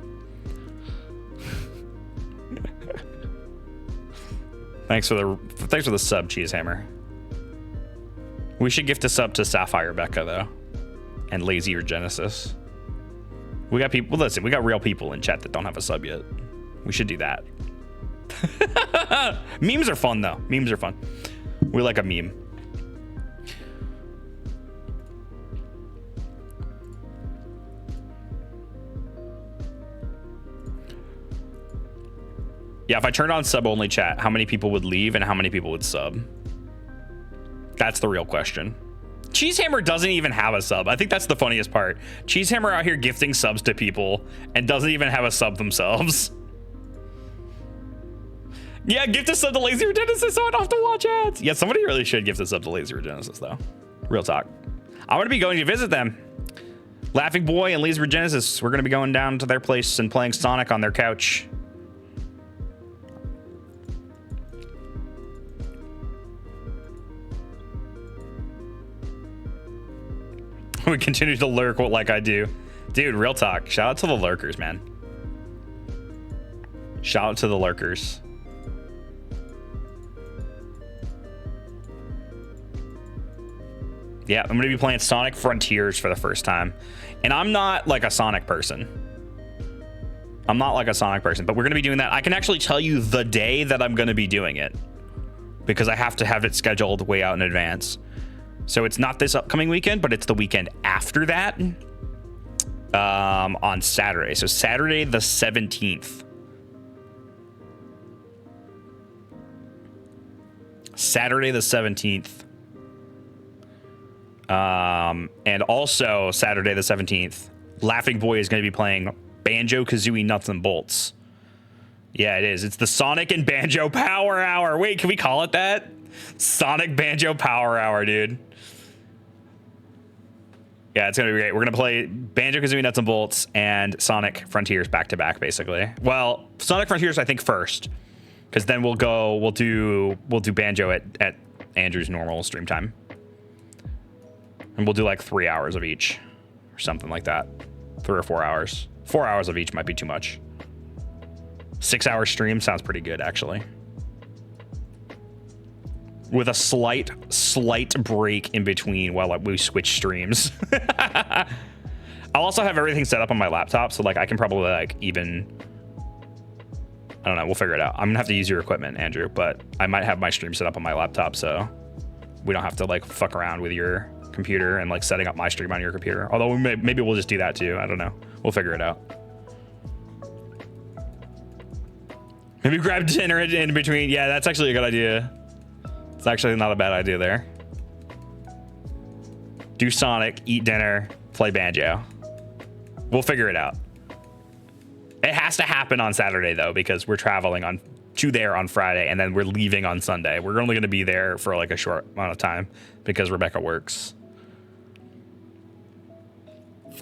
Speaker 1: Thanks for the sub, Cheese Hammer. We should gift a sub to Sapphire Becca though. And Lazier Genesis. We got people, listen, we got real people in chat that don't have a sub yet. We should do that. Memes are fun though. Memes are fun. We like a meme. Yeah, if I turned on sub only chat, how many people would leave and how many people would sub? That's the real question. Cheesehammer doesn't even have a sub. I think that's the funniest part. Cheesehammer out here gifting subs to people and doesn't even have a sub themselves. Yeah, gift a sub to Lazier Genesis so I don't have to watch ads. Yeah, somebody really should gift a sub to Lazier Genesis though. Real talk. I'm going to be going to visit them. Laughing Boy and Lazier Genesis. We're going to be going down to their place and playing Sonic on their couch. We continue to lurk like I do. Dude, real talk. Shout out to the lurkers, man. Shout out to the lurkers. Yeah, I'm going to be playing Sonic Frontiers for the first time. And I'm not like a Sonic person. I'm not like a Sonic person, but we're going to be doing that. I can actually tell you the day that I'm going to be doing it because I have to have it scheduled way out in advance. So it's not this upcoming weekend, but it's the weekend after that on Saturday. So Saturday the 17th. Saturday the 17th. And also Saturday the 17th, Laughing Boy is going to be playing Banjo-Kazooie Nuts and Bolts. Yeah, it is. It's the Sonic and Banjo Power Hour. Wait, can we call it that? Sonic Banjo Power Hour, dude. Yeah, it's going to be great. We're going to play Banjo-Kazooie Nuts and Bolts and Sonic Frontiers back to back, basically. Well, Sonic Frontiers, I think, first, because then we'll do Banjo at Andrew's normal stream time. And we'll do like 3 hours of each or something like that. 3 or 4 hours. 4 hours of each might be too much. 6 hour stream sounds pretty good, actually. With a slight break in between while we switch streams. I'll also have everything set up on my laptop, so like I can probably like even, I don't know, we'll figure it out. I'm gonna have to use your equipment, Andrew, but I might have my stream set up on my laptop, so we don't have to like fuck around with your computer and like setting up my stream on your computer. Although maybe we'll just do that too. I don't know. We'll figure it out. Maybe grab dinner in between. Yeah, that's actually a good idea. It's actually not a bad idea there. Do Sonic, eat dinner, play Banjo. We'll figure it out. It has to happen on Saturday though, because we're traveling to there on Friday and then we're leaving on Sunday. We're only going to be there for like a short amount of time because Rebecca works.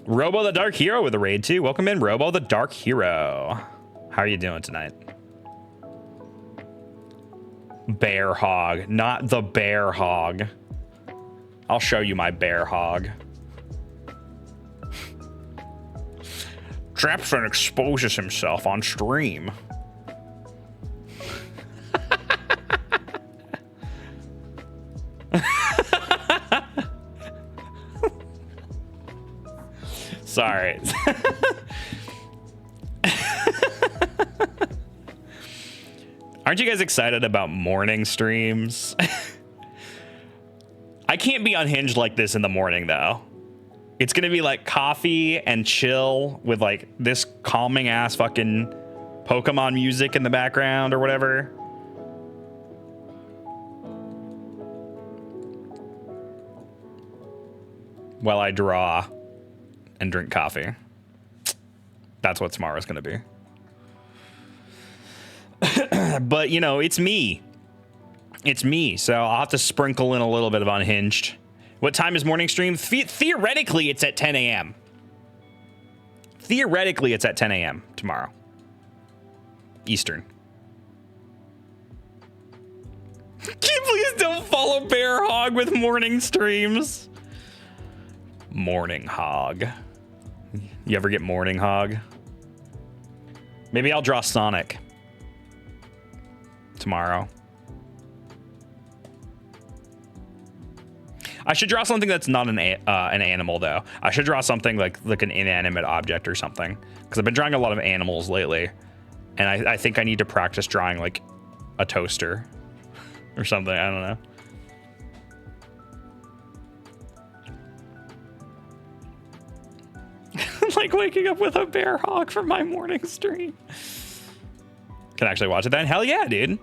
Speaker 1: Robo the Dark Hero with a raid too. Welcome in, Robo the Dark Hero. How are you doing tonight? Bear hog, not the bear hog. I'll show you my bear hog. Jepson exposes himself on stream. Sorry. Aren't you guys excited about morning streams? I can't be unhinged like this in the morning, though. It's going to be like coffee and chill with like this calming ass fucking Pokemon music in the background or whatever. While I draw and drink coffee. That's what tomorrow's going to be. But, you know, it's me. It's me, so I'll have to sprinkle in a little bit of unhinged. What time is morning stream? Theoretically, it's at 10 a.m. Theoretically, it's at 10 a.m. tomorrow. Eastern. Please don't follow Bear Hog with morning streams. Morning Hog. You ever get Morning Hog? Maybe I'll draw Sonic tomorrow. I should draw something that's not an animal, though. I should draw something like an inanimate object or something, because I've been drawing a lot of animals lately, and I think I need to practice drawing like a toaster or something. I don't know. Like waking up with a bear hog for my morning stream. Can I actually watch it then? Hell yeah, dude.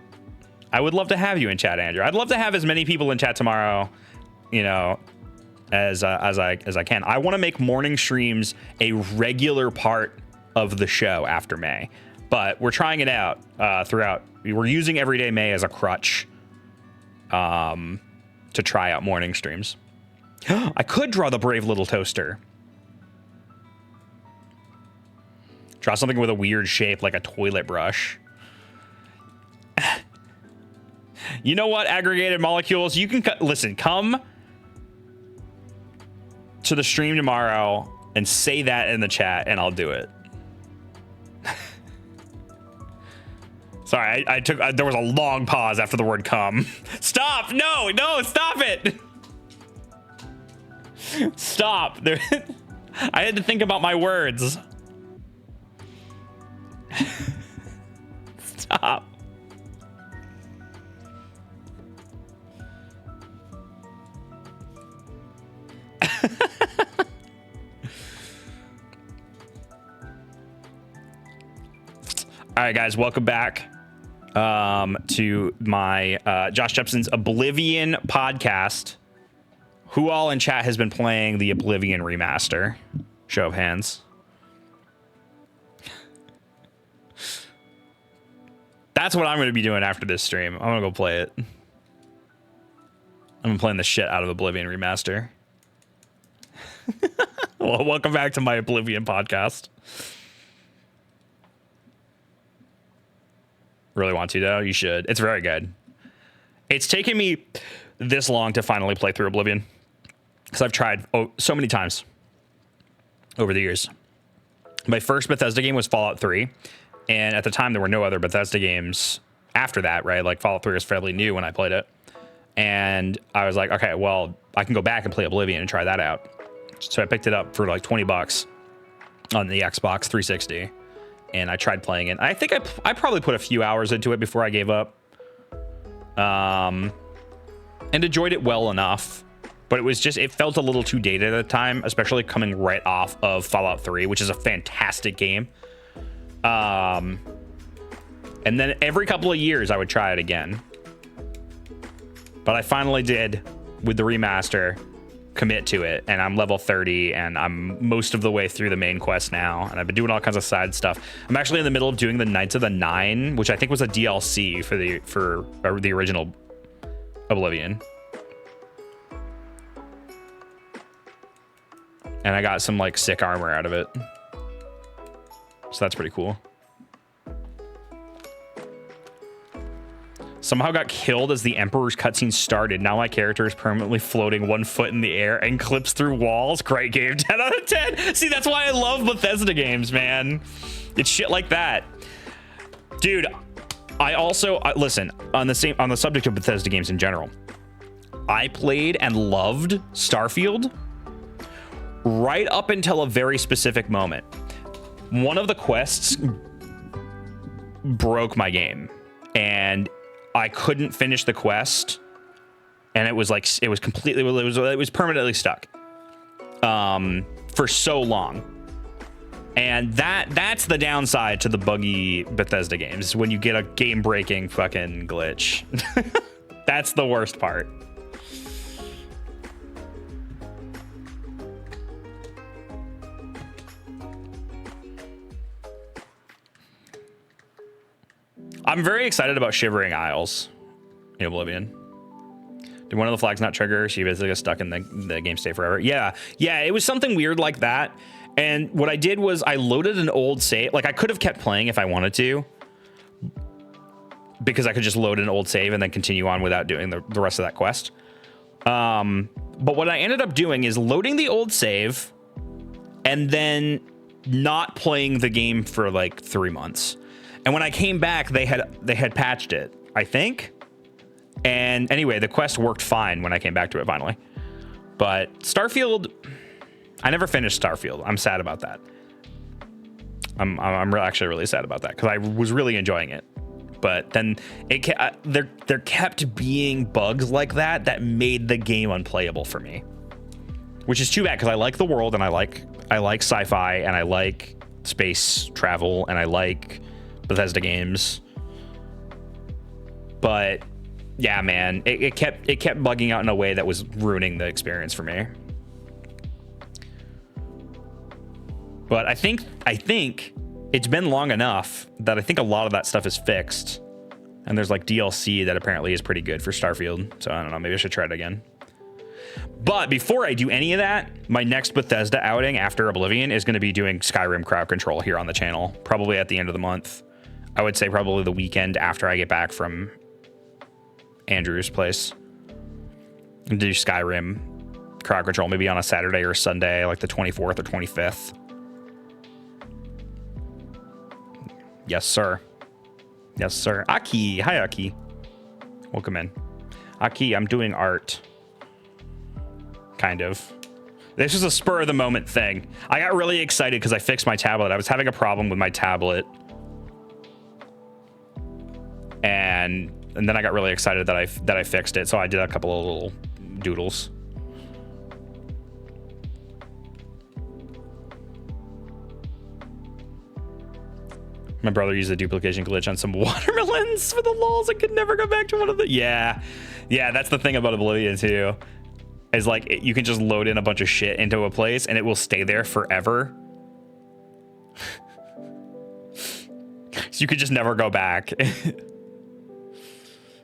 Speaker 1: I would love to have you in chat, Andrew. I'd love to have as many people in chat tomorrow, you know, as I can. I want to make morning streams a regular part of the show after May, but we're trying it out throughout. We're using Everyday May as a crutch to try out morning streams. I could draw the brave little toaster. Draw something with a weird shape like a toilet brush. You know what, aggregated molecules? You can listen, come to the stream tomorrow and say that in the chat and I'll do it. Sorry, I took there was a long pause after the word come. Stop! No, stop it! Stop. I had to think about my words. Stop. All right, guys, welcome back. to my Josh Jepson's Oblivion podcast. Who all in chat has been playing the Oblivion Remaster? Show of hands. That's what I'm going to be doing after this stream. I'm going to go play it. I'm playing the shit out of Oblivion Remaster. Well, welcome back to my Oblivion podcast. Really want to, though? You should. It's very good. It's taken me this long to finally play through Oblivion, because I've tried so many times over the years. My first Bethesda game was Fallout 3, and at the time there were no other Bethesda games after that, right? Like Fallout 3 was fairly new when I played it, and I was like, okay, well, I can go back and play Oblivion and try that out. So I picked it up for like $20 on the Xbox 360, and I tried playing it. I think I probably put a few hours into it before I gave up, and enjoyed it well enough. But it felt a little too dated at the time, especially coming right off of Fallout 3, which is a fantastic game. And then every couple of years I would try it again. But I finally did, with the remaster, commit to it, and I'm level 30, and I'm most of the way through the main quest now, and I've been doing all kinds of side stuff. I'm actually in the middle of doing the Knights of the Nine, which I think was a DLC for the original Oblivion. And I got some like sick armor out of it. So that's pretty cool. Somehow got killed as the Emperor's cutscene started. Now my character is permanently floating 1 foot in the air and clips through walls. Great game, 10 out of 10. See, that's why I love Bethesda games, man. It's shit like that. Dude, listen, on the subject of Bethesda games in general, I played and loved Starfield right up until a very specific moment. One of the quests broke my game, and I couldn't finish the quest, and it was permanently stuck for so long. And that's the downside to the buggy Bethesda games, when you get a game-breaking fucking glitch. That's the worst part. I'm very excited about Shivering Isles in Oblivion. Did one of the flags not trigger? She basically got stuck in the game state forever. Yeah, it was something weird like that. And what I did was I loaded an old save. Like, I could have kept playing if I wanted to, because I could just load an old save and then continue on without doing the rest of that quest. But what I ended up doing is loading the old save and then not playing the game for like 3 months. And when I came back, they had patched it, I think. And anyway, the quest worked fine when I came back to it finally. But Starfield, I never finished Starfield. I'm sad about that. I'm actually really sad about that, because I was really enjoying it. But then there kept being bugs like that made the game unplayable for me, which is too bad, because I like the world, and I like sci-fi, and I like space travel, and I like Bethesda games. But yeah, man, it kept bugging out in a way that was ruining the experience for me. But I think it's been long enough that I think a lot of that stuff is fixed, and there's like DLC that apparently is pretty good for Starfield. So I don't know, maybe I should try it again. But before I do any of that, my next Bethesda outing after Oblivion is going to be doing Skyrim crowd control here on the channel, probably at the end of the month. I would say probably the weekend after I get back from Andrew's place. And do Skyrim crowd control, maybe on a Saturday or Sunday, like the 24th or 25th. Yes, sir. Yes, sir. Aki. Hi, Aki. Welcome in. Aki, I'm doing art. Kind of. This is a spur of the moment thing. I got really excited because I fixed my tablet. I was having a problem with my tablet. And then I got really excited that I fixed it. So I did a couple of little doodles. My brother used a duplication glitch on some watermelons for the lulz. I could never go back to one of the... Yeah, that's the thing about Oblivion too. Is like, you can just load in a bunch of shit into a place and it will stay there forever. So you could just never go back.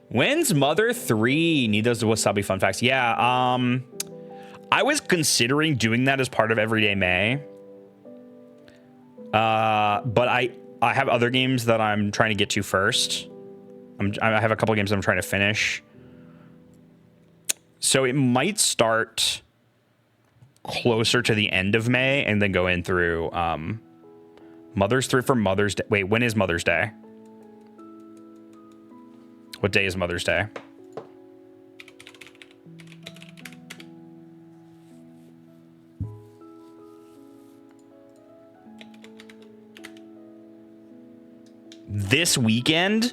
Speaker 1: When's Mother 3? Need those Wasabi fun facts. Yeah, I was considering doing that as part of Everyday May. But I have other games that I'm trying to get to first. I have a couple games that I'm trying to finish. So it might start closer to the end of May and then go in through Mother's 3 for Mother's Day. Wait, when is Mother's Day? What day is Mother's Day? This weekend?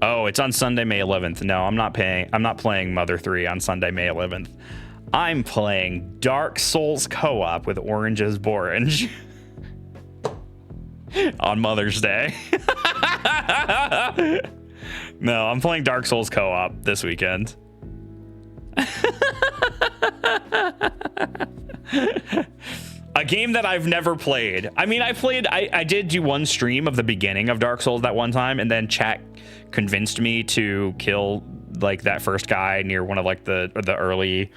Speaker 1: Oh, it's on Sunday, May 11th. No, I'm not playing Mother 3 on Sunday, May 11th. I'm playing Dark Souls co-op with Orange is Borange on Mother's Day. No, I'm playing Dark Souls co-op this weekend. A game that I've never played. I mean, I did do one stream of the beginning of Dark Souls that one time, and then chat convinced me to kill like that first guy near one of like the early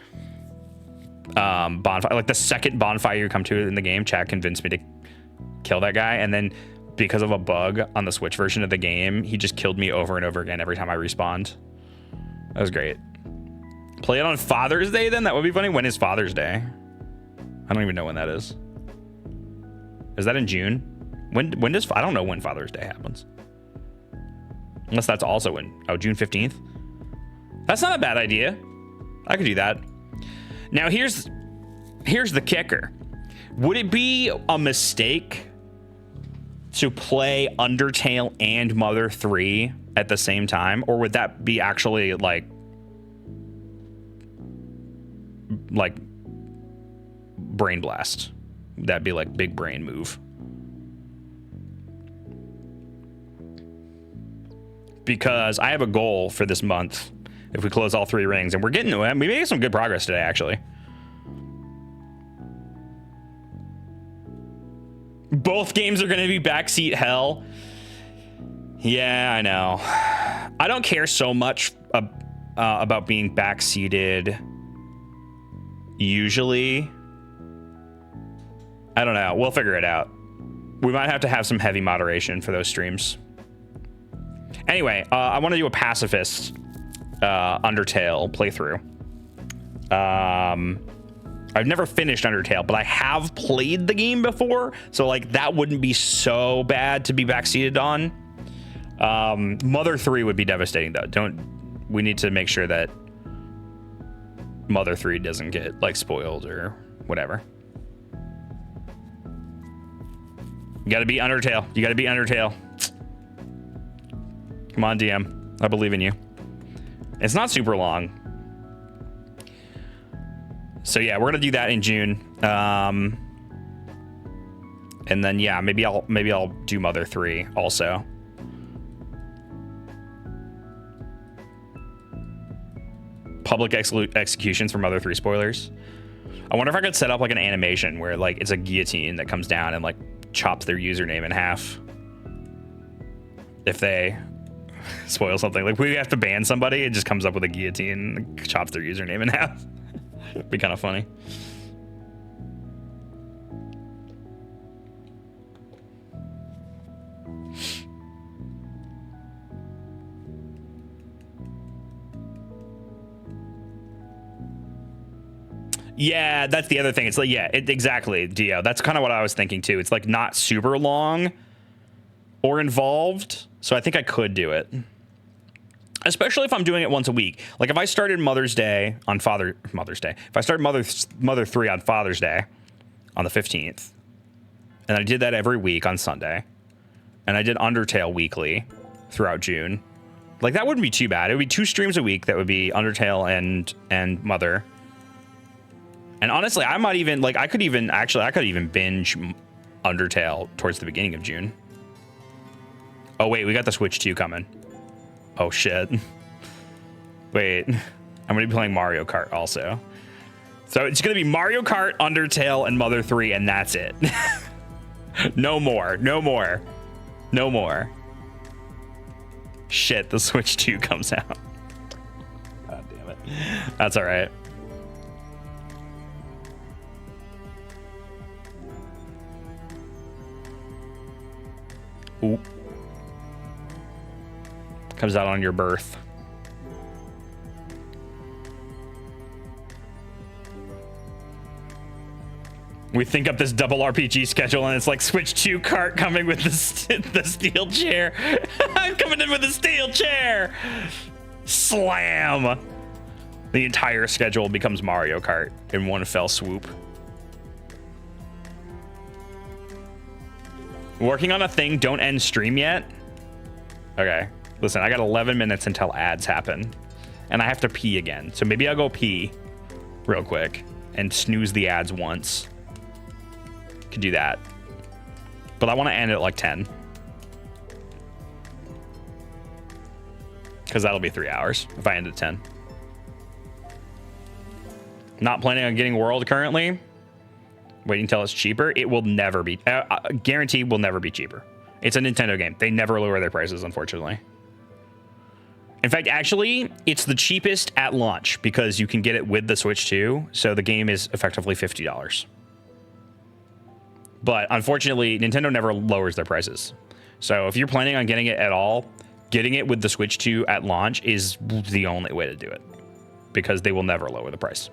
Speaker 1: bonfire, like the second bonfire you come to in the game. Chat convinced me to kill that guy, and then because of a bug on the Switch version of the game, he just killed me over and over again every time I respawned. That was great. Play it on Father's Day then? That would be funny. When is Father's Day? I don't even know when that is. Is that in June? When does... I don't know when Father's Day happens. Unless that's also in... Oh, June 15th? That's not a bad idea. I could do that. Now, here's the kicker. Would it be a mistake to play Undertale and Mother 3 at the same time? Or would that be actually, like brain blast? That'd be like big brain move. Because I have a goal for this month if we close all 3 rings, and we're getting to it. We made some good progress today, actually. Both games are going to be backseat hell. Yeah, I know. I don't care so much about being backseated usually. I don't know. We'll figure it out. We might have to have some heavy moderation for those streams. Anyway, I want to do a pacifist Undertale playthrough. I've never finished Undertale, but I have played the game before, so like that wouldn't be so bad to be backseated on. Mother 3 would be devastating though. We need to make sure that Mother 3 doesn't get like spoiled or whatever. You gotta be Undertale. You gotta be Undertale. Come on, DM. I believe in you. It's not super long. So yeah, we're gonna do that in June. And then yeah, maybe I'll do Mother 3 also. Public executions for Mother 3 spoilers. I wonder if I could set up like an animation where like it's a guillotine that comes down and like chops their username in half if they spoil something. Like we have to ban somebody, it just comes up with a guillotine and chops their username in half. It'd be kind of funny. Yeah, that's the other thing. It's like, yeah, exactly, Dio. That's kind of what I was thinking too. It's like not super long or involved, so I think I could do it. Especially if I'm doing it once a week. Like if I started Mother's Day on Mother's Day. If I started Mother 3 on Father's Day on the 15th, and I did that every week on Sunday, and I did Undertale weekly throughout June, like that wouldn't be too bad. It would be 2 streams a week that would be Undertale and Mother. And honestly, I might even like I could even binge Undertale towards the beginning of June. Oh, wait, we got the Switch 2 coming. Oh, shit. Wait, I'm going to be playing Mario Kart also. So it's going to be Mario Kart, Undertale, and Mother 3, and that's it. No more. No more. No more. Shit, the Switch 2 comes out. God damn it. That's all right. Ooh. Comes out on your birth. We think up this double RPG schedule, and it's like Switch 2 cart coming with the steel chair. I'm coming in with the steel chair. Slam. The entire schedule becomes Mario Kart in one fell swoop. Working on a thing. Don't end stream yet. Okay. Listen, I got 11 minutes until ads happen, and I have to pee again. So maybe I'll go pee real quick and snooze the ads once. Could do that. But I want to end at like 10. Because that'll be 3 hours if I end at 10. Not planning on getting World currently. Waiting until it's cheaper. It will never be. Guaranteed will never be cheaper. It's a Nintendo game. They never lower their prices, unfortunately. In fact, actually, it's the cheapest at launch because you can get it with the Switch 2. So the game is effectively $50. But unfortunately, Nintendo never lowers their prices. So if you're planning on getting it at all, getting it with the Switch 2 at launch is the only way to do it. Because they will never lower the price.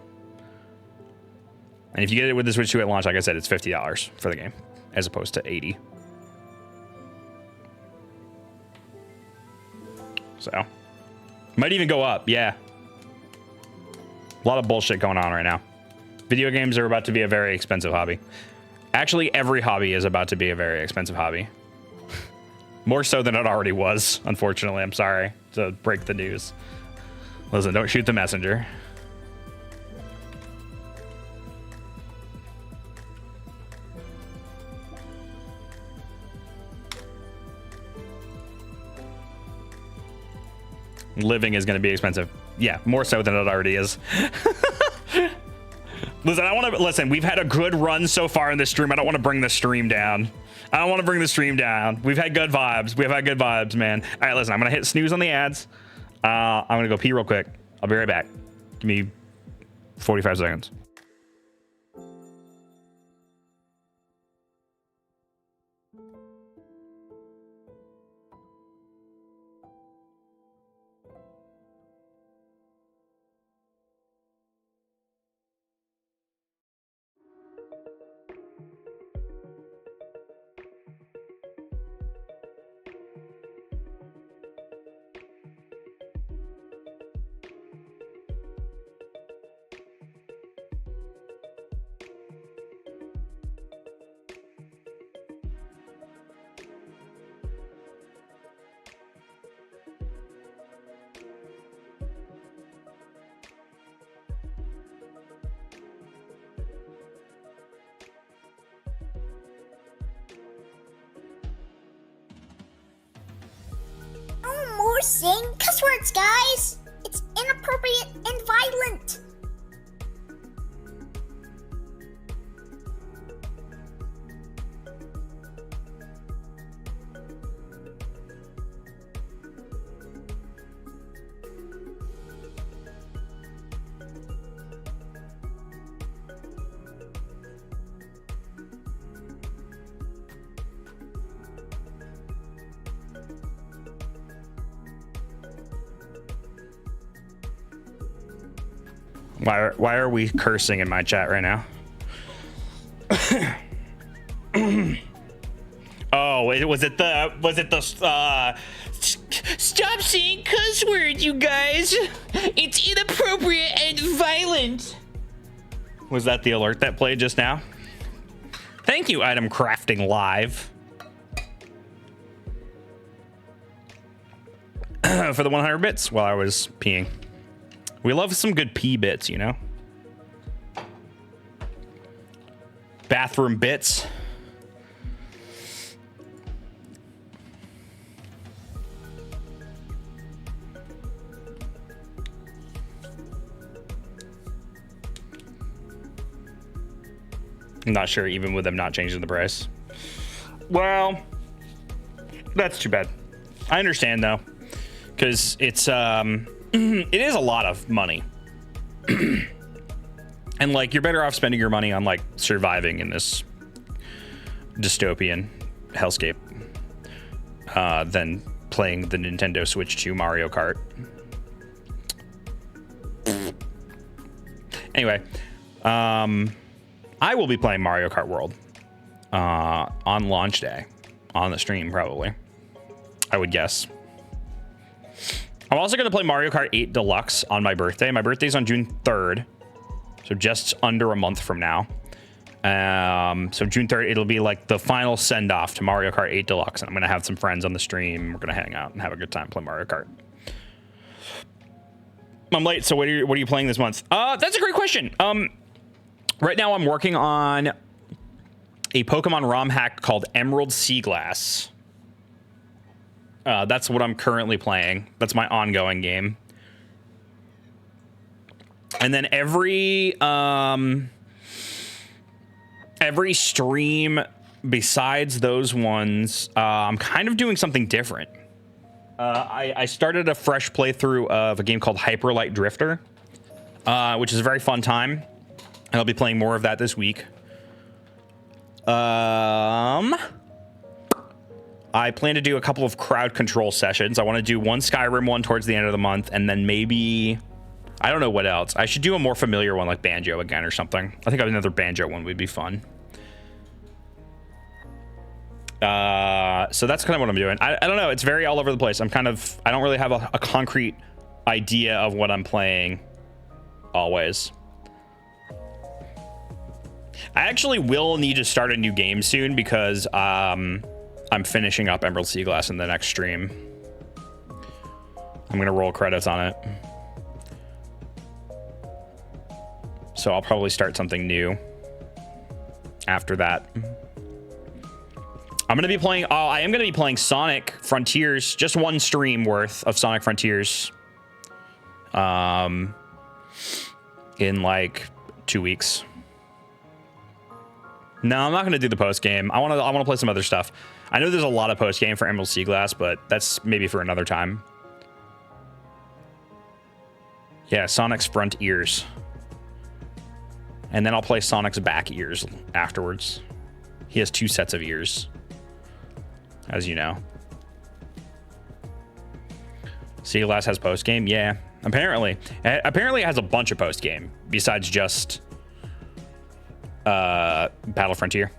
Speaker 1: And if you get it with the Switch 2 at launch, like I said, it's $50 for the game, as opposed to $80. So, might even go up, yeah. A lot of bullshit going on right now. Video games are about to be a very expensive hobby. Actually, every hobby is about to be a very expensive hobby. More so than it already was, unfortunately. I'm sorry to break the news. Listen, don't shoot the messenger. Living is going to be expensive. Yeah, more so than it already is. Listen, we've had a good run so far in this stream. I don't want to bring the stream down. I don't want to bring the stream down. We've had good vibes. We've had good vibes, man. All right, listen, I'm going to hit snooze on the ads. I'm going to go pee real quick. I'll be right back. Give me 45 seconds.
Speaker 3: No more saying cuss words, guys! It's inappropriate and violent!
Speaker 1: Why are we cursing in my chat right now? Oh, was it the stop saying cuss words, you guys. It's inappropriate and violent. Was that the alert that played just now? Thank you, Item Crafting Live. For the 100 bits while I was peeing. We love some good pee bits, you know? Bathroom bits. I'm not sure, even with them not changing the price. Well, that's too bad. I understand though, because it's it is a lot of money, and like you're better off spending your money on like surviving in this dystopian hellscape than playing the Nintendo Switch 2 Mario Kart. Anyway, I will be playing Mario Kart World on launch day on the stream, probably. I would guess. I'm also going to play Mario Kart 8 Deluxe on my birthday. My birthday's on June 3rd, so just under a month from now. So June 3rd, it'll be like the final send-off to Mario Kart 8 Deluxe, and I'm going to have some friends on the stream. We're going to hang out and have a good time playing Mario Kart. I'm late, so what are you playing this month? That's a great question. Right now I'm working on a Pokemon ROM hack called Emerald Sea Glass. That's what I'm currently playing. That's my ongoing game. And then every stream besides those ones, I'm kind of doing something different. I started a fresh playthrough of a game called Hyper Light Drifter, which is a very fun time. And I'll be playing more of that this week. I plan to do a couple of crowd control sessions. I want to do one Skyrim one towards the end of the month, and then maybe, I don't know what else. I should do a more familiar one like Banjo again or something. I think another Banjo one would be fun. So that's kind of what I'm doing. I don't know. It's very all over the place. I don't really have a concrete idea of what I'm playing always. I actually will need to start a new game soon because I'm finishing up Emerald Sea Glass in the next stream. I'm going to roll credits on it. So I'll probably start something new after that. I'm going to be playing, I am going to be playing Sonic Frontiers, just one stream worth of Sonic Frontiers in like 2 weeks. No, I'm not going to do the post game. I want to play some other stuff. I know there's a lot of post game for Emerald Sea Glass, but that's maybe for another time. Yeah, Sonic's front ears. And then I'll play Sonic's back ears afterwards. He has 2 sets of ears, as you know. Sea Glass has post game? Yeah, apparently. Apparently it has a bunch of post game besides just Battle Frontier.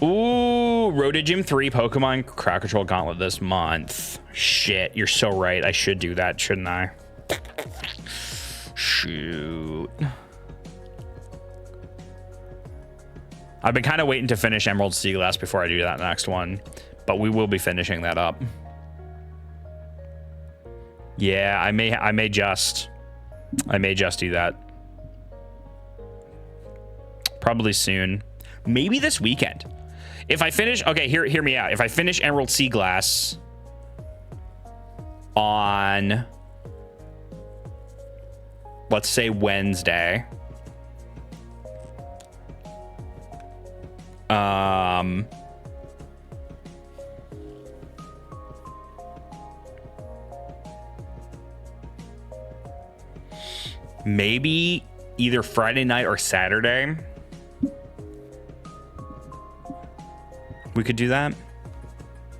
Speaker 1: Ooh, Road to Gym 3 Pokemon Crowd Control Gauntlet this month. Shit, you're so right. I should do that, shouldn't I? Shoot. I've been kind of waiting to finish Emerald Sea Glass before I do that next one, but we will be finishing that up. Yeah, I may just do that. Probably soon. Maybe this weekend. If I finish, okay, hear me out. If I finish Emerald Sea Glass on, let's say Wednesday, maybe either Friday night or Saturday, we could do that.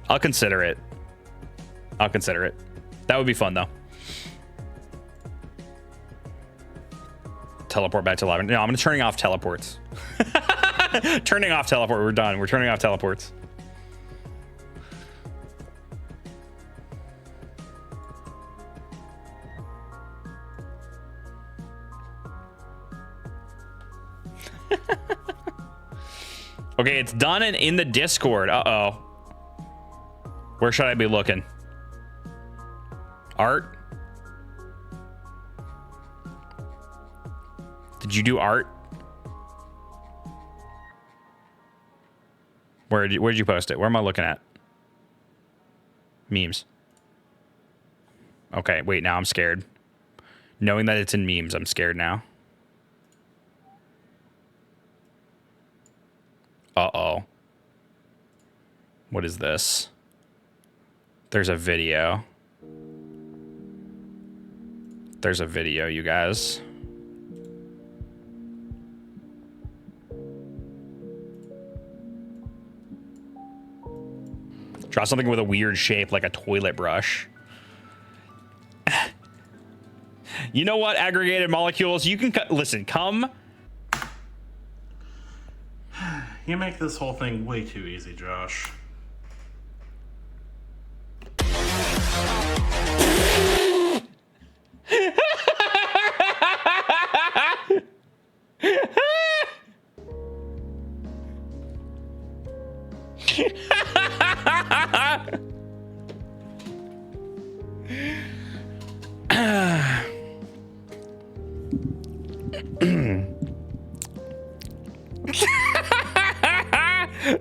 Speaker 1: I'll consider it. That would be fun though. Teleport back to live. No, I'm turning off teleports. Turning off teleport. We're done. We're turning off teleports. Okay, it's done and in the Discord. Uh-oh. Where should I be looking? Art? Did you do art? Where'd you post it? Where am I looking at? Memes. Okay, wait, now I'm scared. Knowing that it's in memes, I'm scared now. What is this? There's a video. There's a video, you guys. Draw something with a weird shape like a toilet brush. You know what, aggregated molecules? You can listen, come.
Speaker 4: You make this whole thing way too easy, Josh.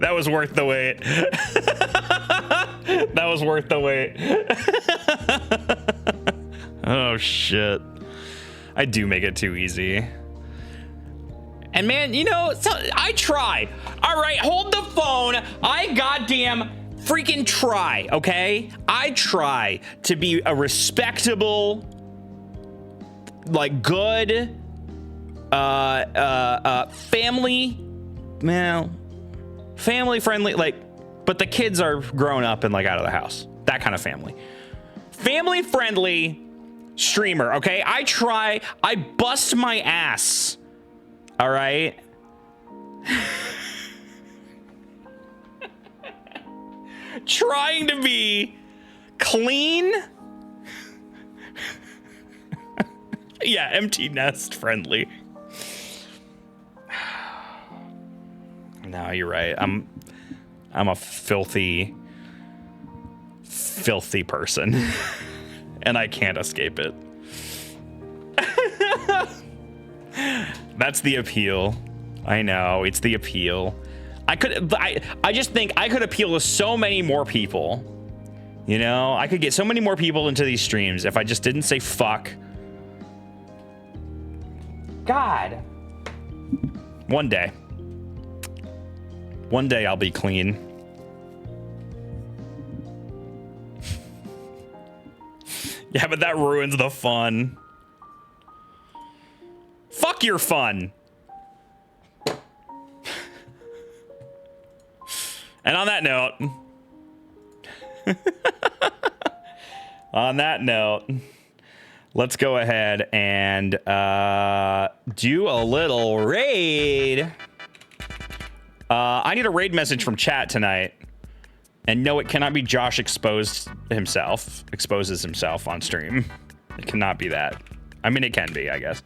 Speaker 1: That was worth the wait. That was worth the wait. Oh shit. I do make it too easy. And man, you know, so I try. All right, hold the phone. I goddamn freaking try, okay? I try to be a respectable, like good, family friendly, like, but the kids are grown up and like out of the house. That kind of family. Family friendly streamer, okay? I try, I bust my ass. All right. Trying to be clean. Yeah, empty nest friendly. No, you're right. I'm a filthy person. And I can't escape it. That's the appeal. I know, it's the appeal. I just think I could appeal to so many more people. You know, I could get so many more people into these streams if I just didn't say fuck. God. One day I'll be clean. Yeah, but that ruins the fun. Fuck your fun. And on that note, let's go ahead and do a little raid. I need a raid message from chat tonight. And no, it cannot be Josh exposes himself on stream. It cannot be that. I mean, it can be, I guess.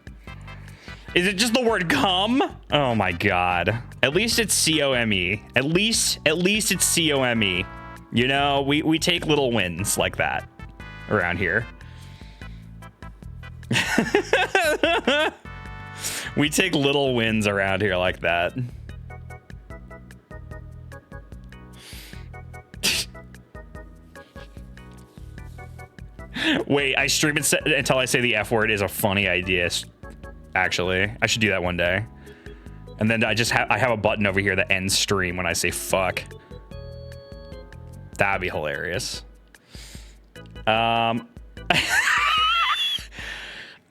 Speaker 1: Is it just the word come? Oh my God. At least it's C-O-M-E. At least it's C-O-M-E. You know, we take little wins like that around here. We take little wins around here like that. Wait, I stream it until I say the F word is a funny idea. Actually, I should do that one day. And then I have a button over here that ends stream when I say fuck. That'd be hilarious. All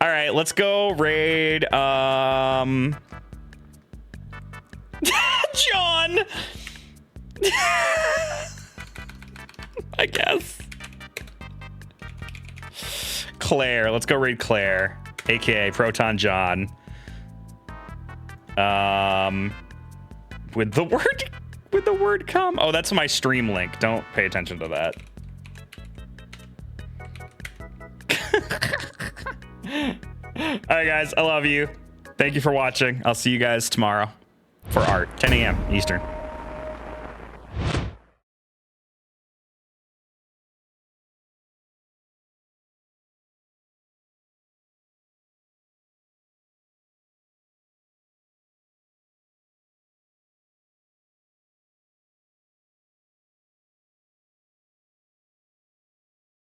Speaker 1: right, let's go raid. John. I guess. Claire, let's go raid Claire, aka Proton John. With the word come. Oh, that's my stream link. Don't pay attention to that. All right, guys, I love you. Thank you for watching. I'll see you guys tomorrow for art, 10 a.m. Eastern.